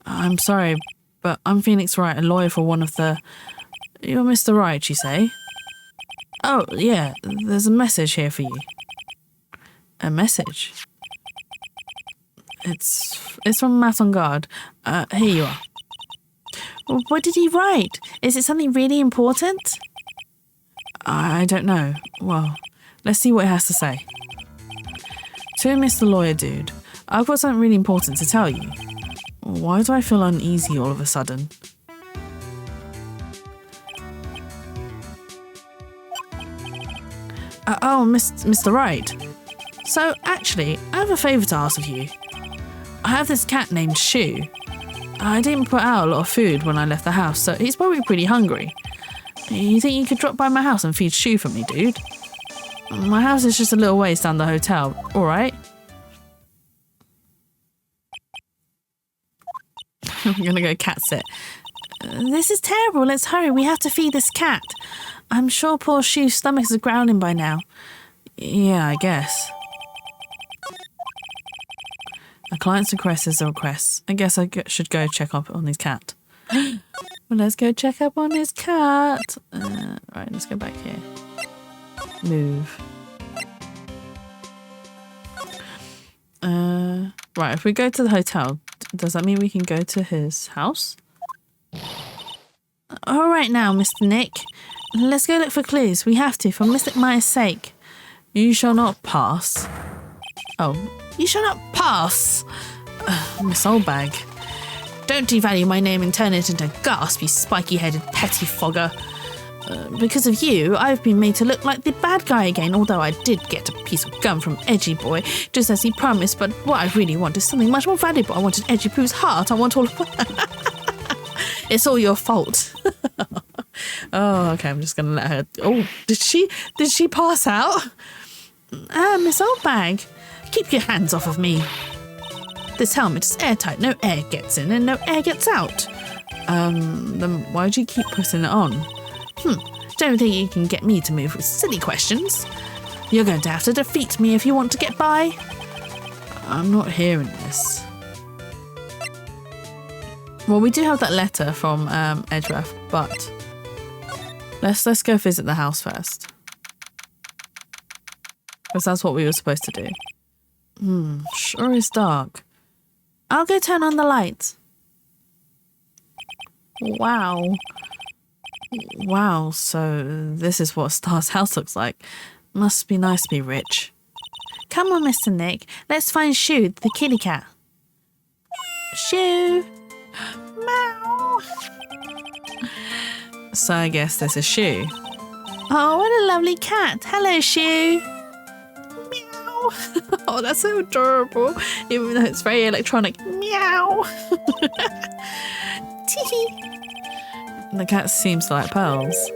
I'm sorry, But I'm Phoenix Wright, a lawyer for one of the... You're Mr. Wright, you say? Oh, yeah, there's a message here for you. A message? It's from Matt on guard. Here you are. What did he write? Is it something really important? I don't know. Well, let's see what it has to say. To Mr. Lawyer Dude, I've got something really important to tell you. Why do I feel uneasy all of a sudden? Mr. Wright. So, actually, I have a favour to ask of you. I have this cat named Shoe. I didn't put out a lot of food when I left the house, so he's probably pretty hungry. You think you could drop by my house and feed Shoe for me, dude? My house is just a little ways down the hotel, alright? I'm gonna go cat sit. This is terrible, let's hurry, we have to feed this cat. I'm sure poor Shoe's stomach is growling by now. Yeah, I guess. A client's request is a request. I guess I should go check up on his cat. Well, let's go check up on his cat. Right, let's go back here. Move. Right, if we go to the hotel, does that mean we can go to his house? All right now, Mr. Nick. Let's go look for clues. We have to, for Mr. Myers' sake. You shall not pass. Oh, you shall not pass. Miss Oldbag. Don't devalue my name and turn it into a gasp, you spiky-headed pettifogger. Because of you, I've been made to look like the bad guy again, although I did get a piece of gum from Edgy Boy, just as he promised, but what I really want is something much more valuable. I wanted Edgy Poo's heart. I want all of It's all your fault. Oh, okay, I'm just going to let her... Oh, did she pass out? Miss Oldbag, keep your hands off of me. This helmet is airtight. No air gets in and no air gets out. Then why'd you keep putting it on? Don't think you can get me to move with silly questions. You're going to have to defeat me if you want to get by. I'm not hearing this. Well, we do have that letter from Edgeworth, but let's go visit the house first. Because that's what we were supposed to do. Sure is dark. I'll go turn on the lights. Wow. Wow, so this is what Star's house looks like. Must be nice to be rich. Come on, Mr. Nick. Let's find Shoe, the kitty cat. Shoe. Meow. So I guess this is Shoe. Oh, what a lovely cat. Hello, Shoe. Meow. Oh, that's so adorable. Even though it's very electronic. Meow. Tee. The cat seems to like pearls.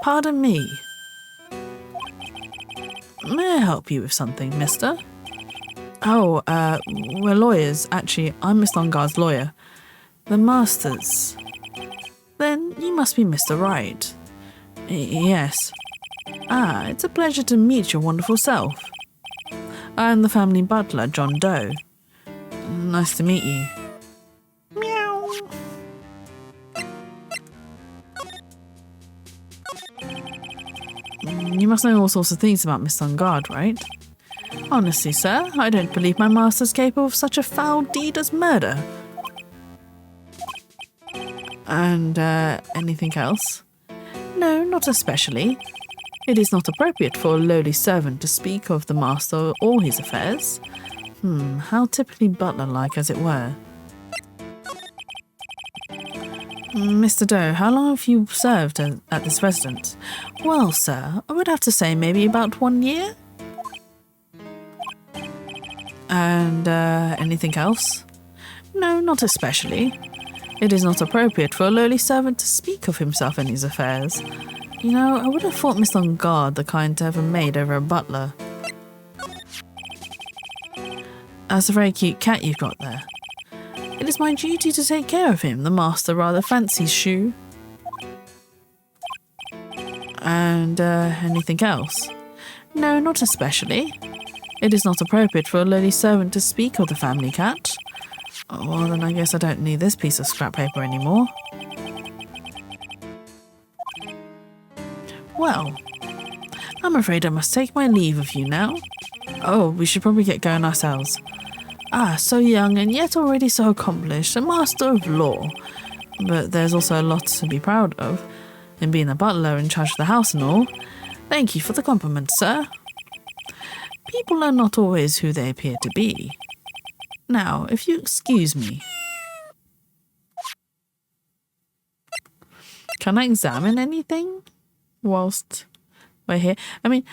Pardon me. May I help you with something, mister? Oh, we're lawyers. Actually, I'm Miss Longard's lawyer. The Masters. Then you must be Mr. Wright. Yes. Ah, it's a pleasure to meet your wonderful self. I'm the family butler, John Doe. Nice to meet you. Meow. You must know all sorts of things about Miss Longard, right? Honestly, sir, I don't believe my master's capable of such a foul deed as murder. And, anything else? No, not especially. It is not appropriate for a lowly servant to speak of the master or his affairs. How typically butler-like, as it were. Mr. Doe, how long have you served at this residence? Well, sir, I would have to say maybe about 1 year. And, anything else? No, not especially. It is not appropriate for a lowly servant to speak of himself and his affairs. You know, I would have thought Miss Longard the kind to have a maid over a butler. That's a very cute cat you've got there. It is my duty to take care of him. The master rather fancies Shoe. And, anything else? No, not especially. It is not appropriate for a lowly servant to speak of the family cat. Oh, well, then I guess I don't need this piece of scrap paper anymore. Well, I'm afraid I must take my leave of you now. Oh, we should probably get going ourselves. Ah, so young and yet already so accomplished, a master of law. But there's also a lot to be proud of, in being a butler in charge of the house and all. Thank you for the compliment, sir. People are not always who they appear to be. Now, if you excuse me. Can I examine anything whilst we're here? I mean,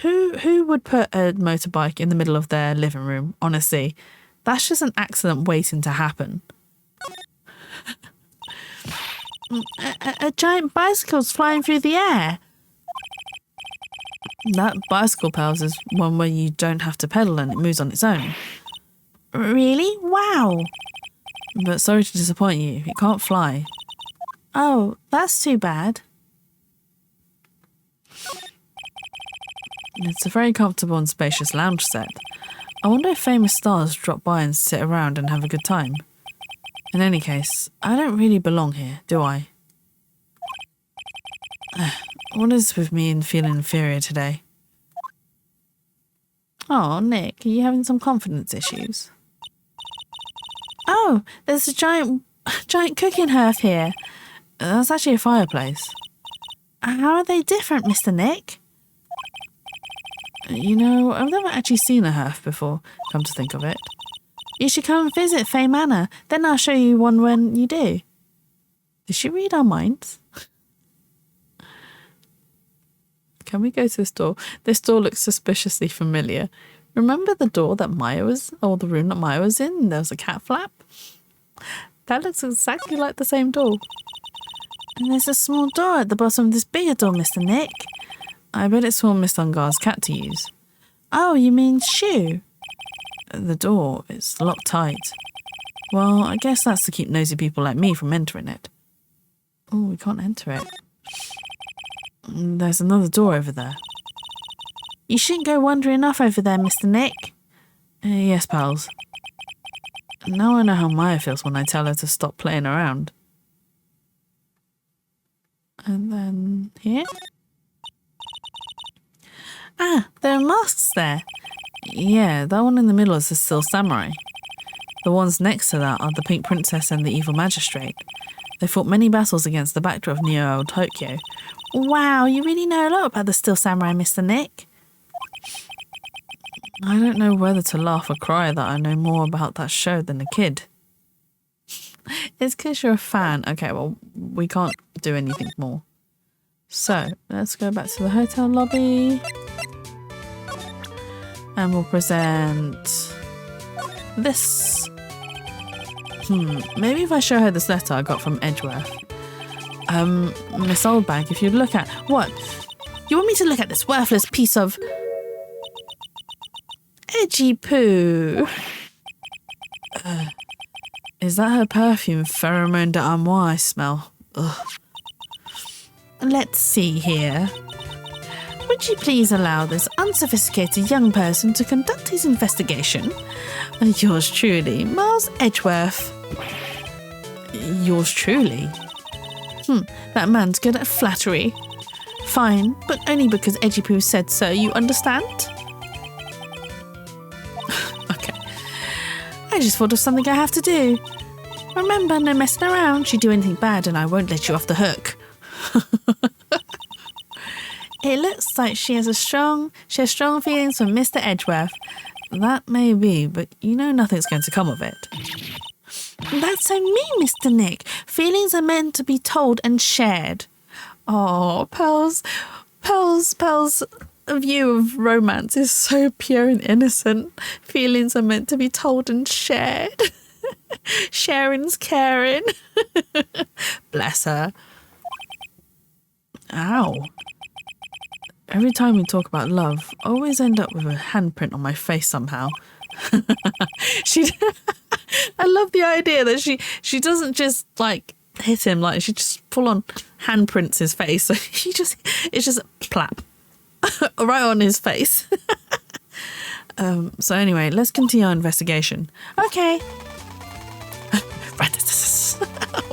who would put a motorbike in the middle of their living room? Honestly, that's just an accident waiting to happen. A giant bicycle's flying through the air. That bicycle, pals, is one where you don't have to pedal and it moves on its own. Really? Wow. But sorry to disappoint you, it can't fly. Oh, that's too bad. It's a very comfortable and spacious lounge set. I wonder if famous stars drop by and sit around and have a good time. In any case, I don't really belong here, do I? What is with me and feeling inferior today? Oh, Nick, are you having some confidence issues? Oh, there's a giant cooking hearth here. That's actually a fireplace. How are they different, Mr. Nick? You know, I've never actually seen a hearth before, come to think of it. You should come and visit Faye Manor, then I'll show you one when you do. Did she read our minds? Can we go to this door? This door looks suspiciously familiar. Remember the door that Maya was, or the room that Maya was in? There was a cat flap. That looks exactly like the same door. And there's a small door at the bottom of this bigger door, Mr. Nick. I bet it's for Miss Ungar's cat to use. Oh, you mean Shoe? The door is locked tight. Well, I guess that's to keep nosy people like me from entering it. Oh, we can't enter it. There's another door over there. You shouldn't go wandering off over there, Mr. Nick. Yes, pals. Now I know how Maya feels when I tell her to stop playing around. And then here? Ah, there are masks there. Yeah, that one in the middle is the Still Samurai. The ones next to that are the Pink Princess and the Evil Magistrate. They fought many battles against the backdrop of Neo Tokyo. Wow, you really know a lot about the Still Samurai, Mr. Nick. I don't know whether to laugh or cry that I know more about that show than a kid. It's because you're a fan. Okay, well, we can't do anything more. So, let's go back to the hotel lobby. And we'll present this. Maybe if I show her this letter I got from Edgeworth. Miss Oldbag, if you look at... What? You want me to look at this worthless piece of... edgy poo? Is that her perfume, Pheromone d'Amour I smell? Ugh. Let's see here. Would you please allow this unsophisticated young person to conduct his investigation? Yours truly, Miles Edgeworth. Yours truly? That man's good at flattery. Fine, but only because Edgy Poo said so, you understand? Okay. I just thought of something I have to do. Remember, no messing around. You do anything bad and I won't let you off the hook. It looks like she has strong feelings for Mr. Edgeworth. That may be, but you know nothing's going to come of it. That's so mean, Mr. Nick. Feelings are meant to be told and shared. Oh, Pearl's view of romance is so pure and innocent. Feelings are meant to be told and shared. Sharing's caring. Bless her. Ow. Every time we talk about love, I always end up with a handprint on my face somehow. I love the idea that she doesn't just like hit him, like she just full on handprints his face. So it's just plap right on his face. So anyway, let's continue our investigation. Okay.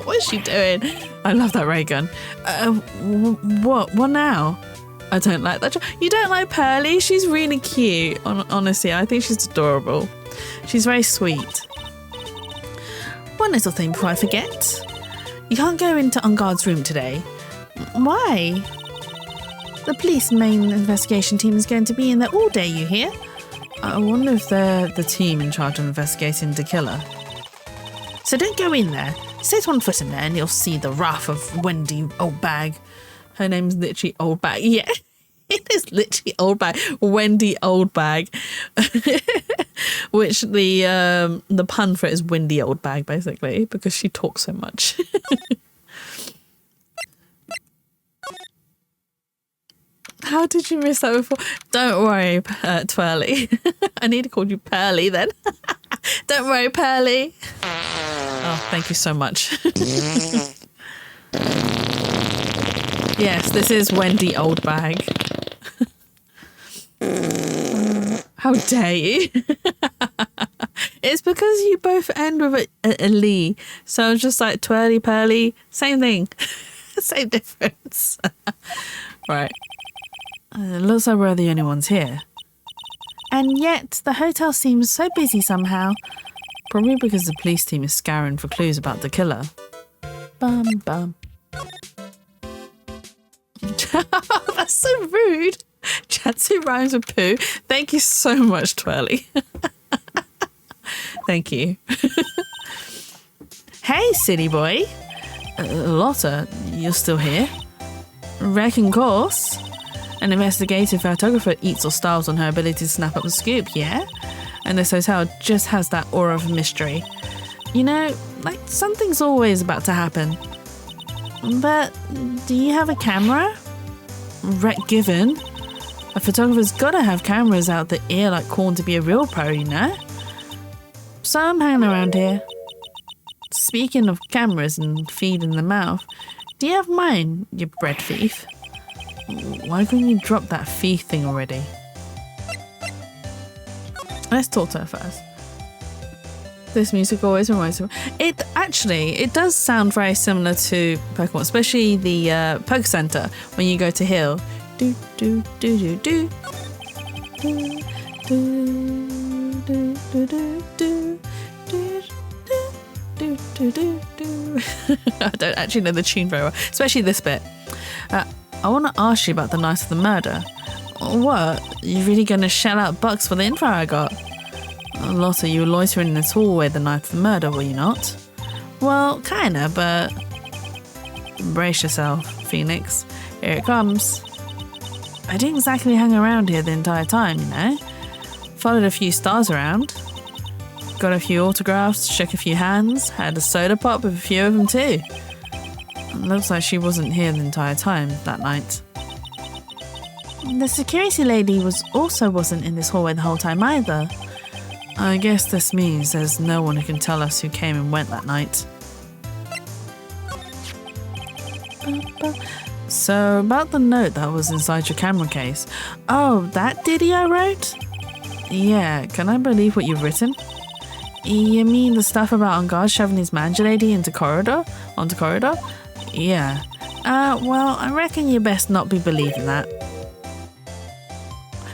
What is she doing? I love that ray gun. What now? I don't like that. You don't like Pearly? She's really cute. Honestly, I think she's adorable. She's very sweet. One little thing before I forget. You can't go into On Guard's room today. Why? The police main investigation team is going to be in there all day, you hear? I wonder if they're the team in charge of investigating the killer. So don't go in there. Set one foot in there and you'll see the wrath of Wendy Oldbag. Her name's literally Oldbag. Yeah, it is literally Oldbag. Wendy Oldbag. Which the pun for it is Wendy Oldbag, basically, because she talks so much. How did you miss that before? Don't worry, Twirly. I need to call you Pearly then. Don't worry, Pearly. Oh, thank you so much. Yes, this is Wendy Oldbag. How dare you? It's because you both end with a Lee. So it's just like Twirly, Pearly, same thing. Same difference. Right. It looks like we're the only ones here. And yet, the hotel seems so busy somehow. Probably because the police team is scouring for clues about the killer. Bum bum. That's so rude. Chatsu rhymes with poo. Thank you so much, Twirly. Thank you. Hey, city boy. Lotta, you're still here? Wrecking course. An investigative photographer eats or starves on her ability to snap up the scoop, yeah? And this hotel just has that aura of mystery. You know, like something's always about to happen. But do you have a camera? Given. A photographer's gotta have cameras out the ear like corn to be a real pro, you know? So I'm hanging around here. Speaking of cameras and feed in the mouth, do you have mine, you bread thief? Why couldn't you drop that thief thing already? Let's talk to her first. This music always reminds me. It does sound very similar to Pokemon, especially the Poke Center when you go to Hill. Do do do do do. Do do do do do do. Do, do, do, do. I don't actually know the tune very well, especially this bit. I want to ask you about the night of the murder. What? You really going to shell out bucks for the info I got? Lotta, you were loitering in this hallway the night of the murder, were you not? Well, kinda, but... Brace yourself, Phoenix. Here it comes. I didn't exactly hang around here the entire time, you know? Followed a few stars around. Got a few autographs, shook a few hands, had a soda pop with a few of them too. Looks like she wasn't here the entire time that night. The security lady wasn't in this hallway the whole time either. I guess this means there's no one who can tell us who came and went that night. So about the note that was inside your camera case. Oh, that ditty I wrote? Yeah, can I believe what you've written? You mean the stuff about On Guard shoving his manager lady onto corridor? Yeah. Well, I reckon you best not be believing that.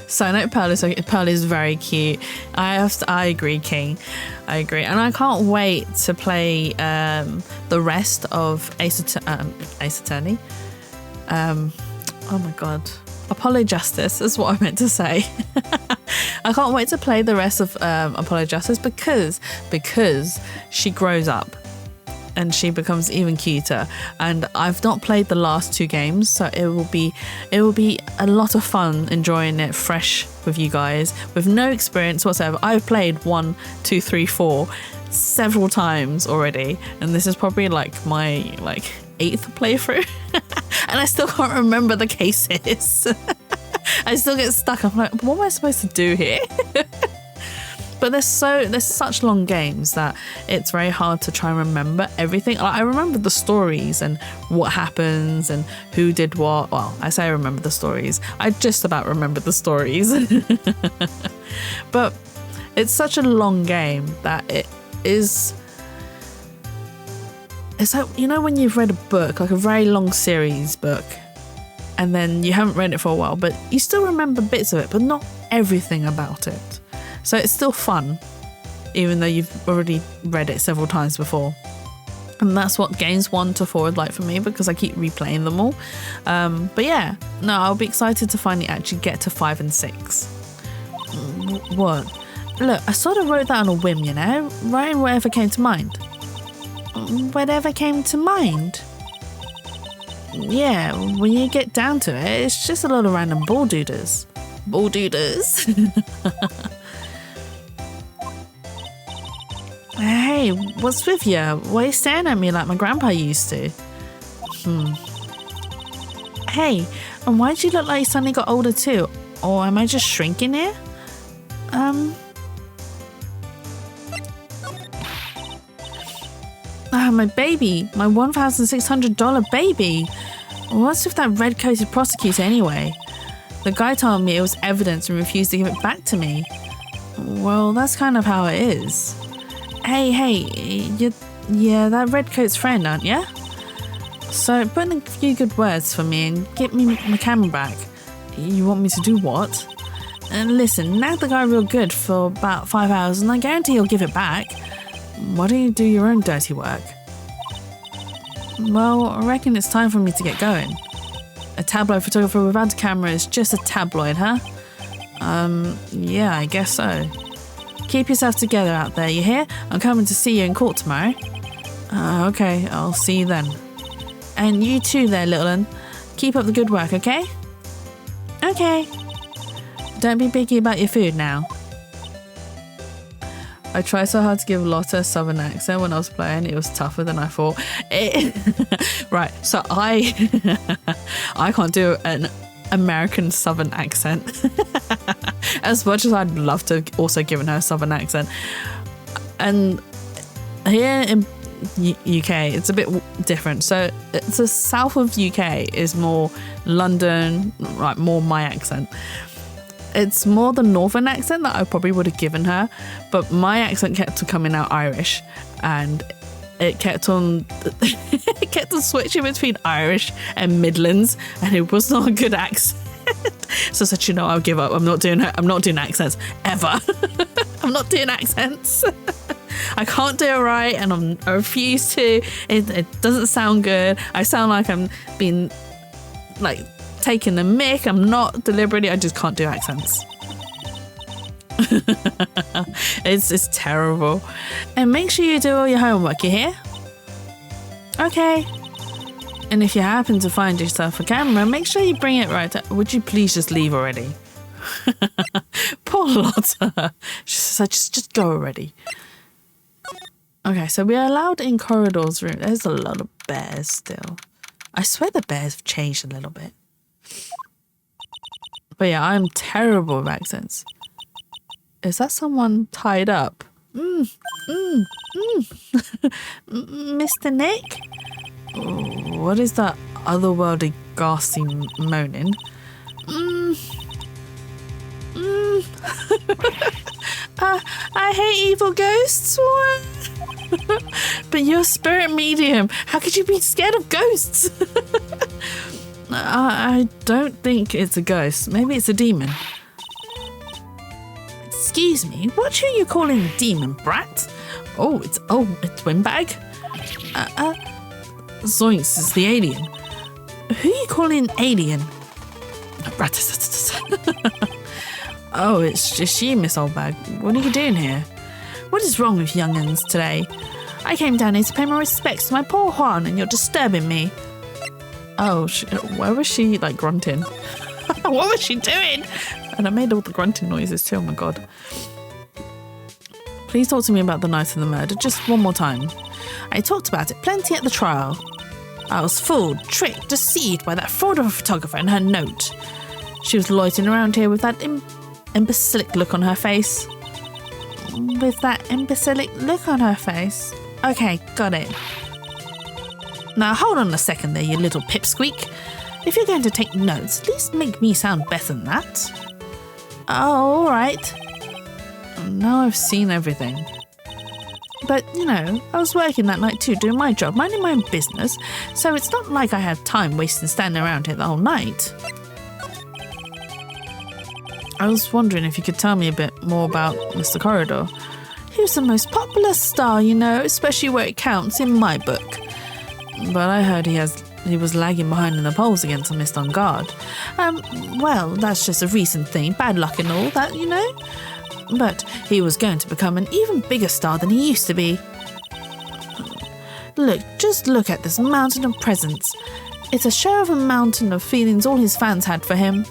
So note Pearl is very cute. I agree, King. I agree. And I can't wait to play the rest of Ace Attorney. Oh my god. Apollo Justice is what I meant to say. I can't wait to play the rest of Apollo Justice because she grows up and she becomes even cuter. And I've not played the last two games, so it will be a lot of fun enjoying it fresh with you guys with no experience whatsoever. I've played 1, 2, 3, 4 several times already, and this is probably like my 8th playthrough. And I still can't remember the cases. I still get stuck. I'm like, what am I supposed to do here? But there's such long games that it's very hard to try and remember everything. Like, I remember the stories and what happens and who did what. Well, I say I remember the stories. I just about remember the stories. But it's such a long game that it is. It's like, you know, when you've read a book, like a very long series book, and then you haven't read it for a while, but you still remember bits of it, but not everything about it. So it's still fun, even though you've already read it several times before. And that's what games 1 to 4 are like for me, because I keep replaying them all. But yeah, no, I'll be excited to finally actually get to 5 and 6. What? Look, I sort of wrote that on a whim, you know, writing whatever came to mind. Whatever came to mind? Yeah, when you get down to it, it's just a lot of random ball dooders. Ball dooders? Hey, what's with you? Why are you staring at me like my grandpa used to? Hey, and why do you look like you suddenly got older too? Or am I just shrinking here? My baby, my $1,600 baby. What's with that red-coated prosecutor anyway? The guy told me it was evidence and refused to give it back to me. Well, that's kind of how it is. Hey, you're that redcoat's friend, aren't you? So put in a few good words for me and get me my camera back. You want me to do what? And listen, nag the guy real good for about 5 hours and I guarantee he'll give it back. Why don't you do your own dirty work? Well, I reckon it's time for me to get going. A tabloid photographer without a camera is just a tabloid, huh? Yeah, I guess so. Keep yourself together out there, you hear? I'm coming to see you in court tomorrow. Okay, I'll see you then. And you too there, little one. Keep up the good work, okay? Okay. Don't be picky about your food now. I tried so hard to give Lotta a southern accent when I was playing. It was tougher than I thought. Right, so I can't do an American southern accent. As much as I'd love to also given her a southern accent. And here in UK, it's a bit different. So it's the south of UK is more London, like more my accent. It's more the northern accent that I probably would have given her, but my accent kept on coming out Irish, and it kept on switching between Irish and Midlands, and it was not a good accent. So I said, you know, I'll give up. I'm not doing accents ever. I'm not doing accents. I can't do it right, and I refuse to. It doesn't sound good. I sound like I'm being like taking the mick. I'm not deliberately. I just can't do accents. It's terrible. And make sure you do all your homework, you hear? Okay. And if you happen to find yourself a camera, make sure you bring it right. Would you please just leave already? Poor Lotta. She said, just go already. Okay, so we are allowed in corridors room. There's a lot of bears still. I swear the bears have changed a little bit. But yeah, I'm terrible with accents. Is that someone tied up? Mr. Nick? What is that otherworldly ghastly moaning? I hate evil ghosts. But you're a spirit medium. How could you be scared of ghosts? I don't think it's a ghost. Maybe it's a demon. Excuse me, what are you calling a demon, brat? Oh, it's a twin bag? Zoinks, it's the alien. Who are you calling alien? Oh, it's just you, Miss Oldbag. What are you doing here? What is wrong with young'uns today? I came down here to pay my respects to my poor Juan, and you're disturbing me. Oh, where was she, like, grunting? What was she doing? And I made all the grunting noises too, oh my god. Please talk to me about the night of the murder, just one more time. I talked about it plenty at the trial. I was fooled, tricked, deceived by that fraud of a photographer and her note. She was loitering around here with that imbecilic look on her face. with that imbecilic look on her face. Okay, got it. Now hold on a second there, you little pipsqueak. If you're going to take notes, at least make me sound better than that. Oh, all right. Now I've seen everything. But, you know, I was working that night too, doing my job, minding my own business, so it's not like I had time wasting standing around here the whole night. I was wondering if you could tell me a bit more about Mr. Corridor. He was the most popular star, you know, especially where it counts in my book. But I heard he was lagging behind in the polls against a missed on guard. Well, that's just a recent thing, bad luck and all that, you know. But he was going to become an even bigger star than he used to be. Look, just look at this mountain of presents. It's a show of a mountain of feelings all his fans had for him.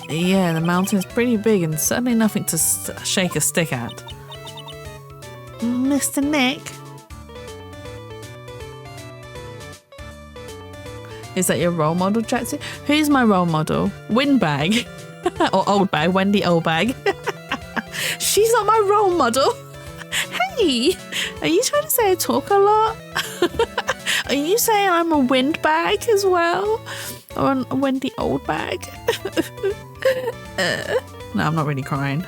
Yeah, the mountain's pretty big and certainly nothing to shake a stick at. Mr. Nick? Is that your role model, Jaxie? Who's my role model? Windbag? Or Old Bag? Wendy Old Bag? She's not my role model. Hey, are you trying to say I talk a lot? Are you saying I'm a windbag as well? Or a Wendy Old Bag? No, I'm not really crying.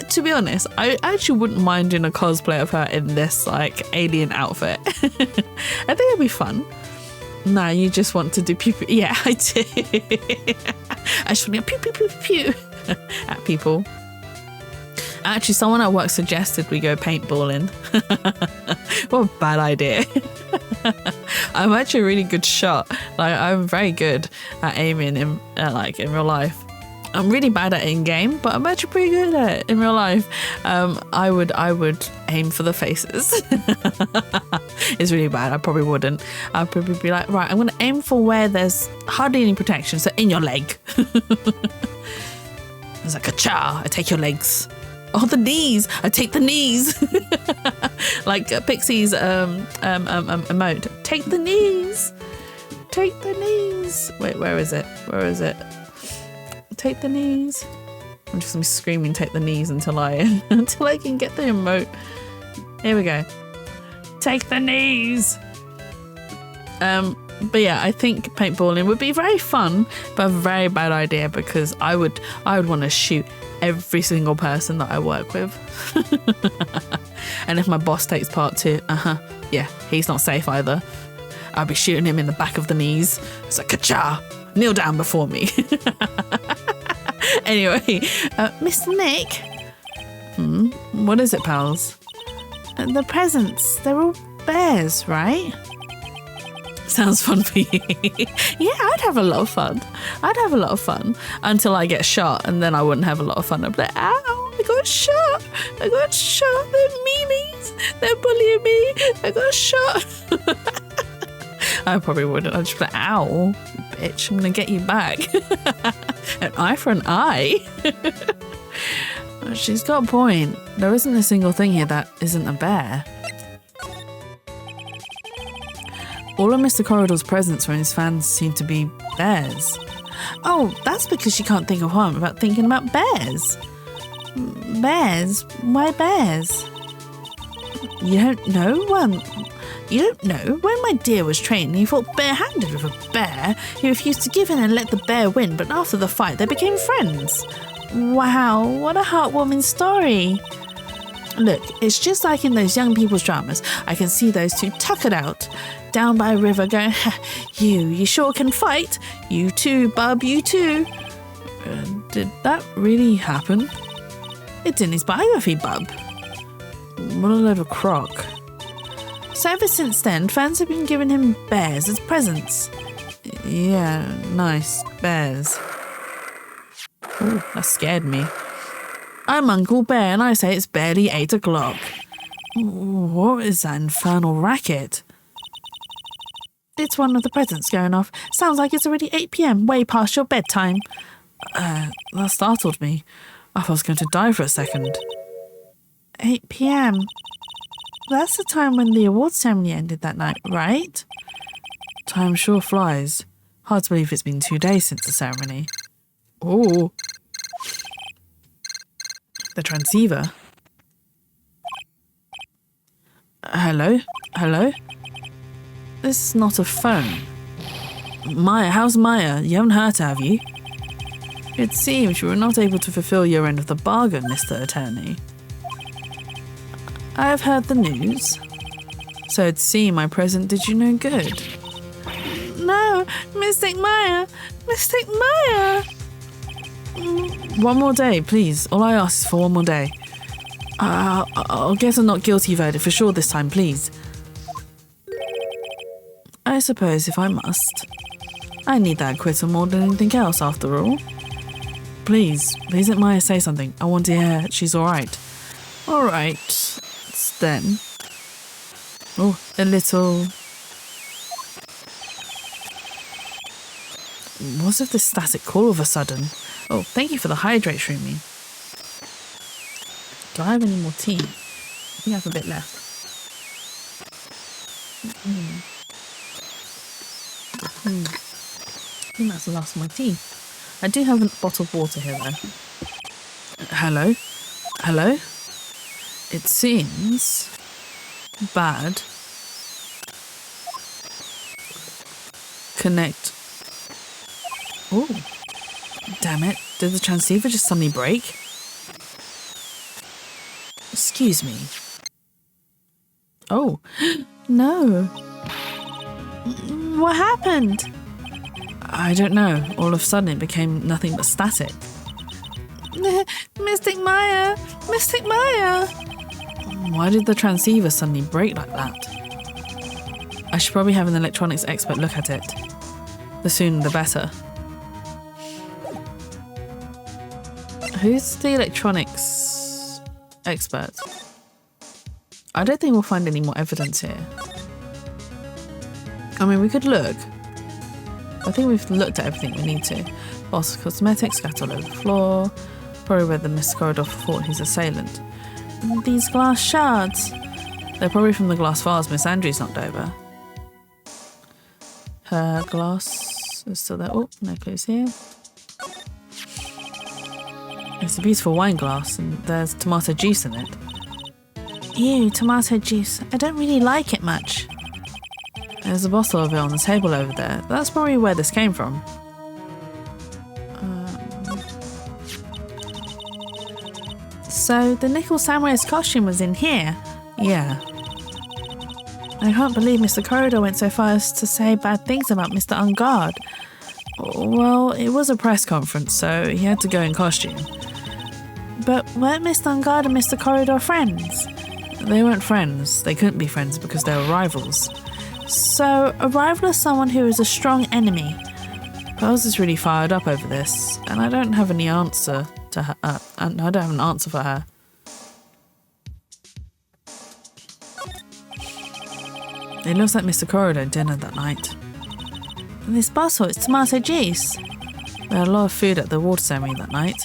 To be honest, I actually wouldn't mind doing a cosplay of her in this like alien outfit. I think it'd be fun. No, you just want to do pew pew. Yeah, I do. I just want to go pew pew pew pew at people. Actually, someone at work suggested we go paintballing. What a bad idea. I'm actually a really good shot. Like, I'm very good at aiming in real life. I'm really bad at it in game, but I'm actually pretty good at it in real life. I would aim for the faces. It's really bad. I probably wouldn't. I'd probably be like, right, I'm going to aim for where there's hardly any protection, so in your leg. It's like a cha, I take your legs. Oh, the knees, I take the knees. Like Pixie's emote. Take the knees. Take the knees. Wait, where is it? Where is it? Take the knees. I'm just gonna be screaming take the knees until I can get the emote. Here we go. Take the knees. But yeah, I think paintballing would be very fun, but a very bad idea because I would want to shoot every single person that I work with. And if my boss takes part too, yeah, he's not safe either. I'll be shooting him in the back of the knees. It's like, ka-cha, kneel down before me. Anyway, Mr. Nick? What is it, pals? The presents, they're all bears, right? Sounds fun for you. Yeah, I'd have a lot of fun. I'd have a lot of fun until I get shot, and then I wouldn't have a lot of fun. I'd be like, ow, I got shot. I got shot. They're meanies. They're bullying me. I got shot. I probably wouldn't. I'd just be like, ow, bitch, I'm going to get you back. An eye for an eye. She's got a point. There isn't a single thing here that isn't a bear. All of Mr. Corridor's presents from his fans seem to be bears. Oh, that's because she can't think of one without thinking about bears. Bears? Why bears? You don't know? Well, you don't know? When my dear was training, he fought barehanded with a bear. He refused to give in and let the bear win, but after the fight, they became friends. Wow, what a heartwarming story. Look, it's just like in those young people's dramas. I can see those two tuck it out, down by a river going, you sure can fight. You too, bub, you too. Did that really happen? It's in his biography, bub. What a load of crock. So ever since then, fans have been giving him bears as presents. Yeah, nice, bears. Ooh, that scared me. I'm Uncle Bear and I say it's barely 8 o'clock. What is that infernal racket? It's one of the presents going off. Sounds like it's already 8 p.m, way past your bedtime. That startled me. I thought I was going to die for a second. 8 p.m. That's the time when the awards ceremony ended that night, right? Time sure flies. Hard to believe it's been 2 days since the ceremony. Ooh. The transceiver? Hello? Hello? This is not a phone. Maya, how's Maya? You haven't hurt her, have you? It seems you were not able to fulfill your end of the bargain, Mr. Attorney. I have heard the news. So it seems my present did you no good. No, Mystic Maya! Mystic Maya! One more day, please. All I ask is for one more day. I'll get a not guilty verdict for sure this time, please. I suppose if I must. I need that acquittal more than anything else, after all. Please let Maya say something. I want to hear she's alright. Alright, then. Oh, a little... What's with this static call all of a sudden? Oh, thank you for the hydrate, Shroomy. Do I have any more tea? I think I have a bit left. I think that's the last of my tea. I do have a bottle of water here, though. Hello? Hello? It seems... bad. Connect. Oh, damn it. Did the transceiver just suddenly break? Excuse me. Oh, no. What happened? I don't know. All of a sudden it became nothing but static. Mystic Maya! Mystic Maya! Why did the transceiver suddenly break like that? I should probably have an electronics expert look at it. The sooner the better. Who's the electronics expert? I don't think we'll find any more evidence here. I mean, we could look. I think we've looked at everything we need to. Boss cosmetics scattered all over the floor. Probably where the Miss Corridor fought his assailant. These glass shards. They're probably from the glass vase Miss Andrews knocked over. Her glass is still there. Oh, no clues here. It's a beautiful wine glass and there's tomato juice in it. Ew, tomato juice. I don't really like it much. There's a bottle of it on the table over there. That's probably where this came from. So the Nickel Samurai's costume was in here? Yeah. I can't believe Mr. Corridor went so far as to say bad things about Mr. Ungard. Well, it was a press conference, so he had to go in costume. But weren't Mr. Ungard and Mr. Corridor friends? They weren't friends. They couldn't be friends because they were rivals. So, a rival is someone who is a strong enemy. Pearls is really fired up over this, and I don't have any answer to her. I don't have an answer for her. It looks like Mr. Corridor dinner that night. And this bottle, it's tomato juice. We had a lot of food at the water ceremony that night.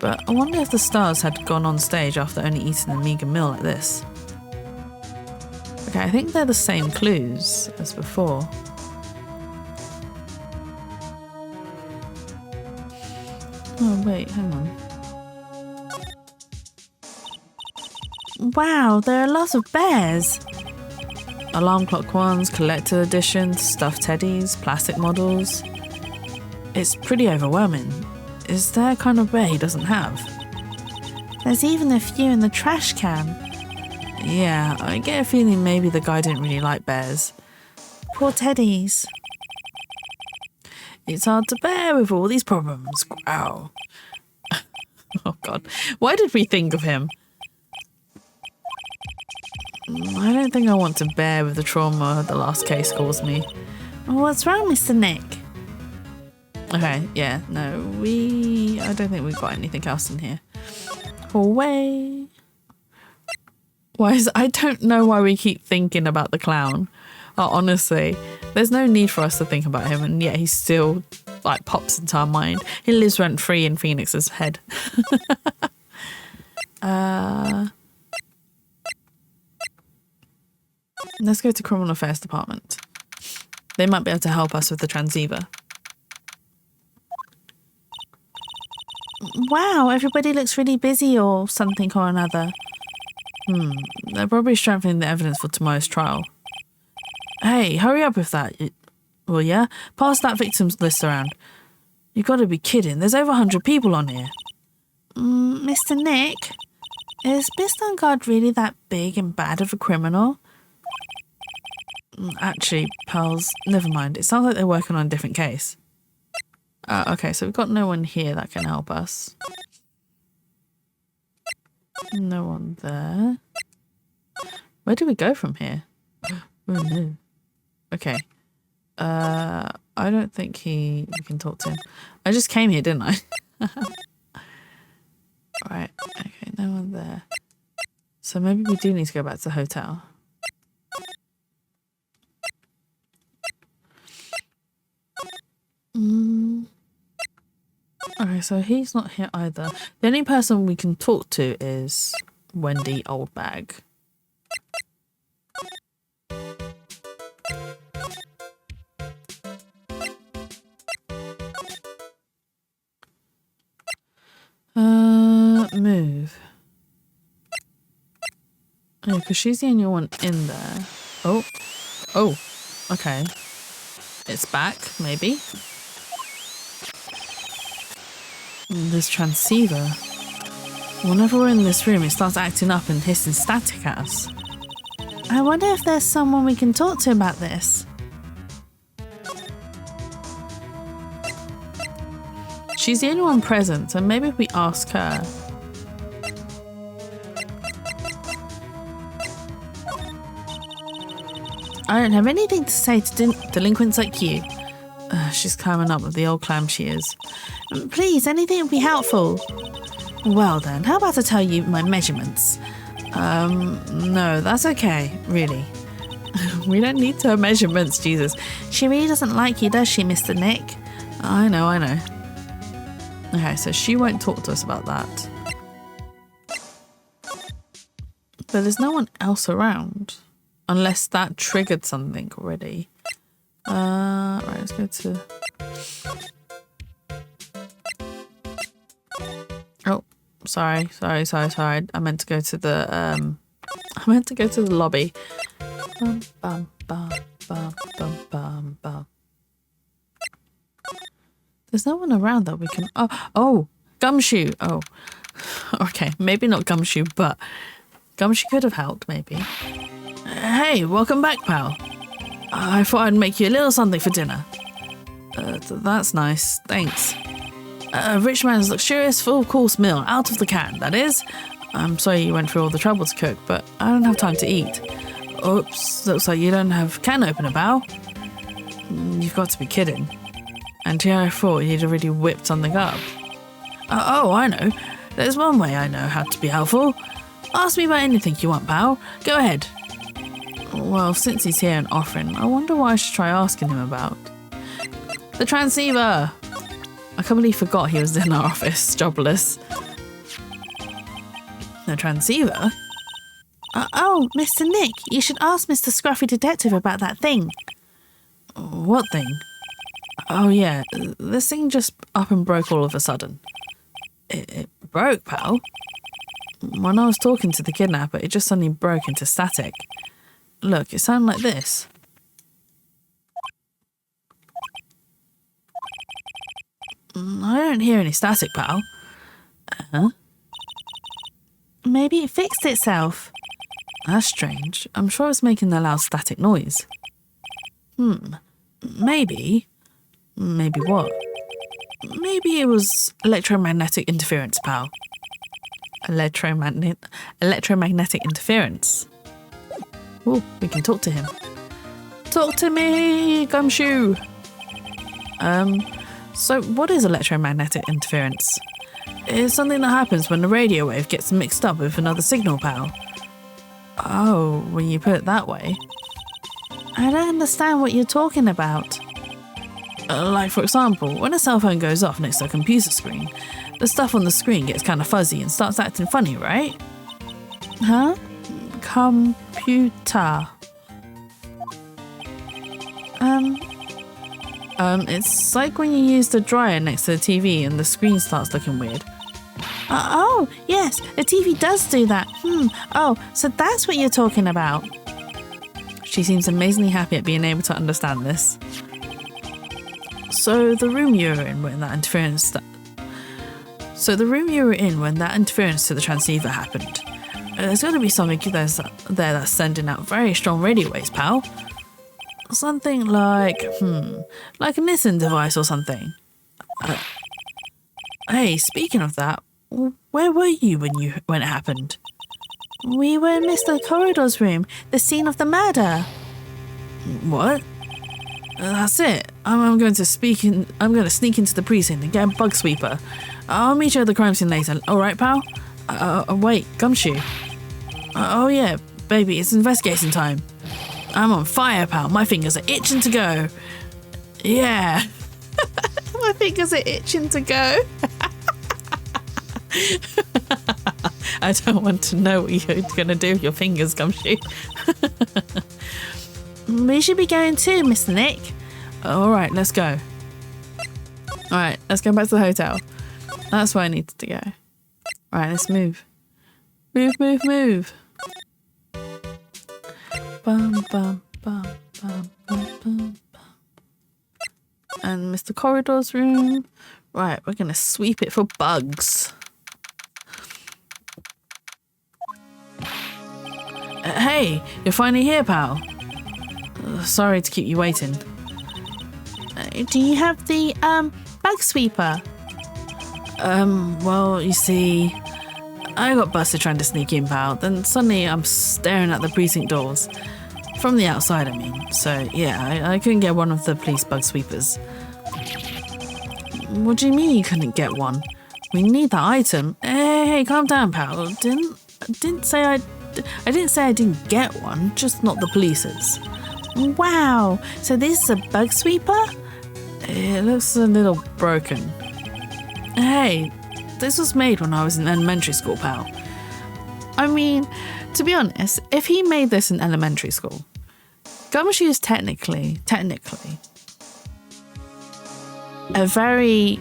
But I wonder if the stars had gone on stage after only eating a meagre meal like this. Okay, I think they're the same clues as before. Oh, wait, hang on. Wow, there are lots of bears. Alarm clock ones, collector editions, stuffed teddies, plastic models. It's pretty overwhelming. Is there a kind of bear he doesn't have? There's even a few in the trash can. Yeah, I get a feeling maybe the guy didn't really like bears. Poor teddies. It's hard to bear with all these problems. Growl. Oh god, why did we think of him? I don't think I want to bear with the trauma the last case caused me. What's wrong, Mr. Nick? Okay, yeah, no, I don't think we've got anything else in here. Away. I don't know why we keep thinking about the clown. Oh, honestly, there's no need for us to think about him, and yet he still like pops into our mind. He lives rent free in Phoenix's head. Let's go to Criminal Affairs Department. They might be able to help us with the transceiver. Wow, everybody looks really busy or something or another. They're probably strengthening the evidence for tomorrow's trial. Hey, hurry up with that. Well, yeah, pass that victims list around. You gotta be kidding. There's over 100 people on here. Mr. Nick, is Mr. Guard really that big and bad of a criminal? Actually, pals, never mind. It sounds like they're working on a different case. Okay, so we've got no one here that can help us. No one there. Where do we go from here? Oh no. Okay. I don't think we can talk to him. I just came here, didn't I? Right. Okay, no one there. So maybe we do need to go back to the hotel. Okay, so he's not here either. The only person we can talk to is Wendy Oldbag. Move. Yeah, because she's the only one in there. Oh, okay. It's back, maybe. This transceiver. Whenever we're in this room, it starts acting up and hissing static at us. I wonder if there's someone we can talk to about this. She's the only one present, so maybe if we ask her. I don't have anything to say to delinquents like you. She's climbing up with the old clam she is. Please, anything would be helpful. Well then, how about I tell you my measurements? No, that's okay, really. We don't need her measurements, Jesus. She really doesn't like you, does she, Mr. Nick? I know. Okay, so she won't talk to us about that. But there's no one else around. Unless that triggered something already. Right, let's go to... Oh, sorry. I meant to go to the, lobby. Bum, bum, bum, bum, bum, bum, bum. There's no one around that we can... Oh, Gumshoe. Oh, okay. Maybe not Gumshoe, but Gumshoe could have helped, maybe. Hey, welcome back, pal. I thought I'd make you a little something for dinner. That's nice. Thanks. A rich man's luxurious full-course meal, out of the can, that is. I'm sorry you went through all the trouble to cook, but I don't have time to eat. Oops, looks like you don't have can opener, pal. You've got to be kidding. And here I thought you'd already whipped something up. Oh, I know. There's one way I know how to be helpful. Ask me about anything you want, pal. Go ahead. Well, since he's here and offering, I wonder what I should try asking him about. The transceiver! I can't believe he forgot he was in our office, jobless. The transceiver? Oh, Mr. Nick, you should ask Mr. Scruffy Detective about that thing. What thing? Oh yeah, this thing just up and broke all of a sudden. It broke, pal? When I was talking to the kidnapper, it just suddenly broke into static. Look, it sounded like this. I don't hear any static, pal. Huh? Maybe it fixed itself. That's strange. I'm sure it was making a loud static noise. Maybe. Maybe what? Maybe it was electromagnetic interference, pal. Electromagnetic interference. Oh, we can talk to him. Talk to me, Gumshoe! So what is electromagnetic interference? It's something that happens when a radio wave gets mixed up with another signal, pal. Oh, when you put it that way. I don't understand what you're talking about. Like, for example, when a cell phone goes off next to a computer screen, the stuff on the screen gets kind of fuzzy and starts acting funny, right? Huh? Computer. It's like when you use the dryer next to the TV and the screen starts looking weird. Oh, yes, a TV does do that. Oh, so that's what you're talking about. She seems amazingly happy at being able to understand this. So the room you were in when that interference to the transceiver happened. There's got to be something there that's sending out very strong radio waves, pal. Something like a listen device or something. Hey, speaking of that, where were you when it happened? We were in Mr. Corridor's room, the scene of the murder. What? That's it. I'm going to sneak into the precinct and get a bug sweeper. I'll meet you at the crime scene later. All right, pal? Wait, Gumshoe. Oh yeah, baby, it's investigation time. I'm on fire, pal. My fingers are itching to go. Yeah. My fingers are itching to go. I don't want to know what you're going to do with your fingers, Gumshoe. We should be going too, Mr. Nick. All right, let's go. All right, let's go back to the hotel. That's where I needed to go. All right, let's move. Move. Bum, bum, bum, bum, bum, bum. And Mr. Corridor's room. Right, we're going to sweep it for bugs. Hey, you're finally here, pal. Sorry to keep you waiting. Do you have the bug sweeper? Well, you see, I got busted trying to sneak in, pal. Then suddenly I'm staring at the precinct doors. From the outside, I mean. So, yeah, I couldn't get one of the police bug sweepers. What do you mean you couldn't get one? We need that item. Hey, calm down, pal. I didn't say I didn't get one, just not the police's. Wow, so this is a bug sweeper? It looks a little broken. Hey, this was made when I was in elementary school, pal. I mean, to be honest, if he made this in elementary school, Gumshoe is technically a very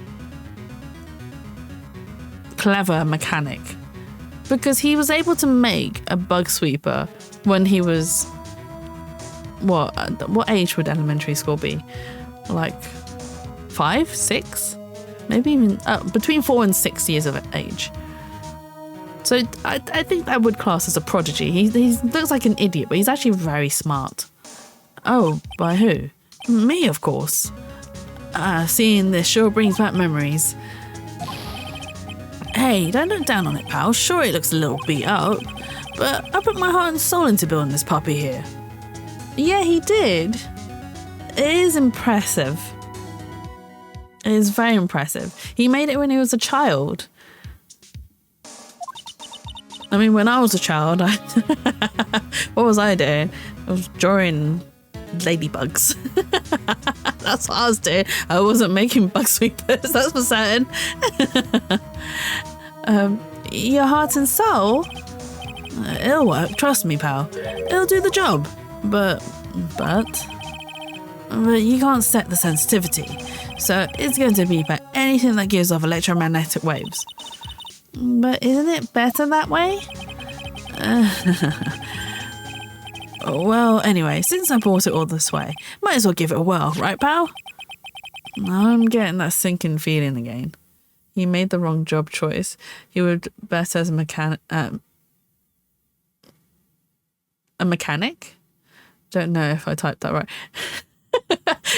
clever mechanic, because he was able to make a bug sweeper when he was what age would elementary school be? Like 5, 6, maybe even between 4 and 6 years of age. So I think that would class as a prodigy. He looks like an idiot, but he's actually very smart. Oh, by who? Me, of course. Seeing this sure brings back memories. Hey, don't look down on it, pal. Sure, it looks a little beat up, but I put my heart and soul into building this puppy here. Yeah, he did. It is impressive. It is very impressive. He made it when he was a child. I mean, when I was a child, what was I doing? I was drawing ladybugs. That's what I was doing. I wasn't making bug sweepers, that's for certain. Your heart and soul? It'll work, trust me, pal. It'll do the job. But you can't set the sensitivity, so it's going to beep at anything that gives off electromagnetic waves. But isn't it better that way? Well, anyway, since I brought it all this way, might as well give it a whirl, right, pal? I'm getting that sinking feeling again. He made the wrong job choice. He would better as a mechanic. A mechanic? Don't know if I typed that right.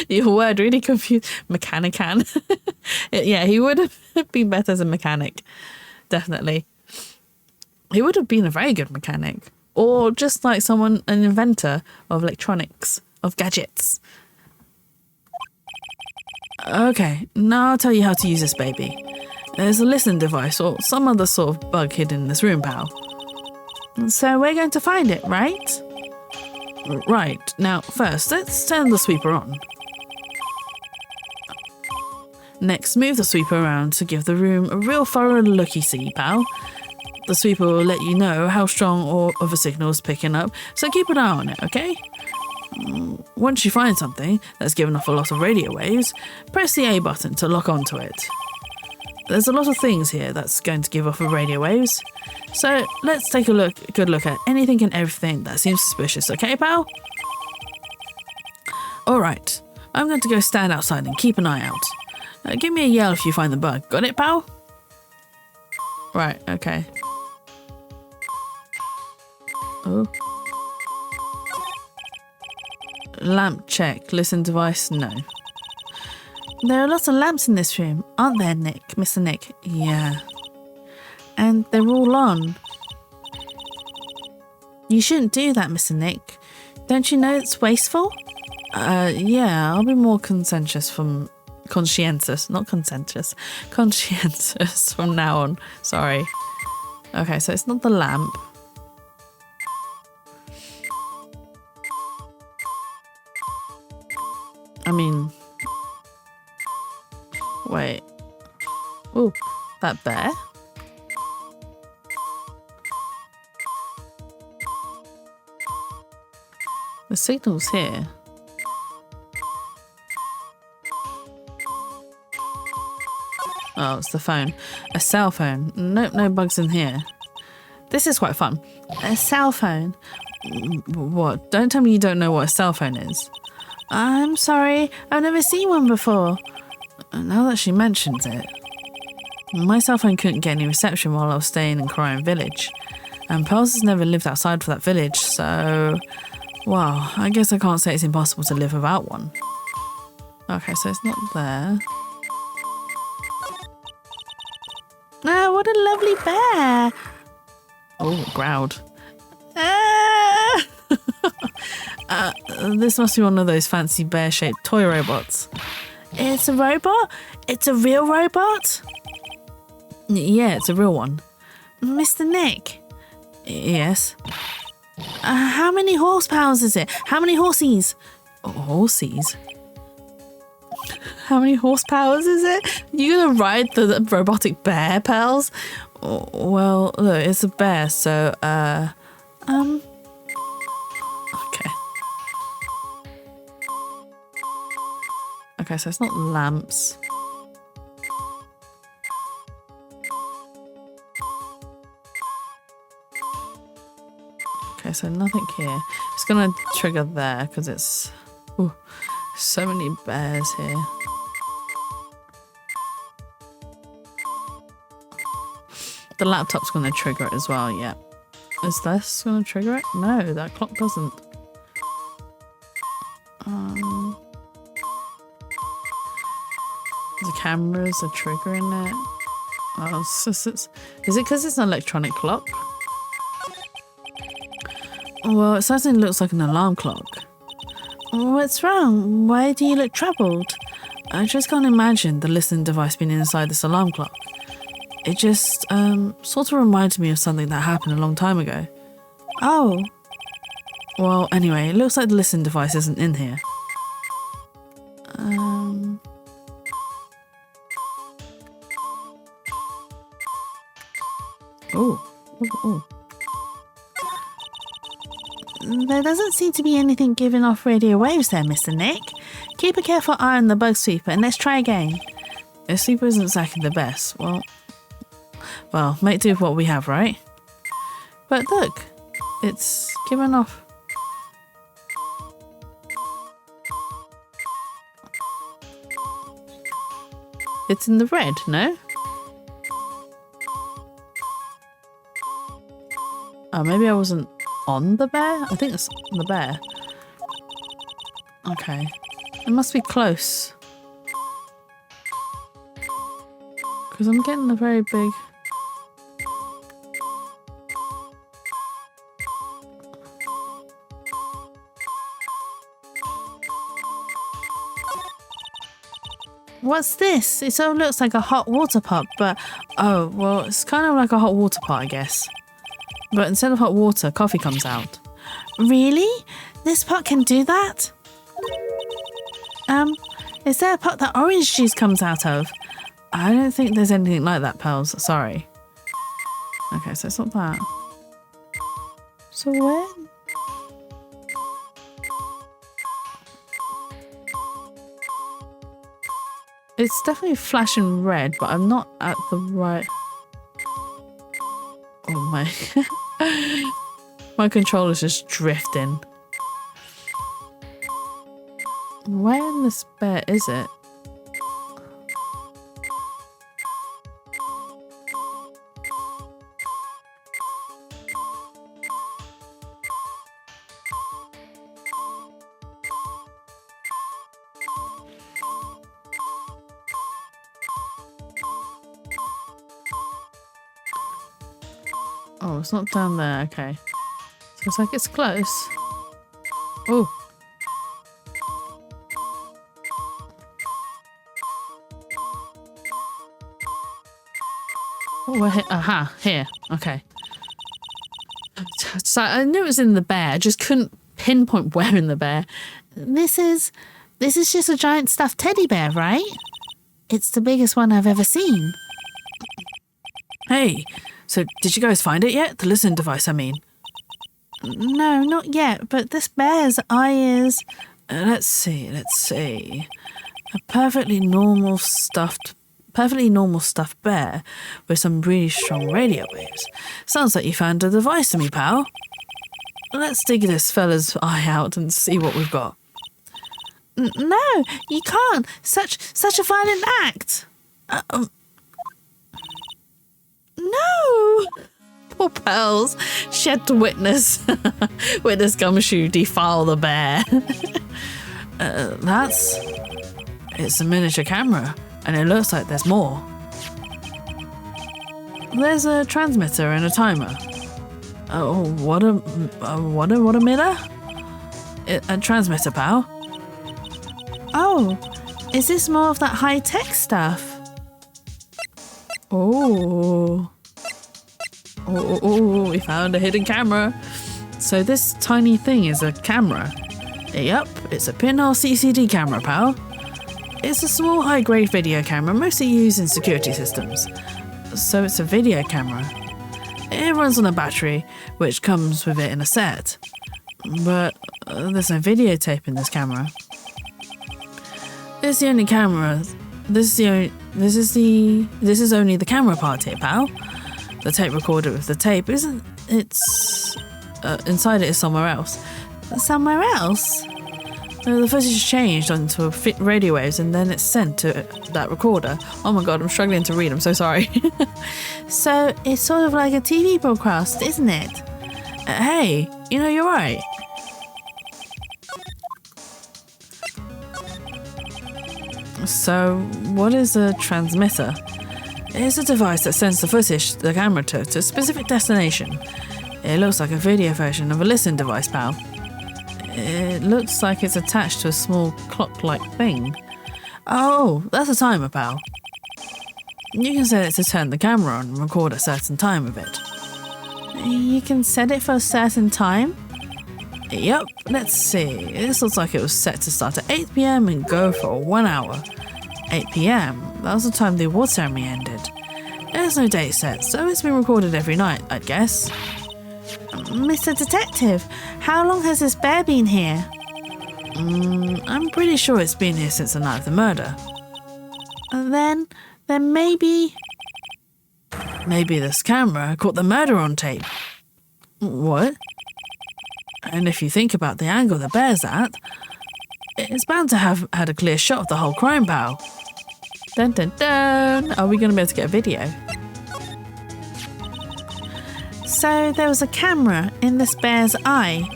Your word really confused. Mechanican. Yeah, he would have been better as a mechanic. Definitely. He would have been a very good mechanic. Or just like an inventor of electronics, of gadgets. Okay, now I'll tell you how to use this baby. There's a listen device or some other sort of bug hidden in this room, pal. So we're going to find it, right? Right, now first, let's turn the sweeper on. Next, move the sweeper around to give the room a real thorough looky-see, pal. The sweeper will let you know how strong or of a signal is picking up, so keep an eye on it, okay? Once you find something that's giving off a lot of radio waves, press the A button to lock onto it. There's a lot of things here that's going to give off radio waves. So let's take a good look at anything and everything that seems suspicious, okay, pal? Alright, I'm going to go stand outside and keep an eye out. Give me a yell if you find the bug. Got it, pal? Right, okay. Oh. Lamp check. Listen device, no. There are lots of lamps in this room, aren't there, Nick? Mr. Nick? Yeah. And they're all on. You shouldn't do that, Mr. Nick. Don't you know it's wasteful? Yeah, I'll be more conscientious from now on. Sorry. Okay, so it's not the lamp. I mean, wait. Ooh, that bear? The signal's here. Oh, it's the phone. A cell phone. Nope, no bugs in here. This is quite fun. A cell phone? What? Don't tell me you don't know what a cell phone is. I'm sorry, I've never seen one before. Now that she mentions it. My cell phone couldn't get any reception while I was staying in Korean Village. And Pearls has never lived outside for that village, so... Well, I guess I can't say it's impossible to live without one. Okay, so it's not there. Ah, what a lovely bear! Oh, it growled. Ah! This must be one of those fancy bear-shaped toy robots. It's a robot? It's a real robot? Yeah, it's a real one. Mr. Nick? Yes? How many horsepower is it? How many horsies? Horsies? How many horsepower is it? You gonna ride the robotic bear, pals? Well, look, it's a bear, so, okay. Okay, so it's not lamps. Okay, so nothing here. It's gonna trigger there because it's so many bears here. The laptop's gonna trigger it as well, yeah. Is this gonna trigger it? No, that clock doesn't. The cameras are triggering it. Oh, is it because it's an electronic clock? Well, it certainly looks like an alarm clock. What's wrong? Why do you look troubled? I just can't imagine the listening device being inside this alarm clock. It just, sort of reminds me of something that happened a long time ago. Oh. Well, anyway, it looks like the listening device isn't in here. Oh. There doesn't seem to be anything giving off radio waves there, Mr. Nick. Keep a careful eye on the bug sweeper and let's try again. The sweeper isn't exactly the best. Well, make do with what we have, right? But look, it's giving off. It's in the red, no? Oh, maybe I wasn't on the bear? I think it's on the bear. Okay. It must be close. Because I'm getting a very big... What's this? It sort of looks like a hot water pot, but... Oh, well, it's kind of like a hot water pot, I guess. But instead of hot water, coffee comes out. Really? This pot can do that? Is there a pot that orange juice comes out of? I don't think there's anything like that, pals. Sorry. Okay, so it's not that. So where? It's definitely flashing red, but I'm not at the right... Oh my... My controller's just drifting. Where in this bear is it? Oh, it's not down there. Okay. So it's like it's close. Oh. Oh, we're here. Aha, here. Okay. So I knew it was in the bear. I just couldn't pinpoint where in the bear. This is just a giant stuffed teddy bear, right? It's the biggest one I've ever seen. Hey, so did you guys find it yet? The listening device, I mean. No, not yet, but this bear's eye is... Let's see. A perfectly normal stuffed bear with some really strong radio waves. Sounds like you found a device to me, pal. Let's dig this fella's eye out and see what we've got. No, you can't. Such a violent act. No. Poor pals. She had to witness Gumshoe defile the bear. It's a miniature camera, and it looks like there's more. There's a transmitter and a timer. Oh, what a minute? A transmitter, pal. Oh, is this more of that high-tech stuff? Oh, we found a hidden camera. So this tiny thing is a camera. Yep, it's a pinhole CCD camera, pal. It's a small high-grade video camera, mostly used in security systems. So it's a video camera. It runs on a battery, which comes with it in a set. But there's no videotape in this camera. It's the only camera. This is only the camera part here, pal. The tape recorder with the tape isn't. It's inside it is somewhere else. Somewhere else? The footage changed onto radio waves and then it's sent to that recorder. Oh my god, I'm struggling to read. I'm so sorry. So it's sort of like a TV broadcast, isn't it? Hey, you're right. So, what is a transmitter? It's a device that sends the footage the camera took to a specific destination. It looks like a video version of a listen device, pal. It looks like it's attached to a small clock-like thing. Oh, that's a timer, pal. You can set it to turn the camera on and record a certain time of it. You can set it for a certain time? Yep, let's see. This looks like it was set to start at 8 PM and go for 1 hour. 8 PM, that was the time the award ceremony ended. There's no date set, so it's been recorded every night, I'd guess. Mr. Detective, how long has this bear been here? I'm pretty sure it's been here since the night of the murder. Then maybe... Maybe this camera caught the murder on tape. What? And if you think about the angle the bear's at, it's bound to have had a clear shot of the whole crime, pal. Dun dun dun! Are we going to be able to get a video? So there was a camera in this bear's eye.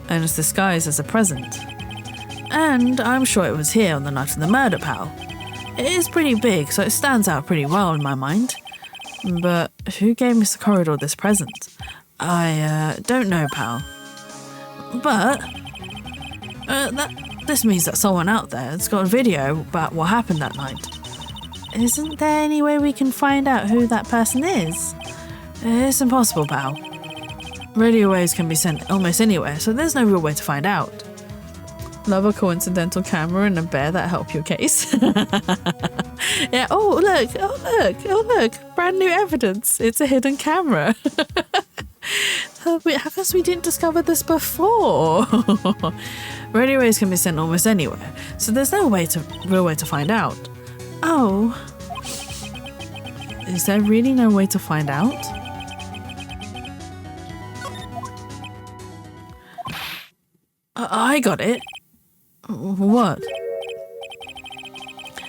And it's disguised as a present. And I'm sure it was here on the night of the murder, pal. It is pretty big, so it stands out pretty well in my mind. But who gave Mr. Corridor this present? I don't know, pal. But this means that someone out there has got a video about what happened that night. Isn't there any way we can find out who that person is? It's impossible, pal. Radio waves can be sent almost anywhere, so there's no real way to find out. Love a coincidental camera and a bear that help your case. Yeah, oh look, brand new evidence. It's a hidden camera. How come we didn't discover this before? Radio waves can be sent almost anywhere, so there's no real way to find out. Oh. Is there really no way to find out? I got it. What?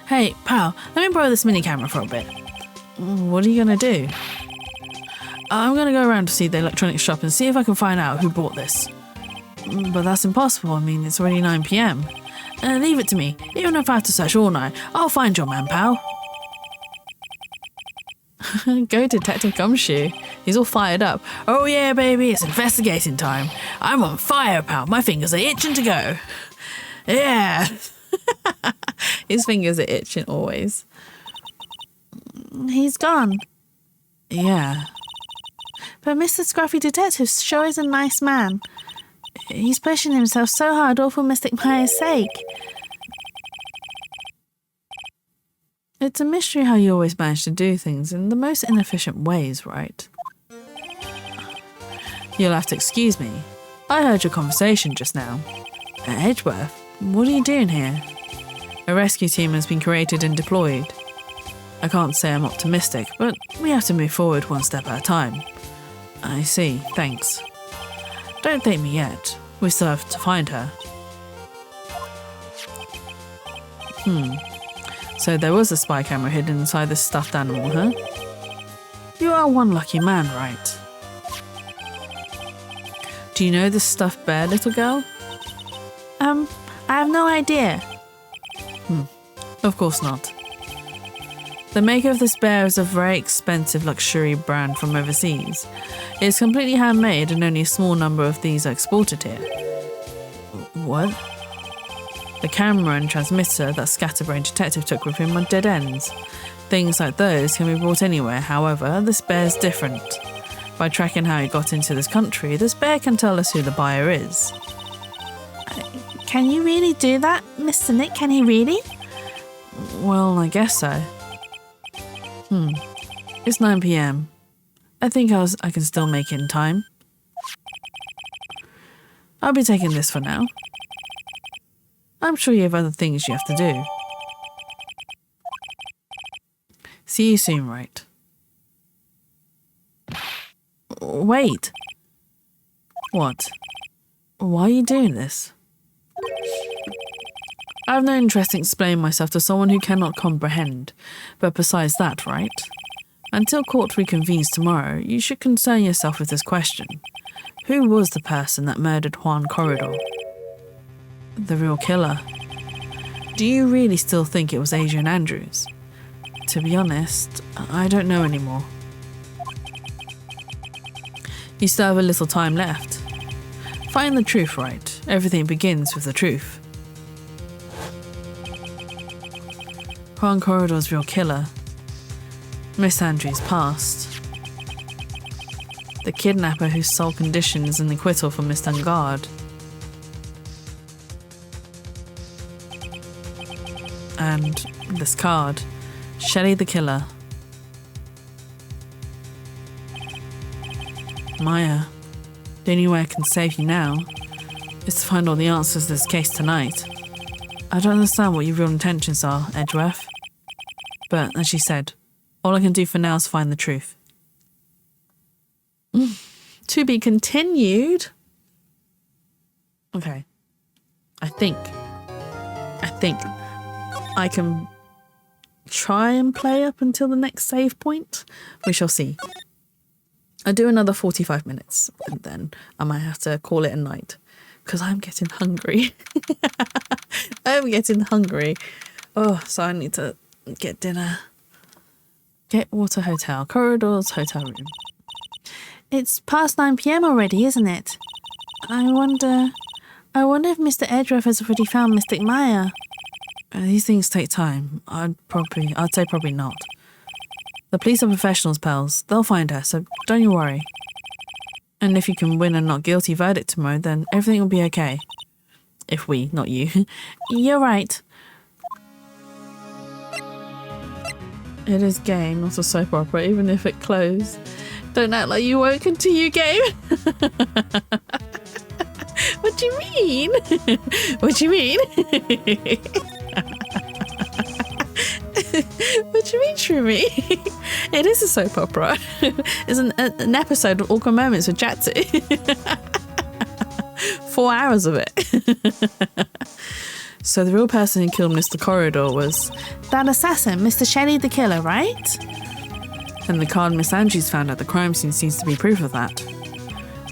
Hey, pal, let me borrow this mini camera for a bit. What are you gonna do? I'm gonna go around to see the electronics shop and see if I can find out who bought this. But that's impossible. I mean, it's already 9 PM. Leave it to me. Even if I have to search all night, I'll find your man, pal. Go Detective Gumshoe. He's all fired up. Oh yeah, baby, it's investigating time. I'm on fire, pal. My fingers are itching to go. Yeah. His fingers are itching always. He's gone. Yeah. But Mr. Scruffy Detective sure is a nice man. He's pushing himself so hard all for Mystic Maya's sake. It's a mystery how you always manage to do things in the most inefficient ways, right? You'll have to excuse me. I heard your conversation just now. Edgeworth, what are you doing here? A rescue team has been created and deployed. I can't say I'm optimistic, but we have to move forward one step at a time. I see, thanks. Don't thank me yet. We still have to find her. So there was a spy camera hidden inside this stuffed animal, huh? You are one lucky man, right? Do you know this stuffed bear, little girl? I have no idea. Of course not. The maker of this bear is a very expensive luxury brand from overseas. It is completely handmade and only a small number of these are exported here. What? The camera and transmitter that Scatterbrain Detective took with him are dead ends. Things like those can be brought anywhere, however, this bear is different. By tracking how he got into this country, this bear can tell us who the buyer is. Can you really do that, Mr. Nick? Can he really? Well, I guess so. It's 9 PM. I think I can still make it in time. I'll be taking this for now. I'm sure you have other things you have to do. See you soon, Wright. Wait. What? Why are you doing this? I have no interest in explaining myself to someone who cannot comprehend. But besides that, right? Until court reconvenes tomorrow, you should concern yourself with this question. Who was the person that murdered Juan Corridor? The real killer. Do you really still think it was Adrian Andrews? To be honest, I don't know anymore. You still have a little time left. Find the truth, Wright. Everything begins with the truth. Juan Corridor's real killer. Miss Andrews passed. The kidnapper whose sole condition is an acquittal for Miss Dungard. And this card. Shelley the killer. Maya, the only way I can save you now is to find all the answers to this case tonight. I don't understand what your real intentions are, Edgeworth. But, as she said, all I can do for now is find the truth. To be continued. Okay. I think I can try and play up until the next save point. We shall see. I'll do another 45 minutes and then I might have to call it a night because I'm getting hungry. I'm getting hungry. Oh, so I need to get dinner. Get Water Hotel, Corridors Hotel Room. It's past 9 PM already, isn't it? I wonder if Mr. Edgeworth has already found Mystic Maya. These things take time. I'd say probably not. The police are professionals, pals. They'll find her, so don't you worry. And if you can win a not guilty verdict tomorrow, then everything will be okay. If we, not you. You're right. It is game, not a soap opera, even if it closed. Don't act like you won't continue, game. What do you mean? What do you mean? What do you mean, Shroomy? It is a soap opera. It's an episode of Awkward Moments with Jatsu. 4 hours of it. So the real person who killed Mr. Corridor was That assassin, Mr. Shelley the killer, right? and the card Miss Andrews found at the crime scene seems to be proof of that.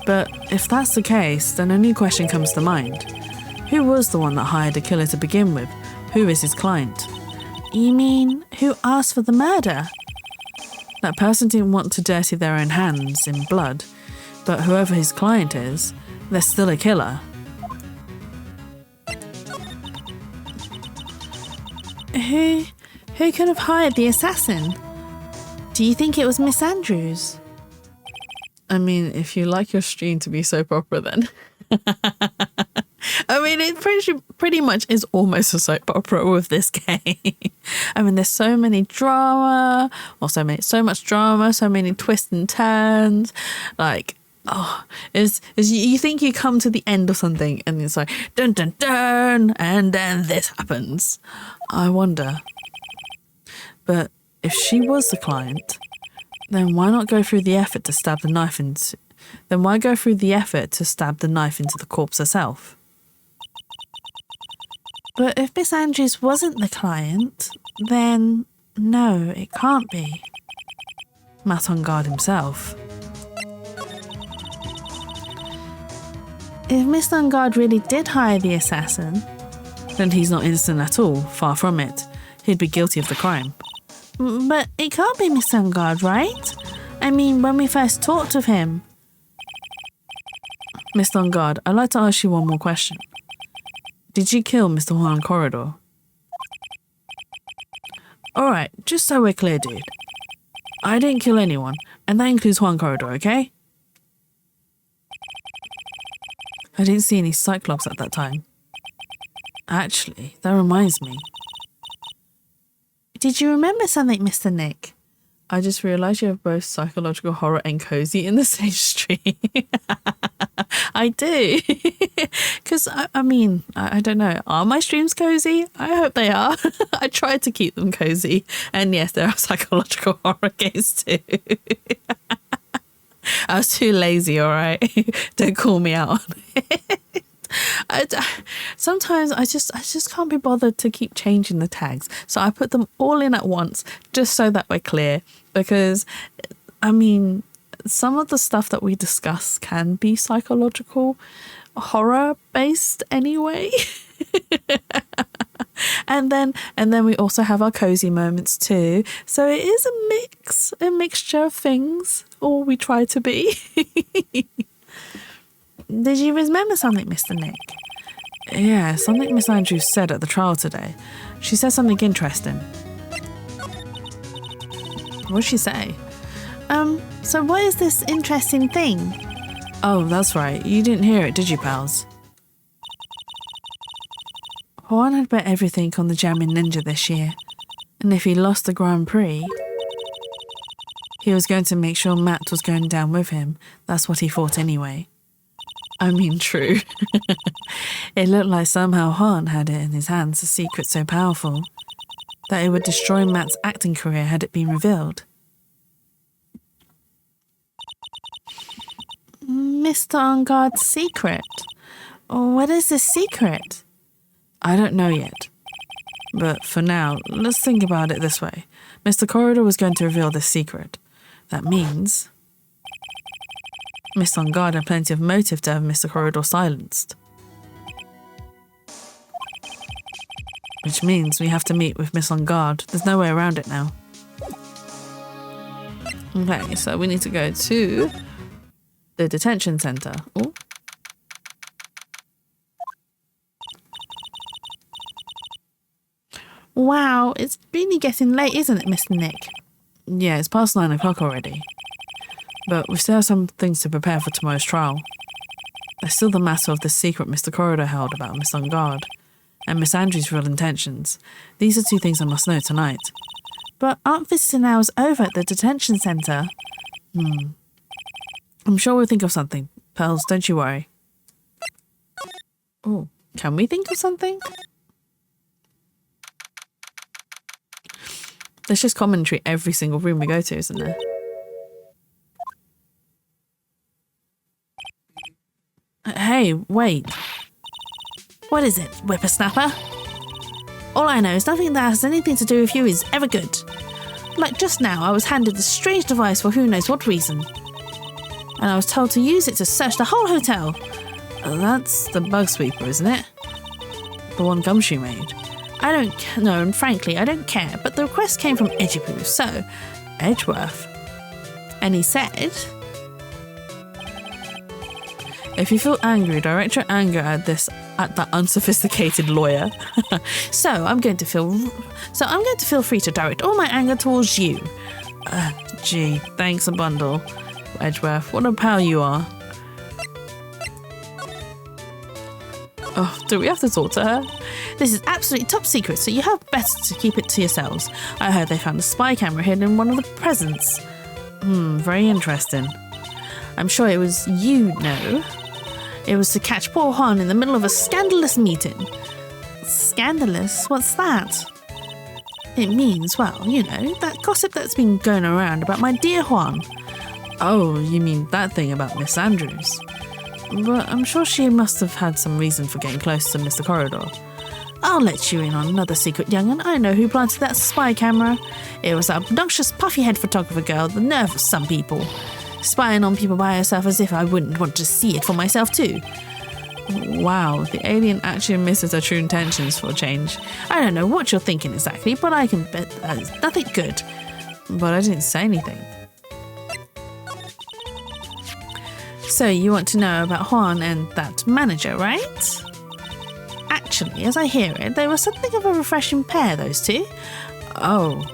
But if that's the case, then a new question comes to mind. Who was the one that hired the killer to begin with? Who is his client? You mean, who asked for the murder? That person didn't want to dirty their own hands in blood, but whoever his client is, they're still a killer. Who could have hired the assassin? Do you think it was Miss Andrews? I mean, if you like your stream to be soap opera, then. I mean, it pretty much is almost a soap opera with this game. I mean, there's so many drama, or so much drama, so many twists and turns. Like, you think you come to the end of something and it's like dun dun dun, and then this happens. I wonder. But if she was the client, then why not go through the effort to stab the knife into? Then why go through the effort to stab the knife into the corpse herself? But if Miss Andrews wasn't the client, then no, it can't be. Matt on guard himself. If Miss Lungard really did hire the assassin, Then he's not innocent at all, far from it. He'd be guilty of the crime. but it can't be Miss Lungard, right? I mean, when we first talked of him. Miss Longard, I'd like to ask you one more question. Did you kill Mr. Juan Corridor? Alright, just so we're clear, dude. I didn't kill anyone, and that includes Juan Corridor, okay? I didn't see any Cyclops at that time. Actually, that reminds me. Did you remember something, Mr. Nick? I just realised you have both psychological horror and cozy in the same stream. I do. Because, I mean, I don't know. Are my streams cozy? I hope they are. I try to keep them cozy. And yes, there are psychological horror games too. I was too lazy, all right? Don't call me out on it. Sometimes I just can't be bothered to keep changing the tags. So I put them all in at once just so that we're clear. Because, I mean, some of the stuff that we discuss can be psychological horror based anyway. and then we also have our cozy moments too. So it is a mixture of things, or we try to be. Did you remember something, Mr. Nick? Yeah, something Miss Andrews said at the trial today. She said something interesting. What did she say? So what is this interesting thing? Oh, that's right. You didn't hear it, did you, pals? Juan had bet everything on the Jamming Ninja this year. And if he lost the Grand Prix, he was going to make sure Matt was going down with him. That's what he thought anyway. I mean, true. It looked like somehow Juan had it in his hands, a secret so powerful that it would destroy Matt's acting career had it been revealed. Mr. Ongard's secret? What is this secret? I don't know yet. But for now, let's think about it this way. Mr. Corridor was going to reveal this secret. That means Miss Longard had plenty of motive to have Mr. Corridor silenced. Which means we have to meet with Miss Longard. There's no way around it now. Okay, so we need to go to the detention centre. Ooh. Wow, it's really getting late, isn't it, Mr. Nick? Yeah, it's past 9 o'clock already. But we still have some things to prepare for tomorrow's trial. There's still the matter of the secret Mr. Corridor held about Miss Longard, and Miss Andrews' real intentions. These are two things I must know tonight. But aren't visiting hours over at the detention centre? I'm sure we'll think of something. Pearls, don't you worry. Oh, can we think of something? There's just commentary every single room we go to, isn't there? Hey, wait. What is it, whippersnapper? All I know is nothing that has anything to do with you is ever good. Like just now, I was handed this strange device for who knows what reason. And I was told to use it to search the whole hotel. That's the bug sweeper, isn't it? The one Gumshoe made. I don't know, and frankly, I don't care, but the request came from Edgepoo, so... Edgeworth. And he said... If you feel angry, direct your anger at that unsophisticated lawyer. So I'm going to feel free to direct all my anger towards you. Gee, thanks a bundle. Edgeworth, what a pal you are. Oh, do we have to talk to her? This is absolutely top secret, so you have better to keep it to yourselves. I heard they found a spy camera hidden in one of the presents. Very interesting. I'm sure it was you know. It was to catch poor Juan in the middle of a scandalous meeting. Scandalous? What's that? It means, well, you know, that gossip that's been going around about my dear Juan. Oh, you mean that thing about Miss Andrews? But I'm sure she must have had some reason for getting close to Mr. Corridor. I'll let you in on another secret, young'un. I know who planted that spy camera. It was that obnoxious, puffy-head photographer girl, the nerve of some people. Spying on people by herself as if I wouldn't want to see it for myself too. Wow, the alien actually misses her true intentions for a change. I don't know what you're thinking exactly, but I can bet that is nothing good. But I didn't say anything. So you want to know about Juan and that manager, right? Actually, as I hear it, they were something of a refreshing pair, those two. Oh.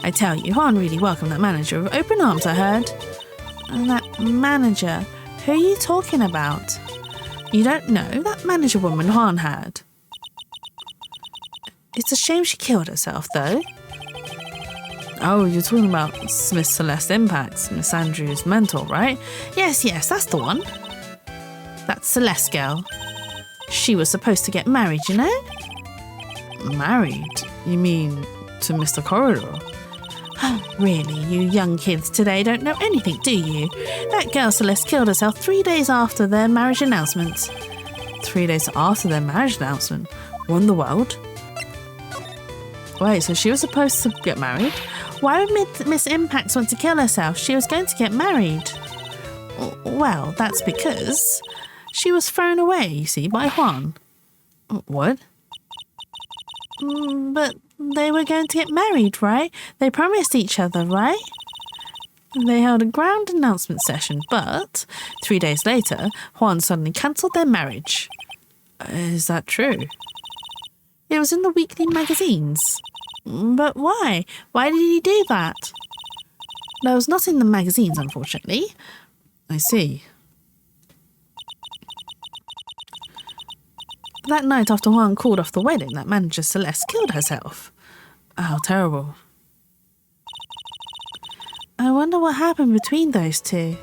I tell you, Juan really welcomed that manager with open arms, I heard. And that manager? Who are you talking about? You don't know that manager woman Juan had? It's a shame she killed herself, though. Oh, you're talking about Miss Celeste Impact, Miss Andrews' mentor, right? Yes, that's the one. That Celeste girl. She was supposed to get married, you know? Married? You mean to Mr. Corridor? Really, you young kids today don't know anything, do you? That girl Celeste killed herself 3 days after their marriage announcement. 3 days after their marriage announcement? Won the world? Wait, so she was supposed to get married? Why would Miss Impact want to kill herself? She was going to get married. Well, that's because she was thrown away, you see, by Juan. What? But they were going to get married, right? They promised each other, right? They held a grand announcement session, but 3 days later, Juan suddenly cancelled their marriage. Is that true? It was in the weekly magazines. But why? Why did he do that? That was not in the magazines, unfortunately. I see. That night after Juan called off the wedding, that manager Celeste killed herself. How terrible. I wonder what happened between those two.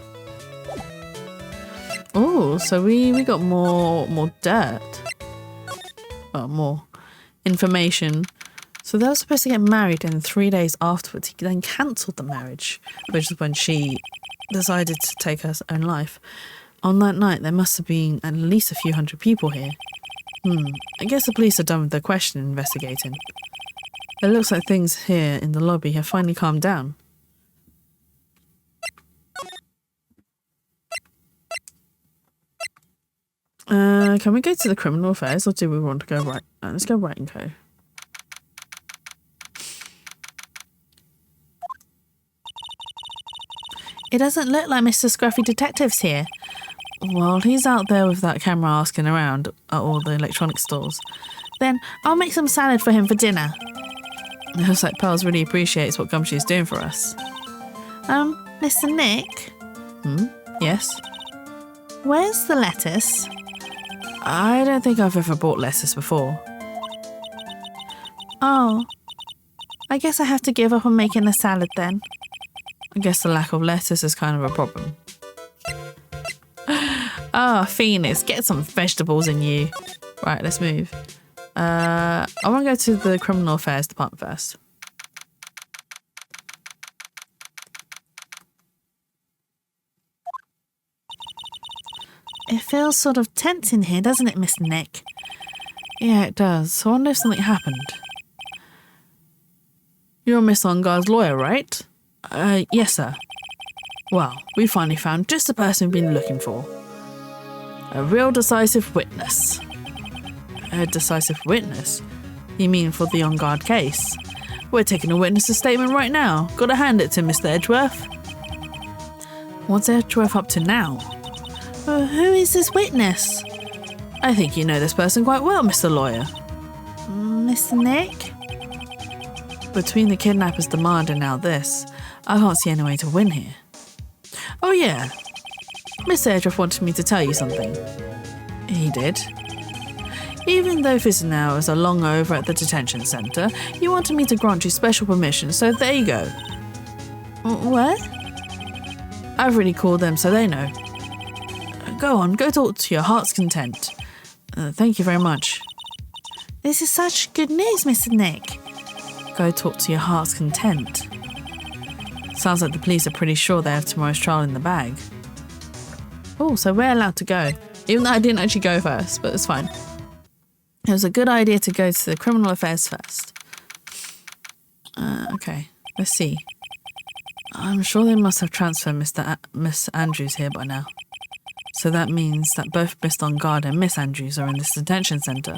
Oh, so we got more dirt. Well, more information. So they were supposed to get married, and 3 days afterwards he then cancelled the marriage, which is when she decided to take her own life. On that night, there must have been at least a few hundred people here. I guess the police are done with their question investigating. It looks like things here in the lobby have finally calmed down. Can we go to the criminal affairs, or do we want to go right? Let's go right and go. It doesn't look like Mr. Scruffy Detective's here. Well, he's out there with that camera asking around at all the electronic stores. Then I'll make some salad for him for dinner. It looks like Pearls really appreciates what Gumshoe's doing for us. Mr. Nick? Yes? Where's the lettuce? I don't think I've ever bought lettuce before. Oh. I guess I have to give up on making a salad then. I guess the lack of lettuce is kind of a problem. Phoenix, get some vegetables in you. Right, let's move. I want to go to the criminal affairs department first. It feels sort of tense in here, doesn't it, Mr. Nick? Yeah, it does. I wonder if something happened. You're Miss Ongar's lawyer, right? Yes, sir. Well, we finally found just the person we've been looking for. A real decisive witness. A decisive witness? You mean for the on-guard case? We're taking a witness's statement right now. Gotta hand it to Mr. Edgeworth. What's Edgeworth up to now? Who is this witness? I think you know this person quite well, Mr. Lawyer. Mr. Nick? Between the kidnapper's demand and now this, I can't see any way to win here. Oh yeah, Mr. Edgeworth wanted me to tell you something. He did. Even though visiting hours are long over at the detention centre, he wanted me to grant you special permission, so there you go. What? I've already called them so they know. Go on, go talk to your heart's content. Thank you very much. This is such good news, Mr. Nick. Go talk to your heart's content. Sounds like the police are pretty sure they have tomorrow's trial in the bag. Oh, so we're allowed to go. Even though I didn't actually go first, but it's fine. It was a good idea to go to the criminal affairs first. Okay, let's see. I'm sure they must have transferred Miss Andrews here by now. So that means that both Mr. On Guard and Miss Andrews are in this detention centre.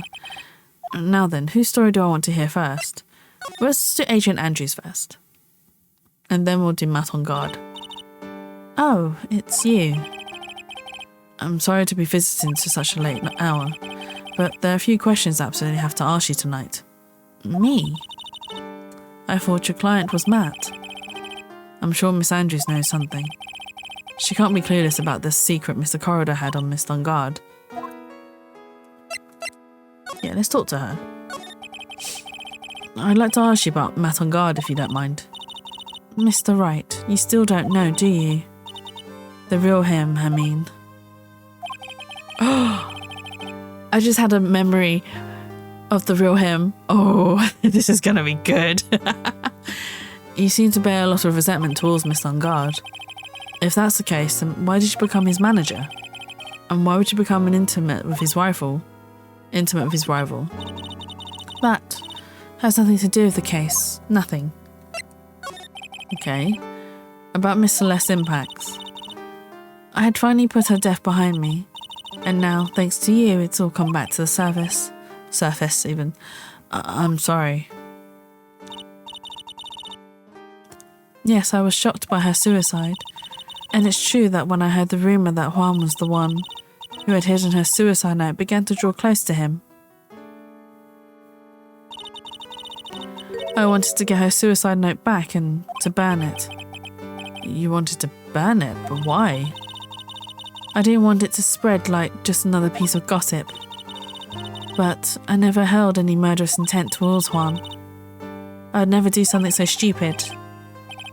Now then, whose story do I want to hear first? Let's do Agent Andrews first. And then we'll do Matt On Guard. Oh, it's you. I'm sorry to be visiting to such a late hour, but there are a few questions I absolutely have to ask you tonight. Me? I thought your client was Matt. I'm sure Miss Andrews knows something. She can't be clueless about this secret Mr. Corridor had on Mr. On Guard. Yeah, let's talk to her. I'd like to ask you about Matt On Guard, if you don't mind. Mr. Wright, you still don't know, do you? The real him, I mean. I just had a memory of the real him. Oh, this is gonna be good. You seem to bear a lot of resentment towards Mr. On Guard. If that's the case, then why did you become his manager? And why would you become intimate with his rival? That has nothing to do with the case. Nothing. Okay. About Miss Celeste's impacts. I had finally put her death behind me. And now, thanks to you, it's all come back to the surface. Surface, even. I'm sorry. Yes, I was shocked by her suicide. And it's true that when I heard the rumour that Juan was the one who had hidden her suicide note, began to draw close to him. I wanted to get her suicide note back and to burn it. You wanted to burn it, but why? I didn't want it to spread like just another piece of gossip. But I never held any murderous intent towards Juan. I'd never do something so stupid.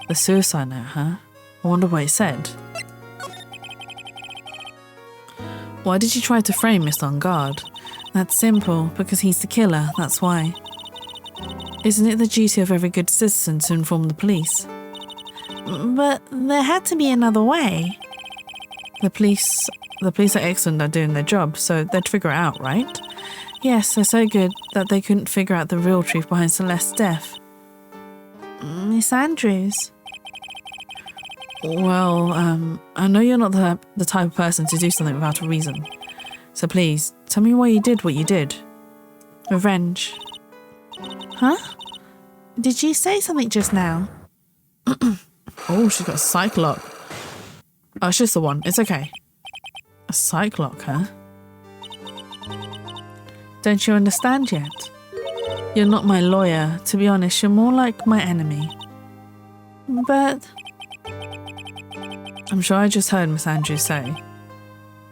The suicide note, huh? I wonder what it said. Why did you try to frame Mr. On Guard? That's simple, because he's the killer, that's why. Isn't it the duty of every good citizen to inform the police? But there had to be another way. The police are excellent at doing their job, so they'd figure it out, right? Yes, they're so good that they couldn't figure out the real truth behind Celeste's death. Miss Andrews? Well, I know you're not the type of person to do something without a reason. So please, tell me why you did what you did. Revenge. Huh? Did you say something just now? Oh, she's got a psych lock. Oh, it's just the one. It's okay. A psych lock, huh? Don't you understand yet? You're not my lawyer. To be honest, you're more like my enemy. But I'm sure I just heard Miss Andrews say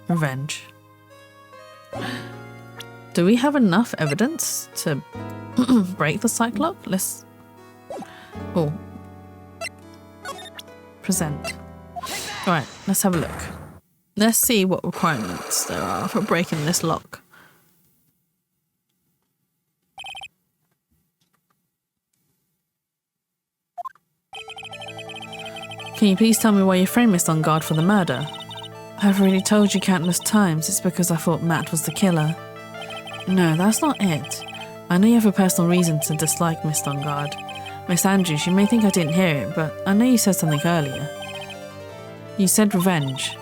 revenge. Do we have enough evidence to break the psych lock? Let's... Oh. Present. Alright, let's have a look. Let's see what requirements there are for breaking this lock. Can you please tell me why you framed Mr. On Guard for the murder? I've already told you countless times it's because I thought Matt was the killer. No, that's not it. I know you have a personal reason to dislike Miss Dungard. Miss Andrews, you may think I didn't hear it, but I know you said something earlier. You said revenge.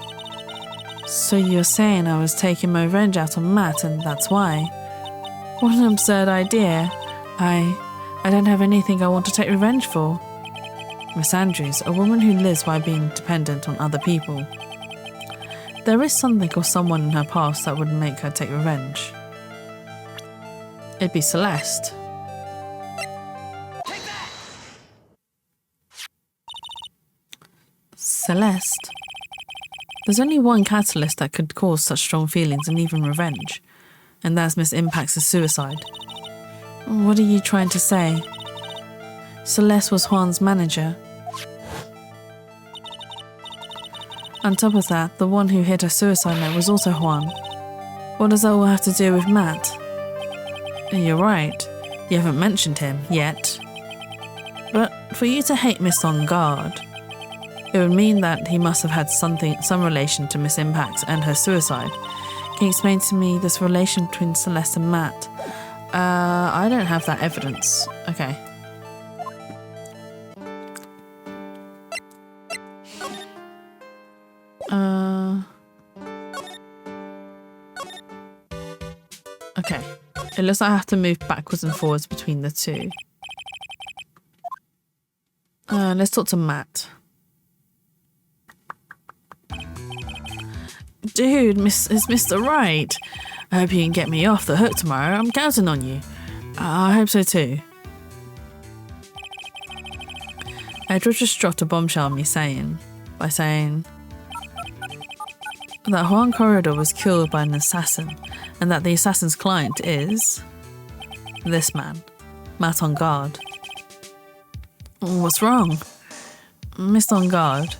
So you're saying I was taking my revenge out on Matt and that's why? What an absurd idea. I don't have anything I want to take revenge for. Miss Andrews, a woman who lives by being dependent on other people. There is something or someone in her past that would make her take revenge. It'd be Celeste. Celeste? There's only one catalyst that could cause such strong feelings and even revenge, and that's Miss Impact's suicide. What are you trying to say? Celeste was Juan's manager. On top of that, the one who hid her suicide note was also Juan. What does that all have to do with Matt? You're right, you haven't mentioned him yet. But for you to hate Miss On Guard, it would mean that he must have had some relation to Miss Impact and her suicide. Can you explain to me this relation between Celeste and Matt? I don't have that evidence. Okay. Okay. It looks like I have to move backwards and forwards between the two. Let's talk to Matt. Dude, it's Mr. Wright. I hope you can get me off the hook tomorrow. I'm counting on you. I hope so too. Edward just dropped a bombshell on me by saying that Juan Corridor was killed by an assassin and that the assassin's client is this man, Matt On Guard. What's wrong? Miss On Guard.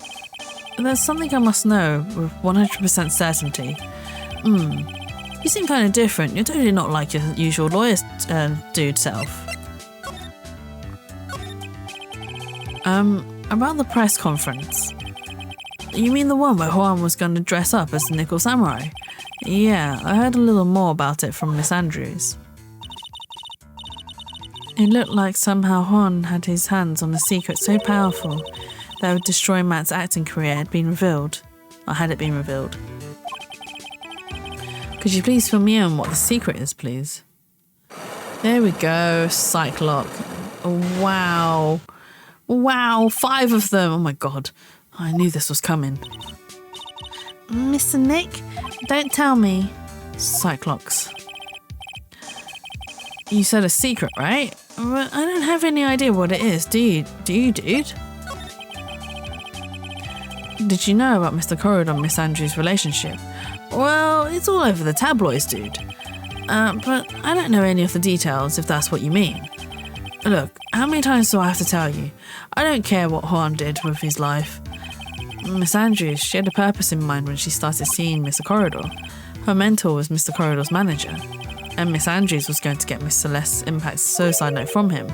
There's something I must know with 100% certainty. You seem kind of different. You're totally not like your usual lawyer dude self. About the press conference. You mean the one where Juan was going to dress up as the Nickel Samurai? Yeah, I heard a little more about it from Miss Andrews. It looked like somehow Juan had his hands on a secret so powerful that would destroy Matt's acting career had been revealed. Or had it been revealed. Could you please fill me in what the secret is, please? There we go, Cyclock. Oh, wow. Wow, 5 of them. Oh my god. I knew this was coming. Mr. Nick, don't tell me. Cyclops. You said a secret, right? But I don't have any idea what it is, do you, dude? Did you know about Mr. Corridor and Miss Andrews' relationship? Well, it's all over the tabloids, dude. But I don't know any of the details, if that's what you mean. Look, how many times do I have to tell you? I don't care what Juan did with his life. Miss Andrews, she had a purpose in mind when she started seeing Mr. Corridor. Her mentor was Mr. Corridor's manager, and Miss Andrews was going to get Miss Celeste's Impact's suicide note from him.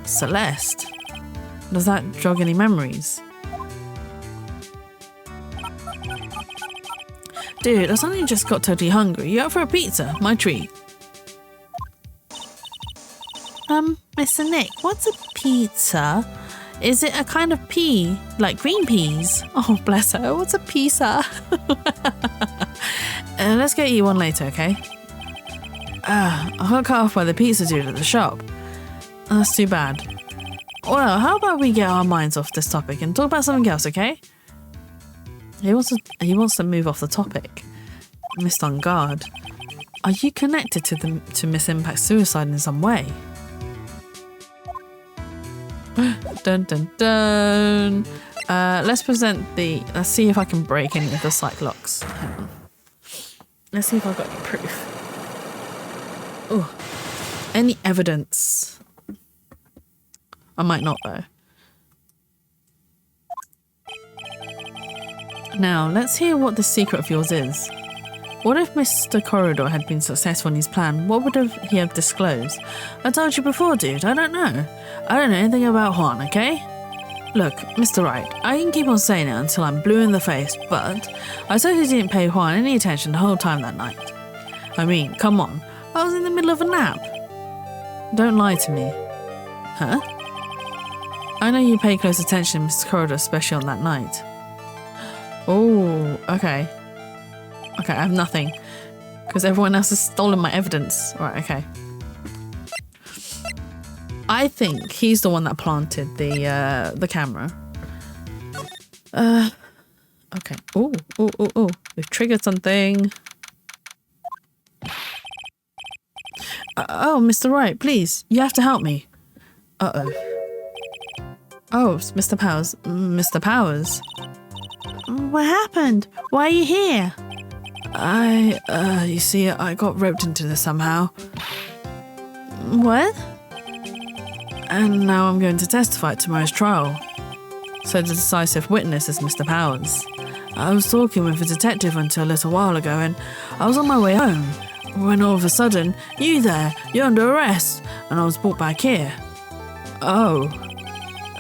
Celeste? Does that jog any memories? Dude, I suddenly just got totally hungry. You up for a pizza? My treat. Mr. Nick, what's a pizza? Is it a kind of pea, like green peas? Oh, bless her. What's a pizza? Let's go eat one later, okay? I got cut off by the pizza dude at the shop. That's too bad. Well, how about we get our minds off this topic and talk about something else, okay? He wants to move off the topic. Miss On Guard. Are you connected to Miss Impact's suicide in some way? Dun dun dun. Let's see if I can break any of the Cyclocks. Hang on. Let's see if I've got any proof. Oh, any evidence? I might not though. Now, let's hear what the secret of yours is. What if Mr. Corridor had been successful in his plan? What would he have disclosed? I told you before, dude. I don't know. I don't know anything about Juan, okay? Look, Mr. Wright, I can keep on saying it until I'm blue in the face, but I certainly didn't pay Juan any attention the whole time that night. I mean, come on, I was in the middle of a nap. Don't lie to me. Huh? I know you paid close attention to Mr. Corridor, especially on that night. Oh, okay. Okay, I have nothing. Because everyone else has stolen my evidence. Right, okay. I think he's the one that planted the camera. Okay. Oh. We've triggered something. Oh, Mr. Wright, please. You have to help me. Uh-oh. Oh, it's Mr. Powers. Mr. Powers? What happened? Why are you here? You see, I got roped into this somehow. What? And now I'm going to testify at tomorrow's trial. So the decisive witness is Mr. Powers. I was talking with a detective until a little while ago and I was on my way home when all of a sudden, you're under arrest, and I was brought back here. Oh.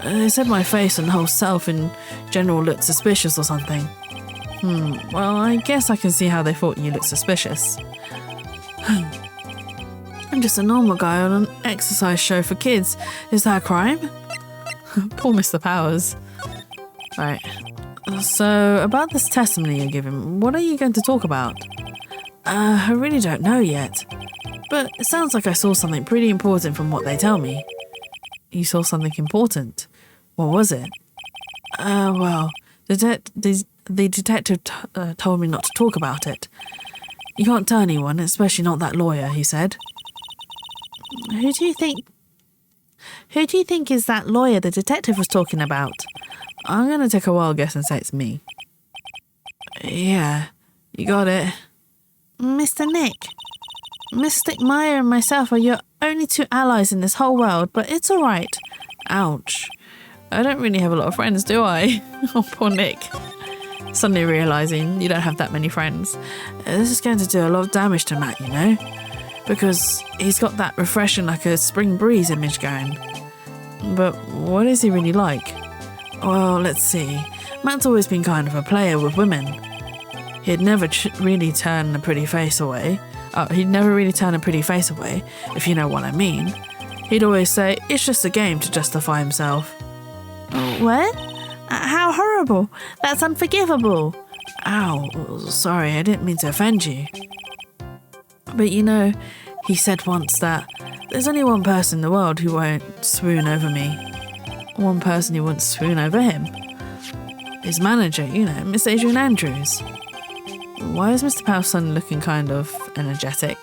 They said my face and whole self in general looked suspicious or something. Well, I guess I can see how they thought you looked suspicious. I'm just a normal guy on an exercise show for kids. Is that a crime? Poor Mr. Powers. Right. So, about this testimony you're giving, what are you going to talk about? I really don't know yet. But it sounds like I saw something pretty important from what they tell me. You saw something important? What was it? Well, the detective told me not to talk about it. You can't tell anyone, especially not that lawyer, he said. Who do you think is that lawyer the detective was talking about? I'm going to take a wild guess and say it's me. Yeah, you got it. Mr. Nick. Mystic Meyer and myself are your only two allies in this whole world, but it's all right. Ouch. I don't really have a lot of friends, do I? Oh, poor Nick. Suddenly realising you don't have that many friends. This is going to do a lot of damage to Matt, you know? Because he's got that refreshing like a spring breeze image going. But what is he really like? Well, let's see. Matt's always been kind of a player with women. He'd never really turn a pretty face away. He'd never really turn a pretty face away, if you know what I mean. He'd always say, it's just a game to justify himself. What? How horrible. That's unforgivable. Ow, sorry, I didn't mean to offend you. But you know, he said once that there's only one person in the world who won't swoon over me. One person who won't swoon over him. His manager, you know, Miss Adrian Andrews. Why is Mr. Powers suddenly looking kind of energetic?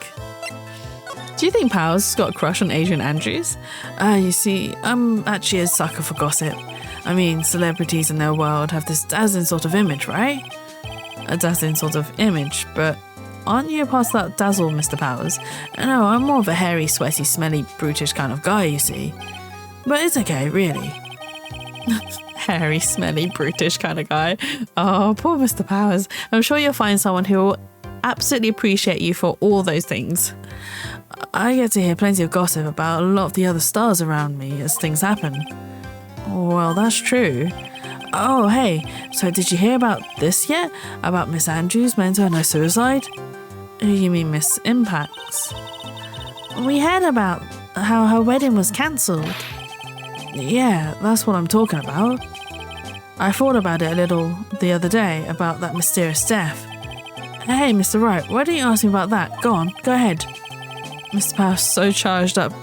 Do you think Powers has got a crush on Adrian Andrews? You see, I'm actually a sucker for gossip. I mean, celebrities in their world have this dazzling sort of image, right? A dazzling sort of image, but aren't you past that dazzle, Mr. Powers? No, I'm more of a hairy, sweaty, smelly, brutish kind of guy, you see. But it's okay, really. Hairy, smelly, brutish kind of guy. Oh, poor Mr. Powers. I'm sure you'll find someone who will absolutely appreciate you for all those things. I get to hear plenty of gossip about a lot of the other stars around me as things happen. Well, that's true. Oh, hey, so did you hear about this yet? About Miss Andrews meant to her suicide? You mean Miss Impacts? We heard about how her wedding was cancelled. Yeah, that's what I'm talking about. I thought about it a little the other day, about that mysterious death. Hey, Mr. Wright, why don't you ask me about that? Go on, go ahead. Mr. Powers so charged up,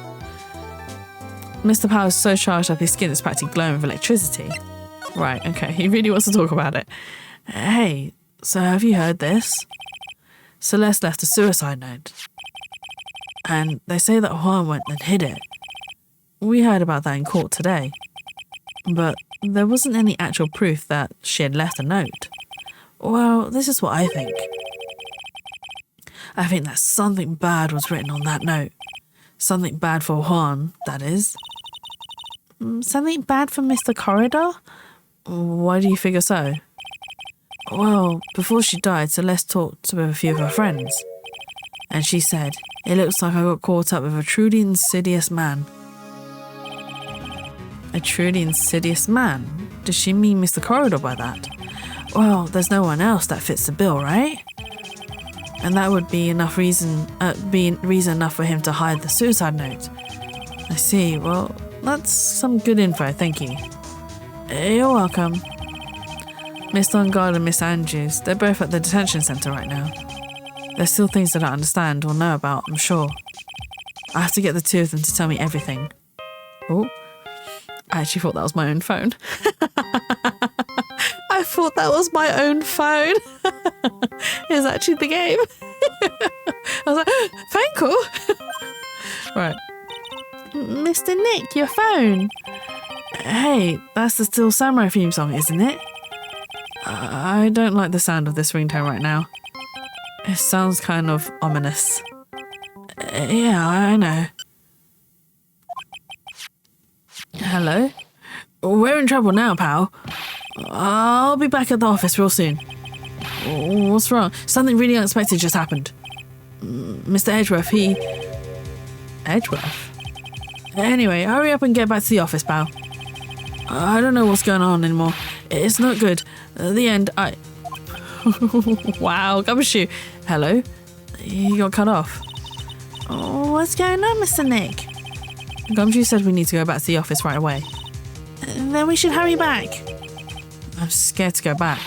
his skin is practically glowing with electricity. Right, okay, he really wants to talk about it. Hey, so have you heard this? Celeste left a suicide note. And they say that Juan went and hid it. We heard about that in court today. But there wasn't any actual proof that she had left a note. Well, this is what I think. I think that something bad was written on that note. Something bad for Juan, that is. Something bad for Mr. Corridor? Why do you figure so? Well, before she died, Celeste talked with a few of her friends. And she said, it looks like I got caught up with a truly insidious man. A truly insidious man? Does she mean Mr. Corridor by that? Well, there's no one else that fits the bill, right? And that would be enough reason enough for him to hide the suicide note. I see. Well, that's some good info, thank you. You're welcome. Miss Longard and Miss Andrews, they're both at the detention centre right now. There's still things I don't understand or know about, I'm sure. I have to get the two of them to tell me everything. Oh, I actually thought that was my own phone. I thought that was my own phone. It was actually the game. I was like, phone call? Right. Mr. Nick, your phone. Hey, that's the Steel Samurai theme song, isn't it? I don't like the sound of this ringtone right now. It sounds kind of ominous. Yeah, I know. Hello? We're in trouble now, pal. I'll be back at the office real soon. What's wrong? Something really unexpected just happened. Mr. Edgeworth, Edgeworth? Anyway, hurry up and get back to the office, pal. I don't know what's going on anymore. It's not good. The end, Wow, Gumshoe. Hello? You got cut off. What's going on, Mr. Nick? Gumshoe said we need to go back to the office right away. Then we should hurry back. I'm scared to go back.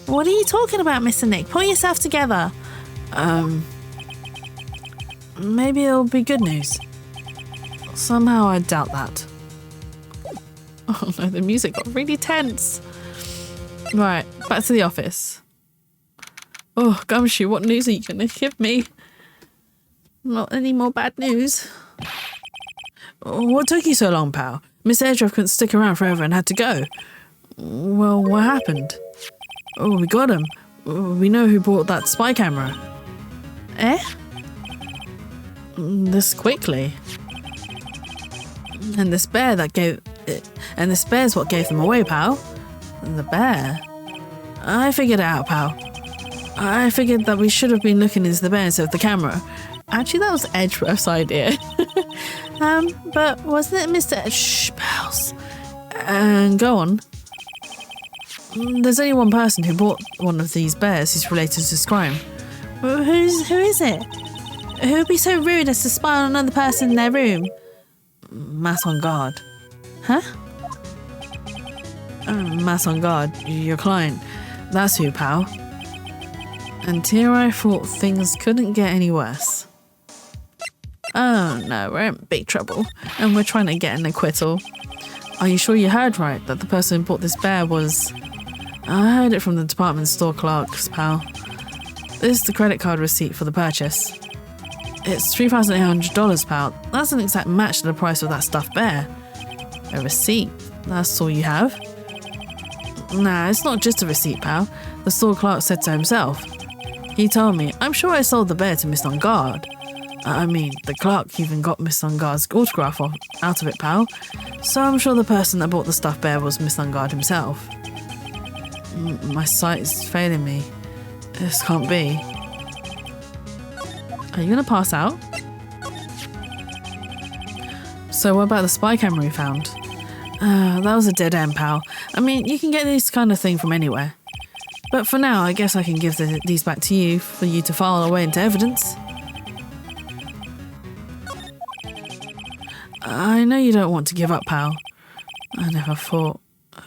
What are you talking about, Mr. Nick? Pull yourself together. Maybe it'll be good news. Somehow I doubt that. Oh no, the music got really tense. Right, back to the office. Oh, Gumshoe, what news are you going to give me? Not any more bad news. What took you so long, pal? Miss Edgeworth couldn't stick around forever and had to go. Well, what happened? Oh, we got him. We know who bought that spy camera. Eh? This quickly. And this bear's what gave them away, pal. The bear? I figured it out, pal. I figured that we should have been looking into the bear instead of the camera. Actually, that was Edgeworth's idea. But wasn't it Mr. Shh, pals. And go on. There's only one person who bought one of these bears who's related to this crime. Who is it? Who would be so rude as to spy on another person in their room? Mass on guard. Huh? Mass on guard, your client. That's who, pal. And here I thought things couldn't get any worse. Oh no, we're in big trouble, and we're trying to get an acquittal. Are you sure you heard right, that the person who bought this bear was... I heard it from the department store clerks, pal. This is the credit card receipt for the purchase. It's $3,800, pal. That's an exact match to the price of that stuffed bear. A receipt? That's all you have? Nah, it's not just a receipt, pal. The store clerk said so himself. He told me, I'm sure I sold the bear to Miss Longard. The clerk even got Miss Longard's autograph out of it, pal. So I'm sure the person that bought the stuffed bear was Miss Longard himself. My sight is failing me. This can't be. Are you gonna pass out? So what about the spy camera we found? That was a dead end, pal. You can get this kind of thing from anywhere. But for now, I guess I can give these back to you for you to file away into evidence. I know you don't want to give up, pal. I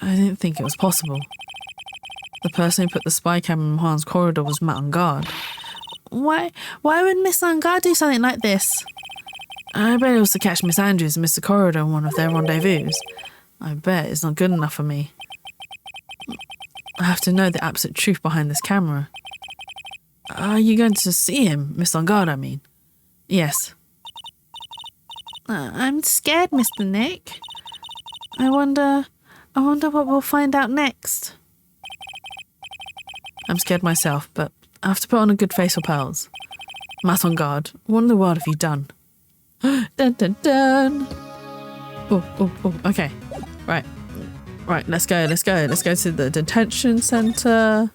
didn't think it was possible. The person who put the spy camera in Juan's corridor was Matt on guard. Why would Miss Longard do something like this? I bet it was to catch Miss Andrews and Mr. Corridor in one of their rendezvous. I bet it's not good enough for me. I have to know the absolute truth behind this camera. Are you going to see him, Miss Longard, Yes. I'm scared, Mr. Nick. I wonder what we'll find out next. I'm scared myself, but I have to put on a good face for pals. Matt on guard. What in the world have you done? Dun dun dun. Oh, okay. Right, let's go. Let's go to the detention centre.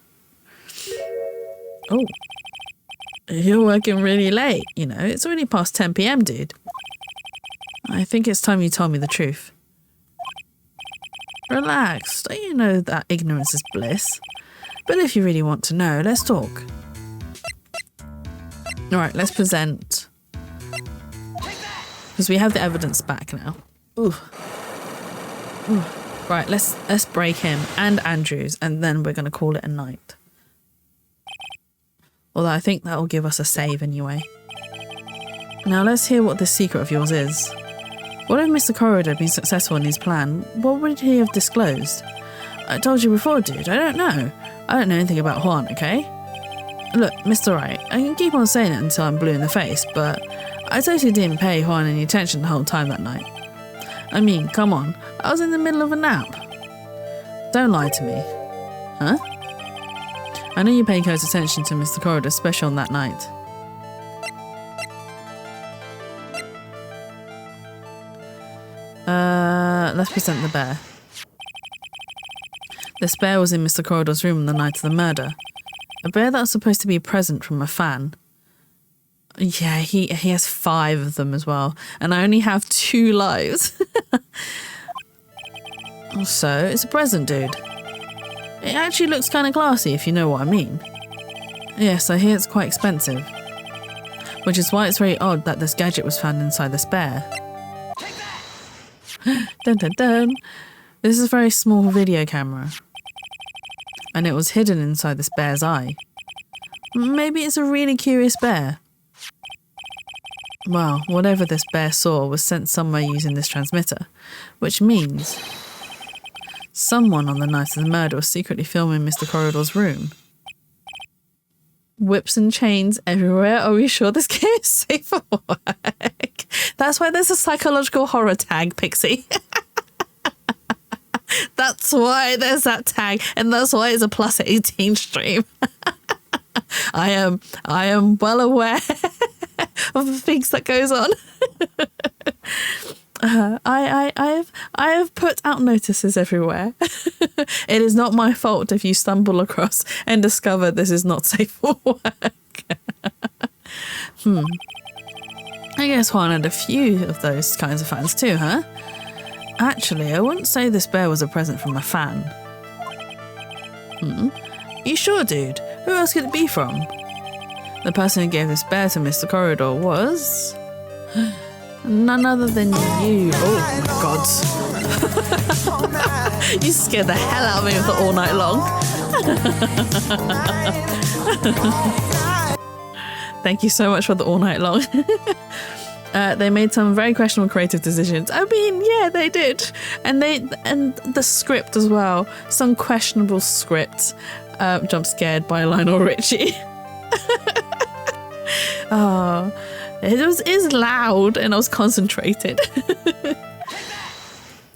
Oh. You're working really late, It's already past 10 PM, dude. I think it's time you told me the truth. Relax. Don't you know that ignorance is bliss? But if you really want to know, let's talk. Alright, let's present. Because we have the evidence back now. Ooh. Ooh. Right, let's break him and Andrews, and then we're going to call it a night. Although I think that will give us a save anyway. Now let's hear what this secret of yours is. What if Mr. Corridor had been successful in his plan? What would he have disclosed? I told you before, dude. I don't know. I don't know anything about Juan, okay? Look, Mr. Wright, I can keep on saying it until I'm blue in the face, but I totally didn't pay Juan any attention the whole time that night. I mean, come on. I was in the middle of a nap. Don't lie to me. Huh? I know you paid close attention to Mr. Corridor, especially on that night. Let's present the bear. This bear was in Mr. Corridor's room on the night of the murder. A bear that was supposed to be a present from a fan. Yeah, he has 5 of them as well. And I only have 2 lives. So, it's a present, dude. It actually looks kind of classy, if you know what I mean. Yes, I hear it's quite expensive. Which is why it's very odd that this gadget was found inside this bear. Dun dun dun. This is a very small video camera. And it was hidden inside this bear's eye. Maybe it's a really curious bear. Well, whatever this bear saw was sent somewhere using this transmitter, which means someone on the night of the murder was secretly filming Mr. Corridor's room. Whips and chains everywhere. Are we sure this game is safe for work? That's why there's a psychological horror tag, Pixie. That's why there's that tag, and that's why it's a plus 18 stream. I am well aware of the things that goes on. I have put out notices everywhere. It is not my fault if you stumble across and discover this is not safe for work. I guess Juan had a few of those kinds of fans too, huh? Actually, I wouldn't say this bear was a present from a fan. You sure, dude? Who else could it be from? The person who gave this bear to Mr. Corridor was none other than you. Oh my god. You scared the hell out of me with the all night long. Thank you so much for the all night long. They made some very questionable creative decisions. I mean, yeah, they did. And the script as well. Some questionable script. Jump scared by Lionel Richie. Oh, it is loud and I was concentrated.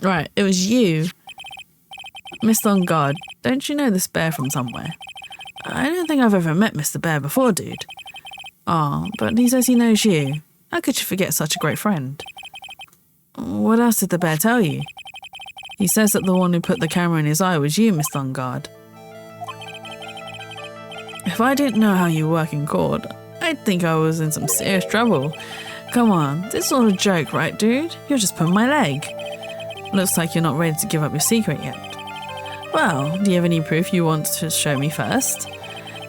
Right, it was you. Mr. On Guard, don't you know this bear from somewhere? I don't think I've ever met Mr. Bear before, dude. Oh, but he says he knows you. How could you forget such a great friend? What else did the bear tell you? He says that the one who put the camera in his eye was you, Mr. On Guard. If I didn't know how you work in court, I'd think I was in some serious trouble. Come on, this is not a joke, right, dude? You're just pulling my leg. Looks like you're not ready to give up your secret yet. Well, do you have any proof you want to show me first?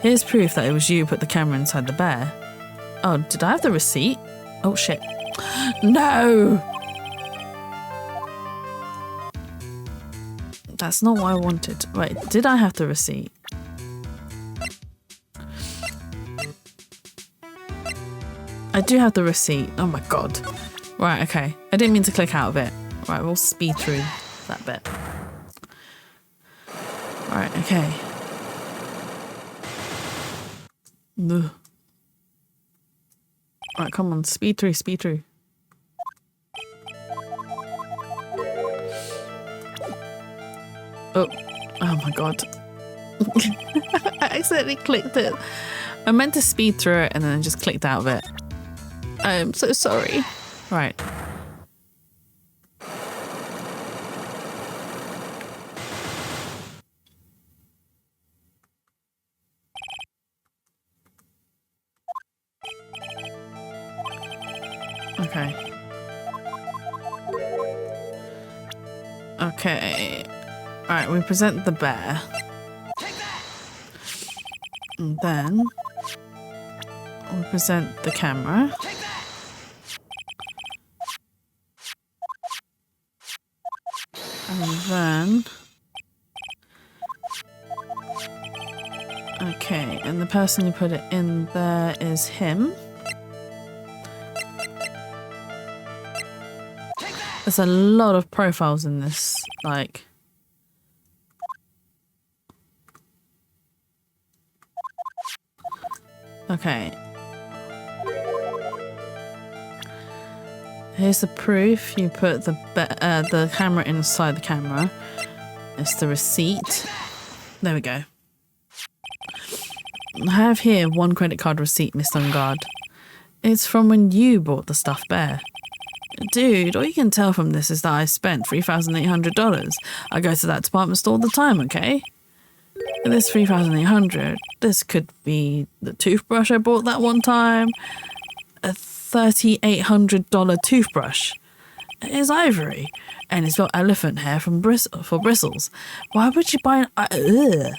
Here's proof that it was you who put the camera inside the bear. Oh, did I have the receipt? Oh, shit. No! That's not what I wanted. Wait, did I have the receipt? I do have the receipt. Oh my god. Right, okay. I didn't mean to click out of it. Right, we'll speed through that bit. Right, okay. Ugh. Right, come on, speed through, speed through. Oh my god. I accidentally clicked it. I meant to speed through it and then I just clicked out of it. I'm so sorry. Right. Okay. Okay. Alright, we present the bear. And then we present the camera. And then... Okay, and the person who put it in there is him. There's a lot of profiles in this, like... Okay. Here's the proof. You put the camera inside the camera. It's the receipt. There we go. I have here one credit card receipt, Miss Ungard. It's from when you bought the stuffed bear. Dude, all you can tell from this is that I spent $3,800. I go to that department store all the time, okay? And this $3,800, this could be the toothbrush I bought that one time, a $3,800 toothbrush. It is ivory, and it's got elephant hair for bristles. Why would you buy an...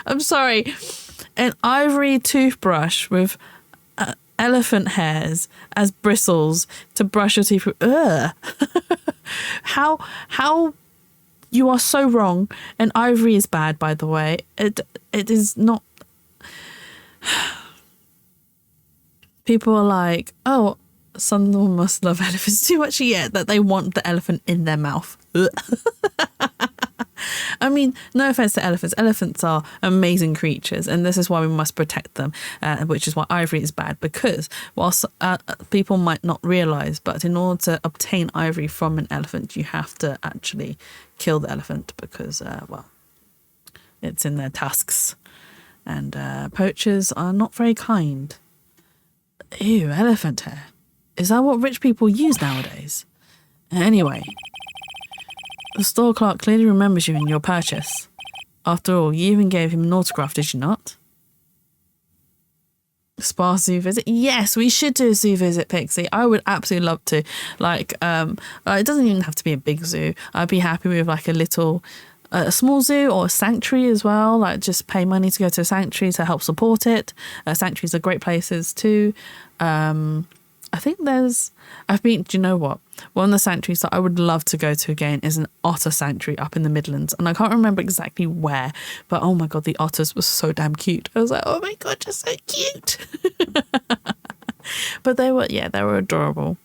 I'm sorry. An ivory toothbrush with elephant hairs as bristles to brush your teeth with. Ugh. How you are so wrong. And ivory is bad, by the way. It is not. People are like, oh, someone must love elephants too much yet that they want the elephant in their mouth. I mean, no offense to elephants. Elephants are amazing creatures, and this is why we must protect them, which is why ivory is bad, because whilst people might not realise, but in order to obtain ivory from an elephant, you have to actually kill the elephant because, well, it's in their tusks, and poachers are not very kind. Ew, elephant hair. Is that what rich people use nowadays? Anyway... The store clerk clearly remembers you and your purchase. After all, you even gave him an autograph, did you not? Spa zoo visit? Yes, we should do a zoo visit, Pixie. I would absolutely love to. Like, it doesn't even have to be a big zoo. I'd be happy with like a small zoo or a sanctuary as well. Like, just pay money to go to a sanctuary to help support it. Sanctuaries are great places too. I think do you know what? One of the sanctuaries that I would love to go to again is an otter sanctuary up in the Midlands. And I can't remember exactly where, but oh my God, the otters were so damn cute. I was like, oh my God, you're so cute. But they were adorable.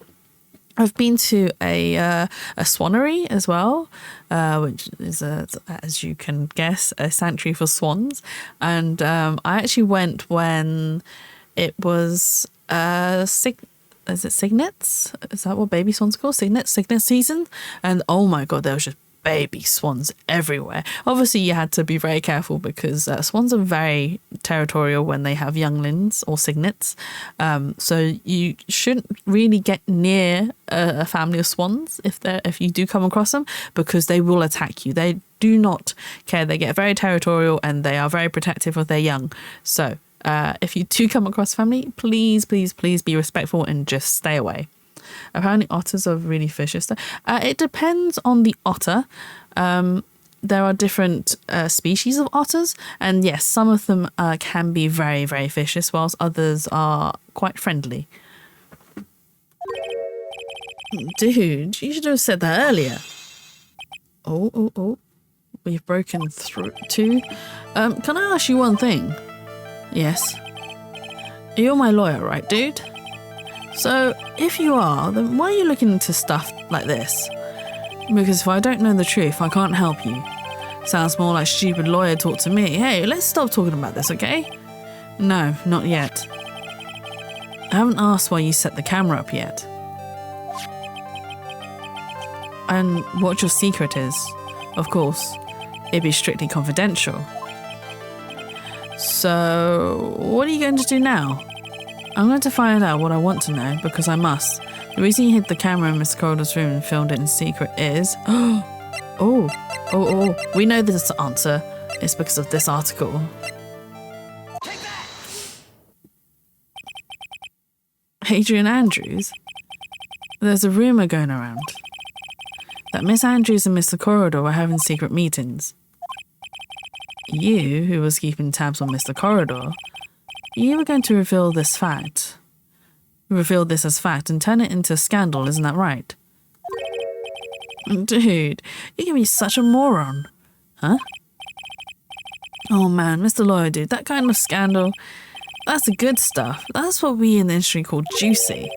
I've been to a swanery as well, which is, as you can guess, a sanctuary for swans. And I actually went when it was is it cygnets? Is that what baby swans are called? Cygnet season? And oh my God, there was just baby swans everywhere. Obviously, you had to be very careful because swans are very territorial when they have younglings or cygnets. So you shouldn't really get near a family of swans if you do come across them, because they will attack you. They do not care. They get very territorial and they are very protective of their young. So if you do come across family, please, please, please be respectful and just stay away. Apparently otters are really vicious. It depends on the otter. There are different species of otters, and yes, some of them can be very, very vicious, whilst others are quite friendly. Dude, you should have said that earlier. Oh. We've broken through too. Can I ask you one thing? Yes. You're my lawyer, right, dude? So, if you are, then why are you looking into stuff like this? Because if I don't know the truth, I can't help you. Sounds more like stupid lawyer talk to me. Hey, let's stop talking about this, okay? No, not yet. I haven't asked why you set the camera up yet. And what your secret is. Of course, it'd be strictly confidential. So, what are you going to do now? I'm going to find out what I want to know, because I must. The reason you hid the camera in Miss Calder's room and filmed it in secret is... Oh, we know this answer. It's because of this article. Adrian Andrews? There's a rumour going around. that Miss Andrews and Mr. Corridor were having secret meetings. You, who was keeping tabs on Mr. Corridor, you were going to reveal this as fact and turn it into a scandal, isn't that right? Dude, you can be such a moron. Huh? Oh man, Mr. Lawyer dude, that kind of scandal, that's the good stuff. That's what we in the industry call juicy.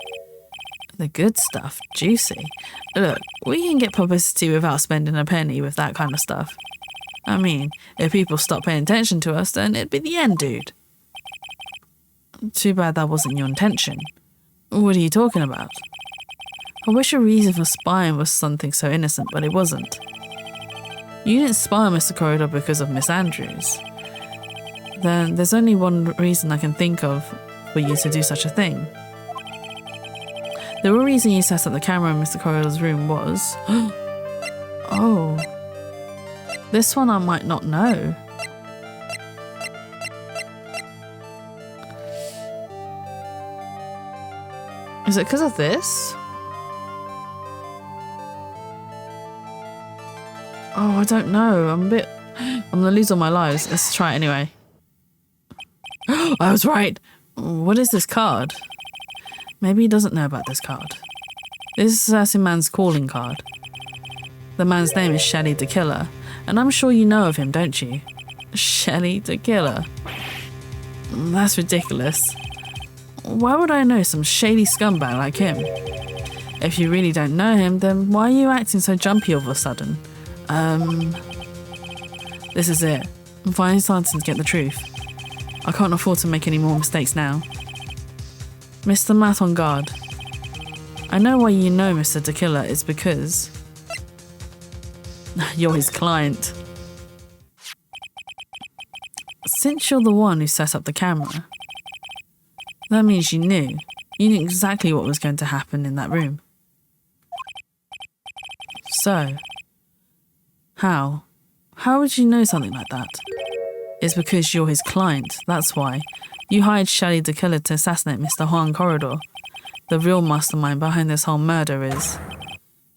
The good stuff, juicy. Look, we can get publicity without spending a penny with that kind of stuff. I mean, if people stop paying attention to us, then it'd be the end, dude. Too bad that wasn't your intention. What are you talking about? I wish your reason for spying was something so innocent, but it wasn't. You didn't spy on Mr. Corridor because of Miss Andrews. Then there's only one reason I can think of for you to do such a thing. The real reason you set up the camera in Mr. Corridor's room was... Oh. This one I might not know. Is it because of this? Oh, I don't know. I'm gonna lose all my lives. Let's try it anyway. I was right. What is this card? Maybe he doesn't know about this card. This is Assassin Man's calling card. The man's name is Shelly the Killer, and I'm sure you know of him, don't you? Shelly the Killer. That's ridiculous. Why would I know some shady scumbag like him? If you really don't know him, then why are you acting so jumpy all of a sudden? This is it. I'm finally starting to get the truth. I can't afford to make any more mistakes now. Mr. Matt on guard. I know why you know Mr. the Killer is because... you're his client. Since you're the one who set up the camera, that means you knew. You knew exactly what was going to happen in that room. So, how? How would you know something like that? It's because you're his client, that's why. You hired Shelly the Killer to assassinate Mr. Juan Corridor. The real mastermind behind this whole murder is...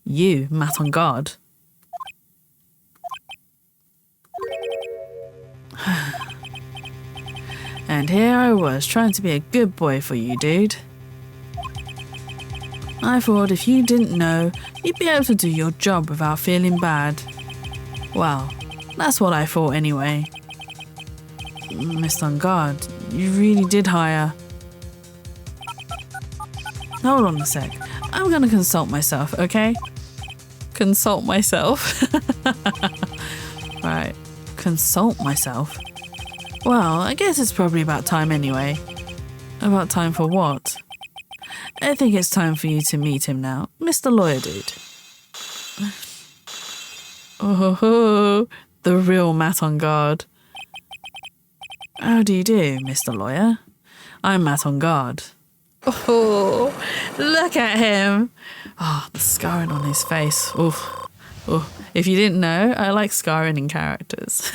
you, Matt on guard. And here I was, trying to be a good boy for you, dude. I thought if you didn't know, you'd be able to do your job without feeling bad. Well, that's what I thought anyway. Mr. On Guard, you really did hire... Hold on a sec. I'm gonna consult myself, okay? Consult myself? Right, consult myself? Well, I guess it's probably about time anyway. About time for what? I think it's time for you to meet him now, Mr. Lawyer Dude. Oh, the real Matt on Guard. How do you do, Mr. Lawyer? I'm Matt on Guard. Oh, look at him. Oh, the scarring on his face. Oof. Oof. If you didn't know, I like scarring in characters.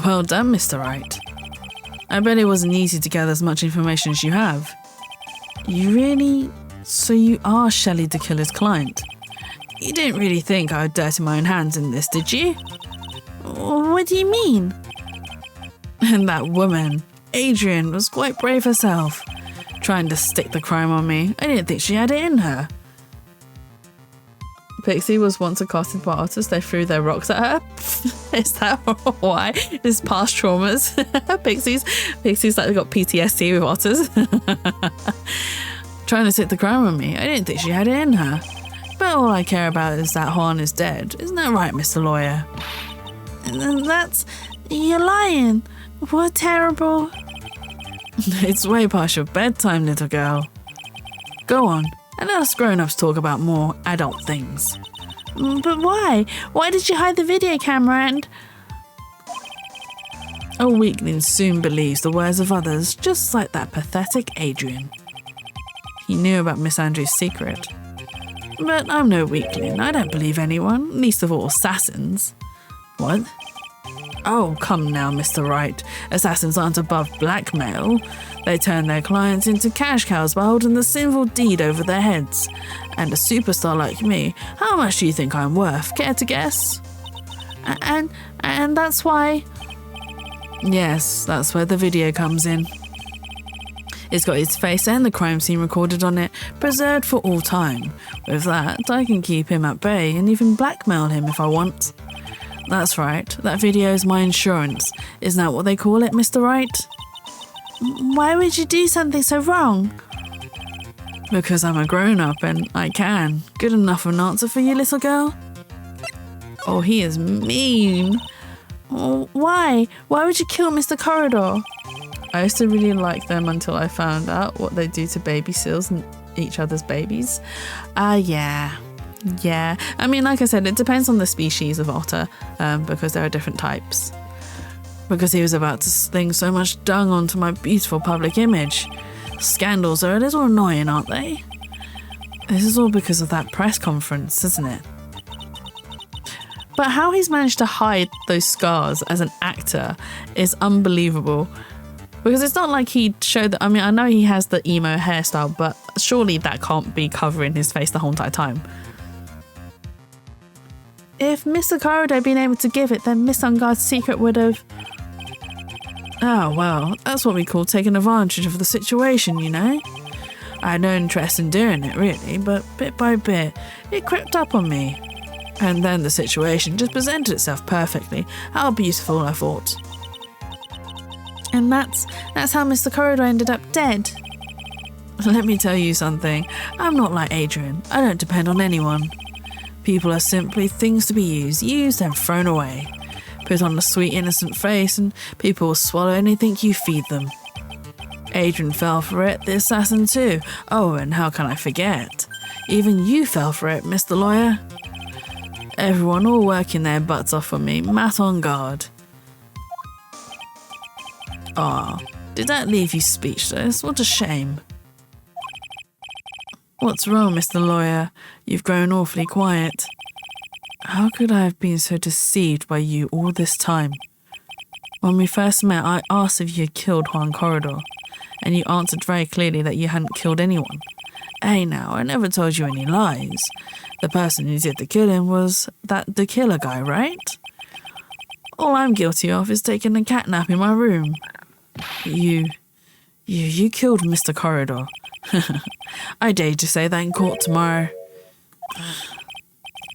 Well done, Mr. Wright. I bet it wasn't easy to gather as much information as you have. You really... So you are Shelly the Killer's client? You didn't really think I would dirty my own hands in this, did you? What do you mean? And that woman, Adrian, was quite brave herself, trying to stick the crime on me. I didn't think she had it in her. Pixie was once accosted by otters. They threw their rocks at her. Is that why? It's past traumas. Pixie's like got PTSD with otters. Trying to stick the crime on me. I didn't think she had it in her. But all I care about is that Juan is dead. Isn't that right, Mr. Lawyer? And that's... You're lying. What terrible... It's way past your bedtime, little girl. Go on, and let us grown-ups talk about more adult things. But why? Why did you hide the video camera and... A weakling soon believes the words of others, just like that pathetic Adrian. He knew about Miss Andrews' secret. But I'm no weakling. I don't believe anyone, least of all assassins. What? Oh, come now, Mr. Wright. Assassins aren't above blackmail. They turn their clients into cash cows by holding the sinful deed over their heads. And a superstar like me, how much do you think I'm worth? Care to guess? And that's why... Yes, that's where the video comes in. It's got his face and the crime scene recorded on it, preserved for all time. With that, I can keep him at bay and even blackmail him if I want. That's right, that video is my insurance. Isn't that what they call it, Mr. Wright? Why would you do something so wrong? Because I'm a grown-up and I can. Good enough of an answer for you, little girl? Oh, he is mean. Oh, why? Why would you kill Mr. Corridor? I used to really like them until I found out what they do to baby seals and each other's babies. Yeah. I mean, like I said, it depends on the species of otter, because there are different types. Because he was about to sling so much dung onto my beautiful public image. Scandals are a little annoying, aren't they? This is all because of that press conference, isn't it? But how he's managed to hide those scars as an actor is unbelievable. Because it's not like he'd show that. I mean, I know he has the emo hairstyle, but surely that can't be covering his face the whole entire time. If Mr. Corridor had been able to give it, then Miss Unguard's secret would have... Oh, well, that's what we call taking advantage of the situation, you know? I had no interest in doing it, really, but bit by bit, it crept up on me. And then the situation just presented itself perfectly. How beautiful, I thought. And that's how Mr. Corridor ended up dead. Let me tell you something. I'm not like Adrian. I don't depend on anyone. People are simply things to be used and thrown away. Put on a sweet innocent face and people will swallow anything you feed them. Adrian fell for it, the assassin too. Oh, and how can I forget? Even you fell for it, Mr. Lawyer. Everyone all working their butts off for me, mat on guard. Ah, did that leave you speechless? What a shame. What's wrong, Mr. Lawyer? You've grown awfully quiet. How could I have been so deceived by you all this time? When we first met, I asked if you had killed Juan Corridor, and you answered very clearly that you hadn't killed anyone. Hey now, I never told you any lies. The person who did the killing was the killer guy, right? All I'm guilty of is taking a catnap in my room. You killed Mr. Corridor. I dare you to say that in court tomorrow.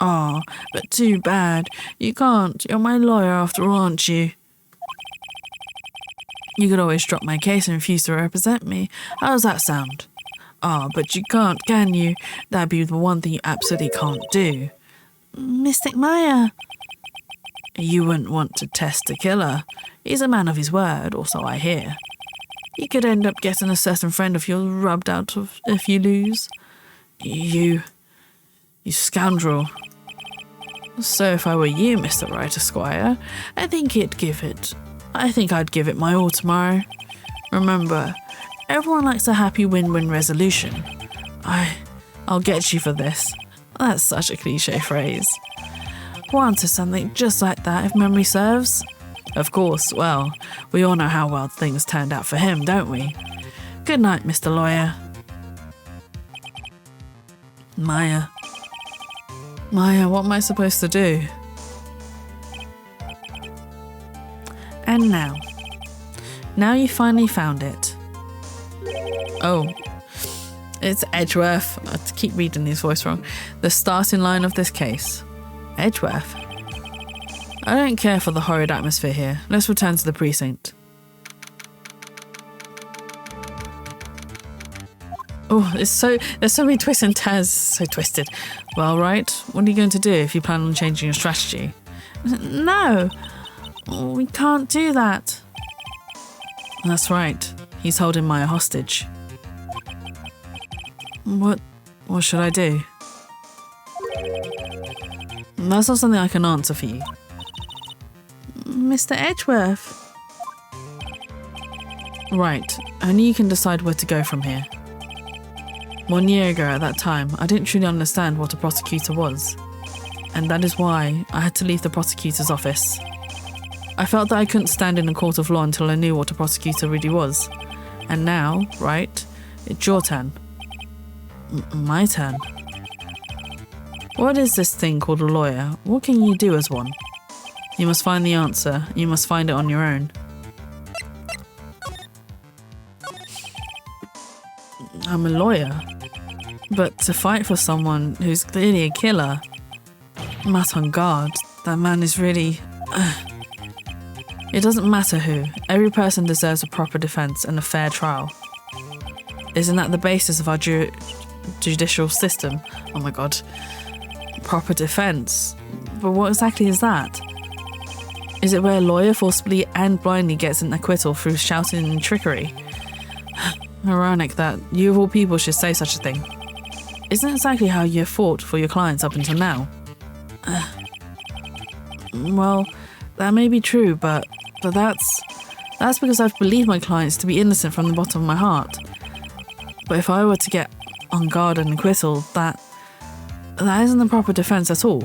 Oh, but too bad. You can't. You're my lawyer after all, aren't you? You could always drop my case and refuse to represent me. How does that sound? Oh, but you can't, can you? That'd be the one thing you absolutely can't do. Mystic Maya. You wouldn't want to test the killer. He's a man of his word, or so I hear. You could end up getting a certain friend of yours rubbed out of if you lose. You scoundrel. So if I were you, Mr. Wright Esquire, I think I'd give it my all tomorrow. Remember, everyone likes a happy win-win resolution. I'll get you for this. That's such a cliche phrase. Wanted something just like that if memory serves. Of course, well, we all know how well things turned out for him, don't we? Good night, Mr. Lawyer. Maya, what am I supposed to do? And now you finally found it. Oh, it's Edgeworth. I keep reading his voice wrong. The starting line of this case. Edgeworth? I don't care for the horrid atmosphere here. Let's return to the precinct. Oh, there's so many twists and turns. So twisted. Well, right, what are you going to do if you plan on changing your strategy? No, we can't do that. That's right. He's holding Maya hostage. What should I do? That's not something I can answer for you. Mr. Edgeworth. Right, only you can decide where to go from here. 1 year ago at that time, I didn't truly understand what a prosecutor was. And that is why I had to leave the prosecutor's office. I felt that I couldn't stand in a court of law until I knew what a prosecutor really was. And now, Wright, it's your turn. My turn? What is this thing called a lawyer? What can you do as one? You must find the answer. You must find it on your own. I'm a lawyer. But to fight for someone who's clearly a killer, Matt on guard, that man is really... It doesn't matter who. Every person deserves a proper defense and a fair trial. Isn't that the basis of our judicial system? Oh my god. Proper defense. But what exactly is that? Is it where a lawyer forcibly and blindly gets an acquittal through shouting and trickery? Ironic that you of all people should say such a thing. Isn't it exactly how you have fought for your clients up until now? Well, that may be true, but that's because I've believed my clients to be innocent from the bottom of my heart. But if I were to get on guard and acquittal, that isn't the proper defense at all.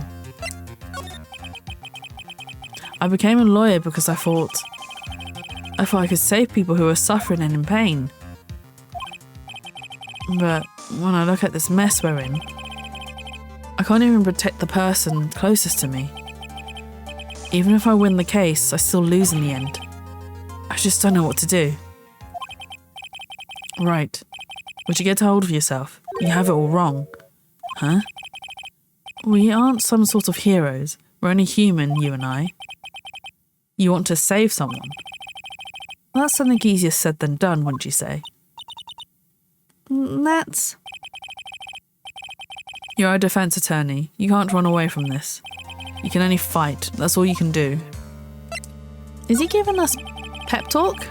I became a lawyer because I thought I could save people who are suffering and in pain. But when I look at this mess we're in, I can't even protect the person closest to me. Even if I win the case, I still lose in the end. I just don't know what to do. Right. Would you get a hold of yourself? You have it all wrong. Huh? We aren't some sort of heroes. We're only human, you and I. You want to save someone. That's something easier said than done, wouldn't you say? That's... You're a defense attorney. You can't run away from this. You can only fight. That's all you can do. Is he giving us pep talk?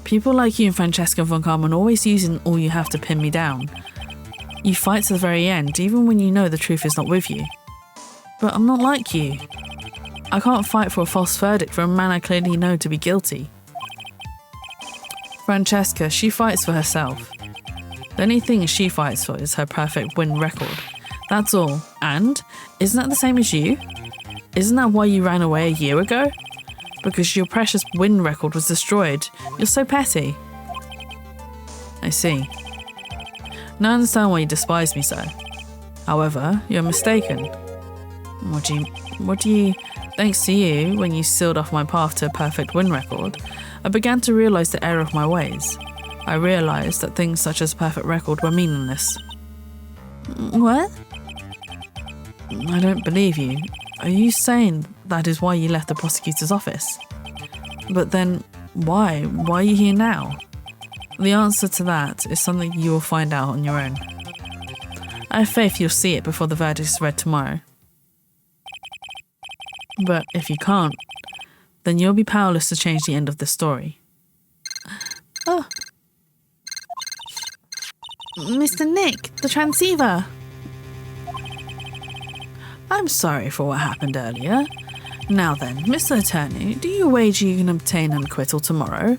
People like you and Francesca von Carmen are always using all you have to pin me down. You fight to the very end, even when you know the truth is not with you. But I'm not like you. I can't fight for a false verdict for a man I clearly know to be guilty. Francesca, she fights for herself. The only thing she fights for is her perfect win record. That's all. And isn't that the same as you? Isn't that why you ran away a year ago? Because your precious win record was destroyed. You're so petty. I see. Now I understand why you despise me so. However, you're mistaken. What do you... Thanks to you, when you sealed off my path to a perfect win record, I began to realise the error of my ways. I realised that things such as a perfect record were meaningless. What? I don't believe you. Are you saying that is why you left the prosecutor's office? But then, why? Why are you here now? The answer to that is something you will find out on your own. I have faith you'll see it before the verdict is read tomorrow. But if you can't, then you'll be powerless to change the end of the story. Oh. Mr. Nick, the transceiver. I'm sorry for what happened earlier. Now then, Mr. Attorney, do you wager you can obtain an acquittal tomorrow?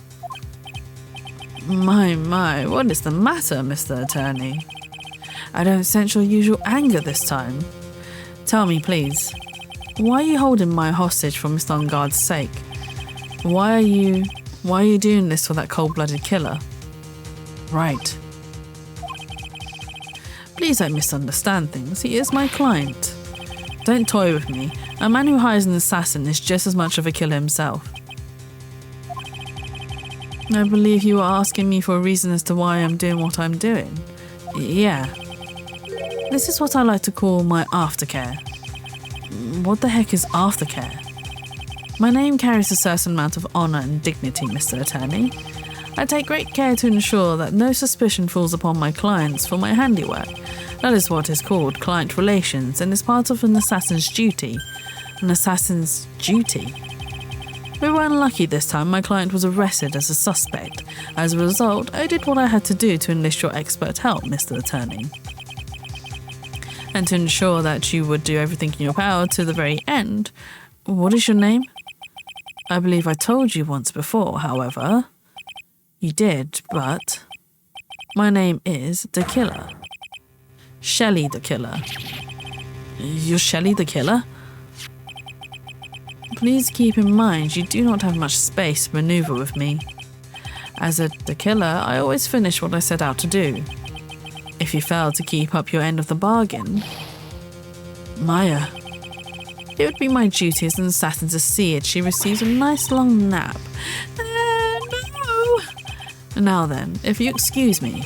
My, what is the matter, Mr. Attorney? I don't sense your usual anger this time. Tell me, please, why are you holding my hostage for Mr. Unguard's sake? Why are you doing this for that cold-blooded killer? Right. Please don't misunderstand things. He is my client. Don't toy with me. A man who hires an assassin is just as much of a killer himself. I believe you are asking me for a reason as to why I'm doing what I'm doing. Yeah. This is what I like to call my aftercare. What the heck is aftercare? My name carries a certain amount of honour and dignity, Mr. Attorney. I take great care to ensure that no suspicion falls upon my clients for my handiwork. That is what is called client relations and is part of an assassin's duty. An assassin's duty? We were unlucky this time. My client was arrested as a suspect. As a result, I did what I had to do to enlist your expert help, Mr. Attorney. And to ensure that you would do everything in your power to the very end. What is your name? I believe I told you once before, however. You did, but... My name is The Killer. Shelley the Killer. You're Shelley the Killer? Please keep in mind you do not have much space to maneuver with me. As the killer, I always finish what I set out to do. If you fail to keep up your end of the bargain... Maya. It would be my duty as an assassin to see it she receives a nice long nap. No! Now then, if you excuse me,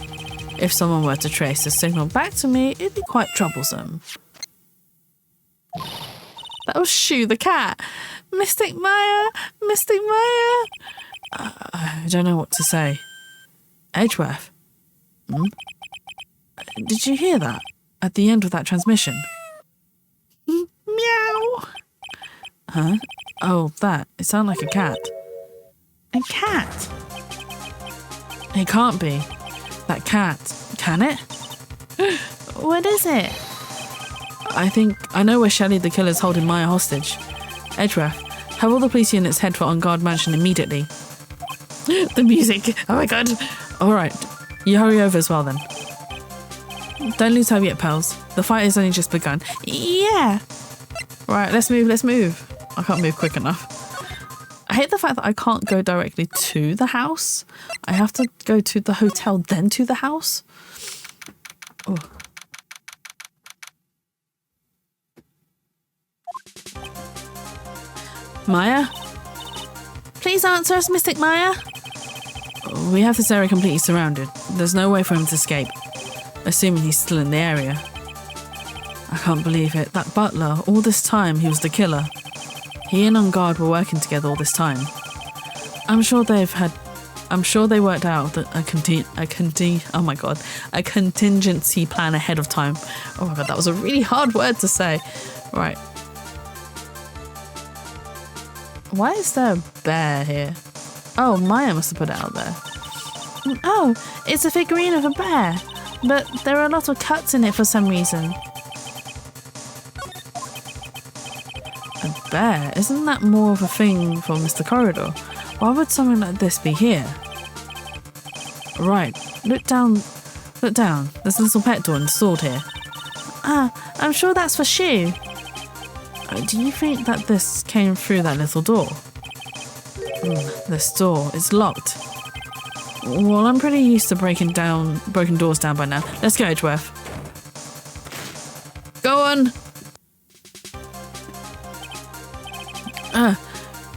if someone were to trace the signal back to me, it'd be quite troublesome. That was Shoo the cat. Mystic Maya! Mystic Maya! I don't know what to say. Edgeworth? Did you hear that? At the end of that transmission? Meow! Huh? Oh, that. It sounded like a cat. A cat? It can't be. That cat. Can it? What is it? I know where Shelley the killer's holding Maya hostage. Edgeworth, have all the police units head for On Guard Mansion immediately. The music. Oh my god. Alright. You hurry over as well then. Don't lose hope yet, pals. The fight has only just begun. Yeah. Right, let's move. I can't move quick enough. I hate the fact that I can't go directly to the house. I have to go to the hotel, then to the house. Oh. Maya? Please answer us, Mystic Maya. We have this area completely surrounded. There's no way for him to escape. Assuming he's still in the area. I can't believe it. That butler, all this time, he was the killer. He and On Guard were working together all this time. I'm sure they worked out that a contingency plan ahead of time. Oh my god, that was a really hard word to say. Right. Why is there a bear here? Oh, Maya must have put it out there. Oh, it's a figurine of a bear. But there are a lot of cuts in it for some reason. A bear? Isn't that more of a thing for Mr. Corridor? Why would something like this be here? Right, look down. There's a little pet door installed here. Ah, I'm sure that's for Shoo. Do you think that this came through that little door? This door is locked. Well, I'm pretty used to breaking doors down by now. Let's go, Edgeworth. Go on!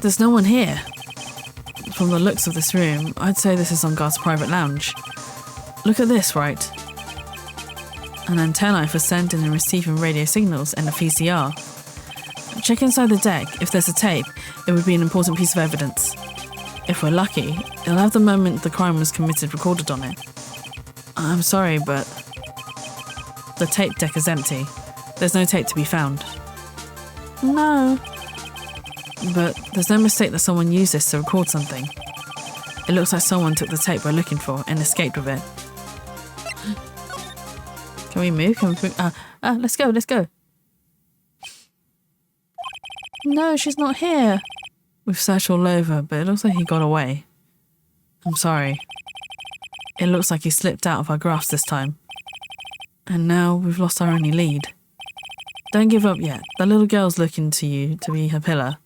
There's no one here. From the looks of this room, I'd say this is On Guard's private lounge. Look at this, Wright. An antennae for sending and receiving radio signals and a VCR. Check inside the deck. If there's a tape, it would be an important piece of evidence. If we're lucky, it'll have the moment the crime was committed recorded on it. I'm sorry, but the tape deck is empty. There's no tape to be found. No. But there's no mistake that someone used this to record something. It looks like someone took the tape we're looking for and escaped with it. Can we move? Let's go. No, she's not here. We've searched all over, but it looks like he got away. I'm sorry. It looks like he slipped out of our grasp this time. And now we've lost our only lead. Don't give up yet. The little girl's looking to you to be her pillar.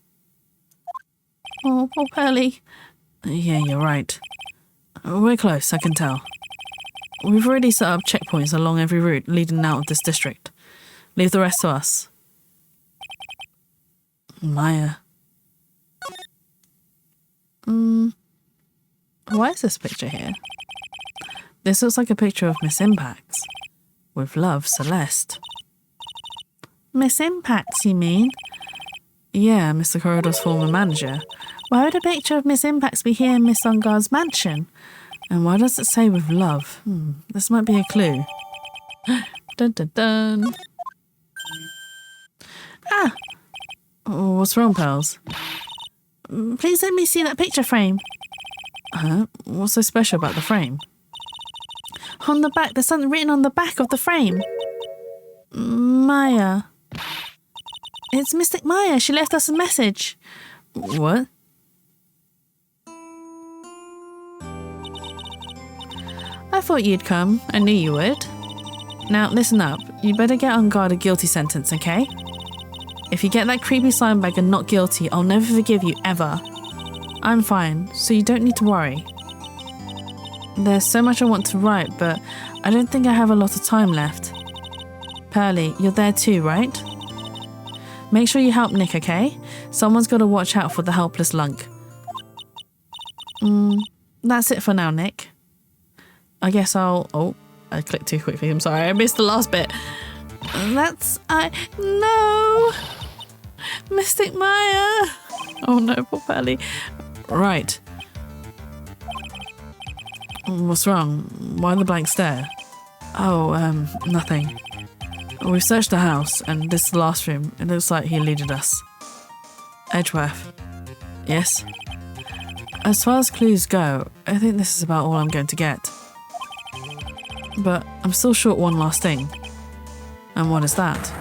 Oh, poor Pearly. Yeah, you're right. We're close, I can tell. We've already set up checkpoints along every route leading out of this district. Leave the rest to us. Maya. Why is this picture here? This looks like a picture of Miss Impax. With love, Celeste. Miss Impax, you mean? Yeah, Mr. Corridor's former manager. Why would a picture of Miss Impax be here in Miss On Guard's mansion? And why does it say with love? This might be a clue. Dun dun dun. Ah! Oh, what's wrong, pals? Please let me see that picture frame. Huh? What's so special about the frame? On the back, there's something written on the back of the frame. Maya. It's Mystic Maya. She left us a message. What? I thought you'd come. I knew you would. Now, listen up. You better get On Guard a guilty sentence, okay? If you get that creepy slime bag and not guilty, I'll never forgive you, ever. I'm fine, so you don't need to worry. There's so much I want to write, but I don't think I have a lot of time left. Pearly, you're there too, right? Make sure you help Nick, okay? Someone's got to watch out for the helpless lunk. That's it for now, Nick. I guess I'll... Oh, I clicked too quickly. I'm sorry. I missed the last bit. No! Mystic Maya! Oh no, poor Pearly. Right. What's wrong? Why the blank stare? Oh, nothing. We've searched the house, and this is the last room. It looks like he eluded us. Edgeworth. Yes? As far as clues go, I think this is about all I'm going to get. But I'm still short one last thing. And what is that?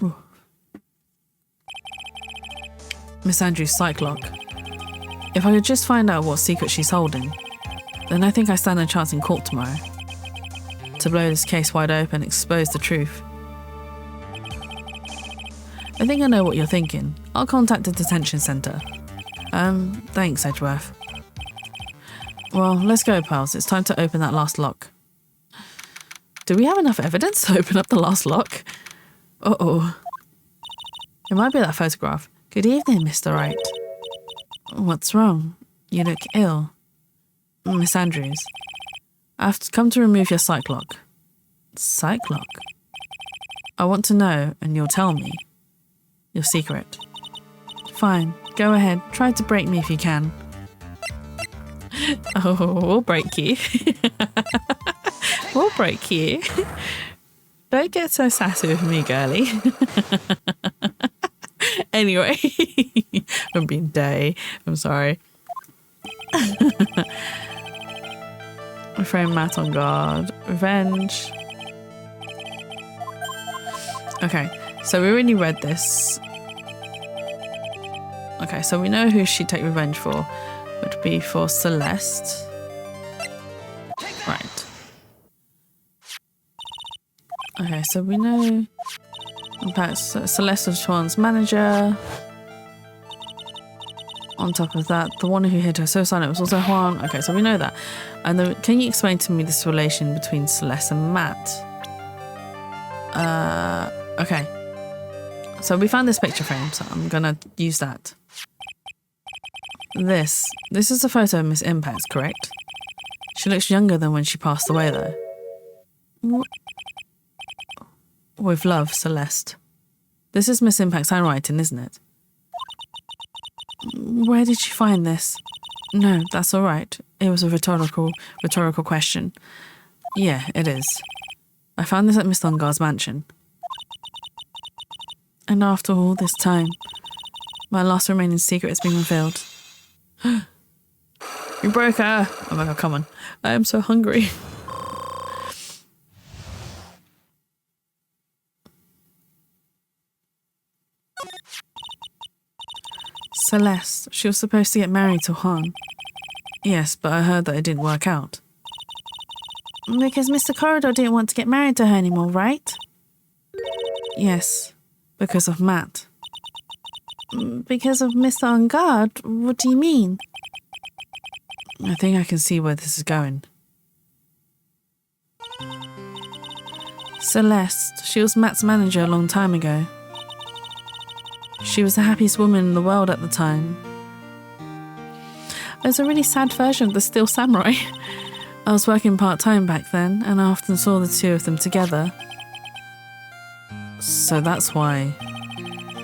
Ooh. Miss Andrews' psych lock. If I could just find out what secret she's holding, then I think I stand a chance in court tomorrow. To blow this case wide open and expose the truth. I think I know what you're thinking. I'll contact the detention centre. Thanks, Edgeworth. Well, let's go, pals. It's time to open that last lock. Do we have enough evidence to open up the last lock? Uh-oh. It might be that photograph. Good evening, Mr. Wright. What's wrong? You look ill. Miss Andrews. I've come to remove your psych lock. Psych lock? I want to know, and you'll tell me. Your secret. Fine, go ahead. Try to break me if you can. Oh, we'll break you. We'll break you. Don't get so sassy with me, girlie. Anyway, I'm being day. I'm sorry. Frame Matt on guard. Revenge. Okay, so we already read this. Okay, so we know who she'd take revenge for. Would be for Celeste. Right. Okay, so we know... In fact, Celeste was Schwann's manager. On top of that, the one who hid her suicide note was also Juan. Okay, so we know that. And then, can you explain to me this relation between Celeste and Matt? Okay. So we found this picture frame, so I'm gonna use that. This is a photo of Miss Impact, correct? She looks younger than when she passed away, though. With love, Celeste. This is Miss Impact's handwriting, isn't it? Where did you find this? No, that's all right. It was a rhetorical question. Yeah, it is. I found this at Miss Thungar's mansion. And after all this time, my last remaining secret has been revealed. You broke her! Oh my god, come on. I am so hungry. Celeste, she was supposed to get married to Juan. Yes, but I heard that it didn't work out. Because Mr. Corridor didn't want to get married to her anymore, right? Yes, because of Matt. Because of Mr. On Guard? What do you mean? I think I can see where this is going. Celeste, she was Matt's manager a long time ago. She was the happiest woman in the world at the time. There's a really sad version of the Steel Samurai. I was working part-time back then, and I often saw the two of them together. So that's why,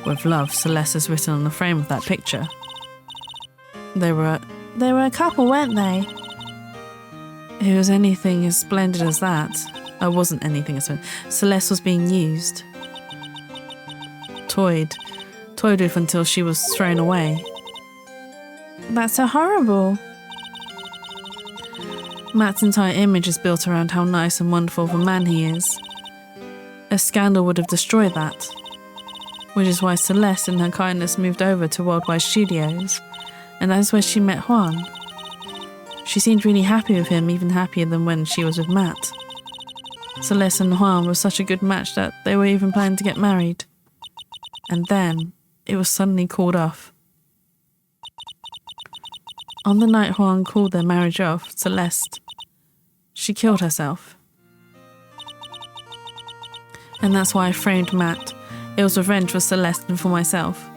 with love, Celeste is written on the frame of that picture. They were a couple, weren't they? It was anything as splendid as that. I wasn't anything as splendid. Celeste was being used. Toyed with until she was thrown away. That's so horrible. Matt's entire image is built around how nice and wonderful of a man he is. A scandal would have destroyed that. Which is why Celeste, in her kindness, moved over to Worldwide Studios, and that is where she met Juan. She seemed really happy with him, even happier than when she was with Matt. Celeste and Juan were such a good match that they were even planning to get married. And then it was suddenly called off. On the night Juan called their marriage off, Celeste, she killed herself. And that's why I framed Matt. It was revenge for Celeste and for myself.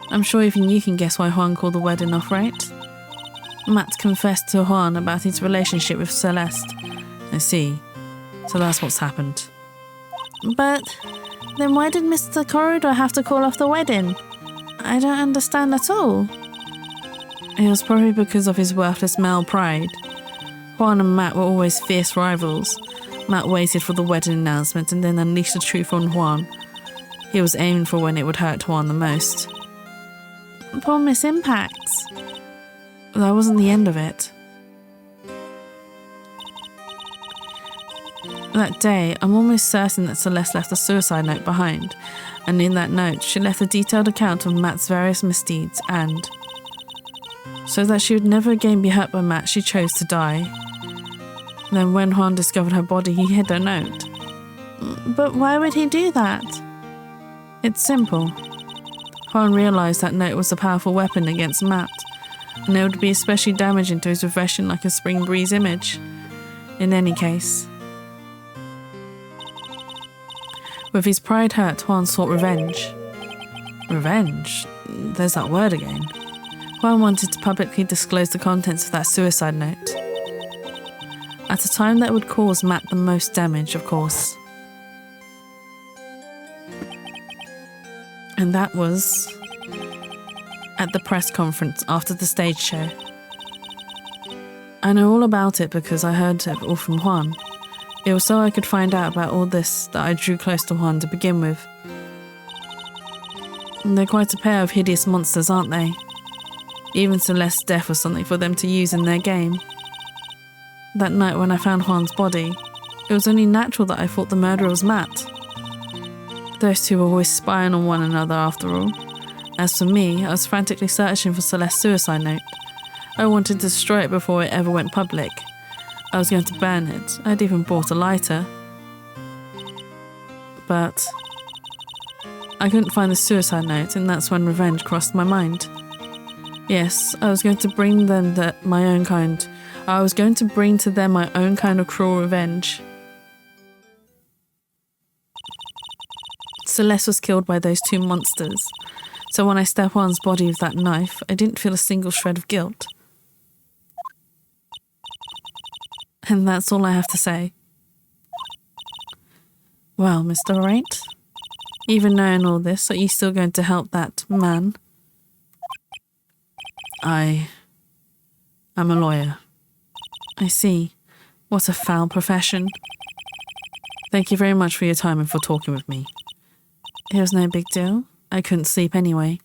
I'm sure even you can guess why Juan called the wedding off, right? Matt confessed to Juan about his relationship with Celeste. I see. So that's what's happened. But then why did Mr. Corridor have to call off the wedding? I don't understand at all. It was probably because of his worthless male pride. Juan and Matt were always fierce rivals. Matt waited for the wedding announcement and then unleashed the truth on Juan. He was aiming for when it would hurt Juan the most. Poor Miss Impacts. That wasn't the end of it. That day, I'm almost certain that Celeste left a suicide note behind, and in that note, she left a detailed account of Matt's various misdeeds and, so that she would never again be hurt by Matt, she chose to die. Then when Juan discovered her body, he hid her note. But why would he do that? It's simple. Juan realised that note was a powerful weapon against Matt, and it would be especially damaging to his reflection like a spring breeze image. In any case. With his pride hurt, Juan sought revenge. Revenge? There's that word again. Juan wanted to publicly disclose the contents of that suicide note. At a time that would cause Matt the most damage, of course. And that was at the press conference after the stage show. I know all about it because I heard it all from Juan. It was so I could find out about all this that I drew close to Juan to begin with. And they're quite a pair of hideous monsters, aren't they? Even Celeste's death was something for them to use in their game. That night when I found Juan's body, it was only natural that I thought the murderer was Matt. Those two were always spying on one another after all. As for me, I was frantically searching for Celeste's suicide note. I wanted to destroy it before it ever went public. I was going to burn it. I'd even bought a lighter. But I couldn't find the suicide note, and that's when revenge crossed my mind. Yes, I was going to bring them my own kind. I was going to bring to them my own kind of cruel revenge. Celeste was killed by those two monsters. So when I stabbed Juan's body with that knife, I didn't feel a single shred of guilt. And that's all I have to say. Well, Mr. Wright, even knowing all this, are you still going to help that man? I am a lawyer. I see. What a foul profession. Thank you very much for your time and for talking with me. It was no big deal. I couldn't sleep anyway.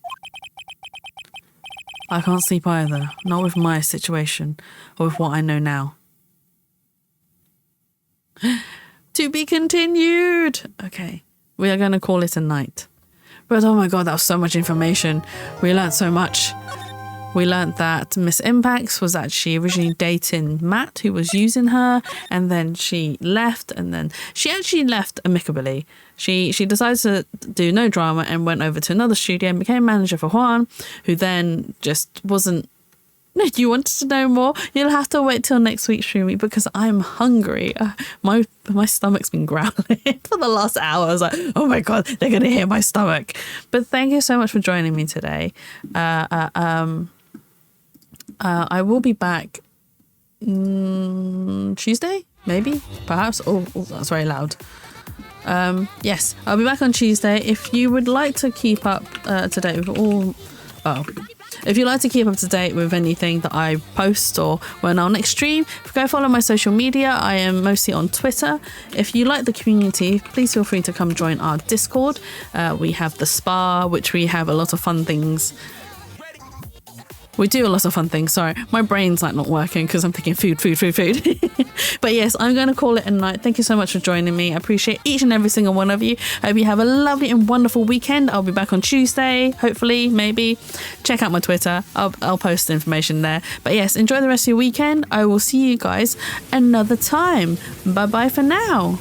I can't sleep either, not with my situation, or with what I know now. To be continued! Okay, we are going to call it a night. But oh my god, that was so much information. We learned so much. We learned that Miss Impacts was actually originally dating Matt, who was using her, and then she left, and then she actually left amicably. She decided to do no drama and went over to another studio and became manager for Juan, who then just wasn't... No, you wanted to know more? You'll have to wait till next week's stream week because I'm hungry. My stomach's been growling for the last hour. I was like, oh my god, they're going to hear my stomach. But thank you so much for joining me today. I will be back Tuesday, maybe, perhaps. Oh, that's very loud. Yes, I'll be back on Tuesday. If you would like to keep up to date with all... Oh. If you'd like to keep up to date with anything that I post or when I'll next stream, go follow my social media. I am mostly on Twitter. If you like the community, please feel free to come join our Discord. We have the spa, which we have a lot of fun things. We do a lot of fun things. Sorry, my brain's like not working because I'm thinking food. But yes, I'm going to call it a night. Thank you so much for joining me. I appreciate each and every single one of you. I hope you have a lovely and wonderful weekend. I'll be back on Tuesday, hopefully, maybe. Check out my Twitter. I'll post information there. But yes, enjoy the rest of your weekend. I will see you guys another time. Bye bye for now.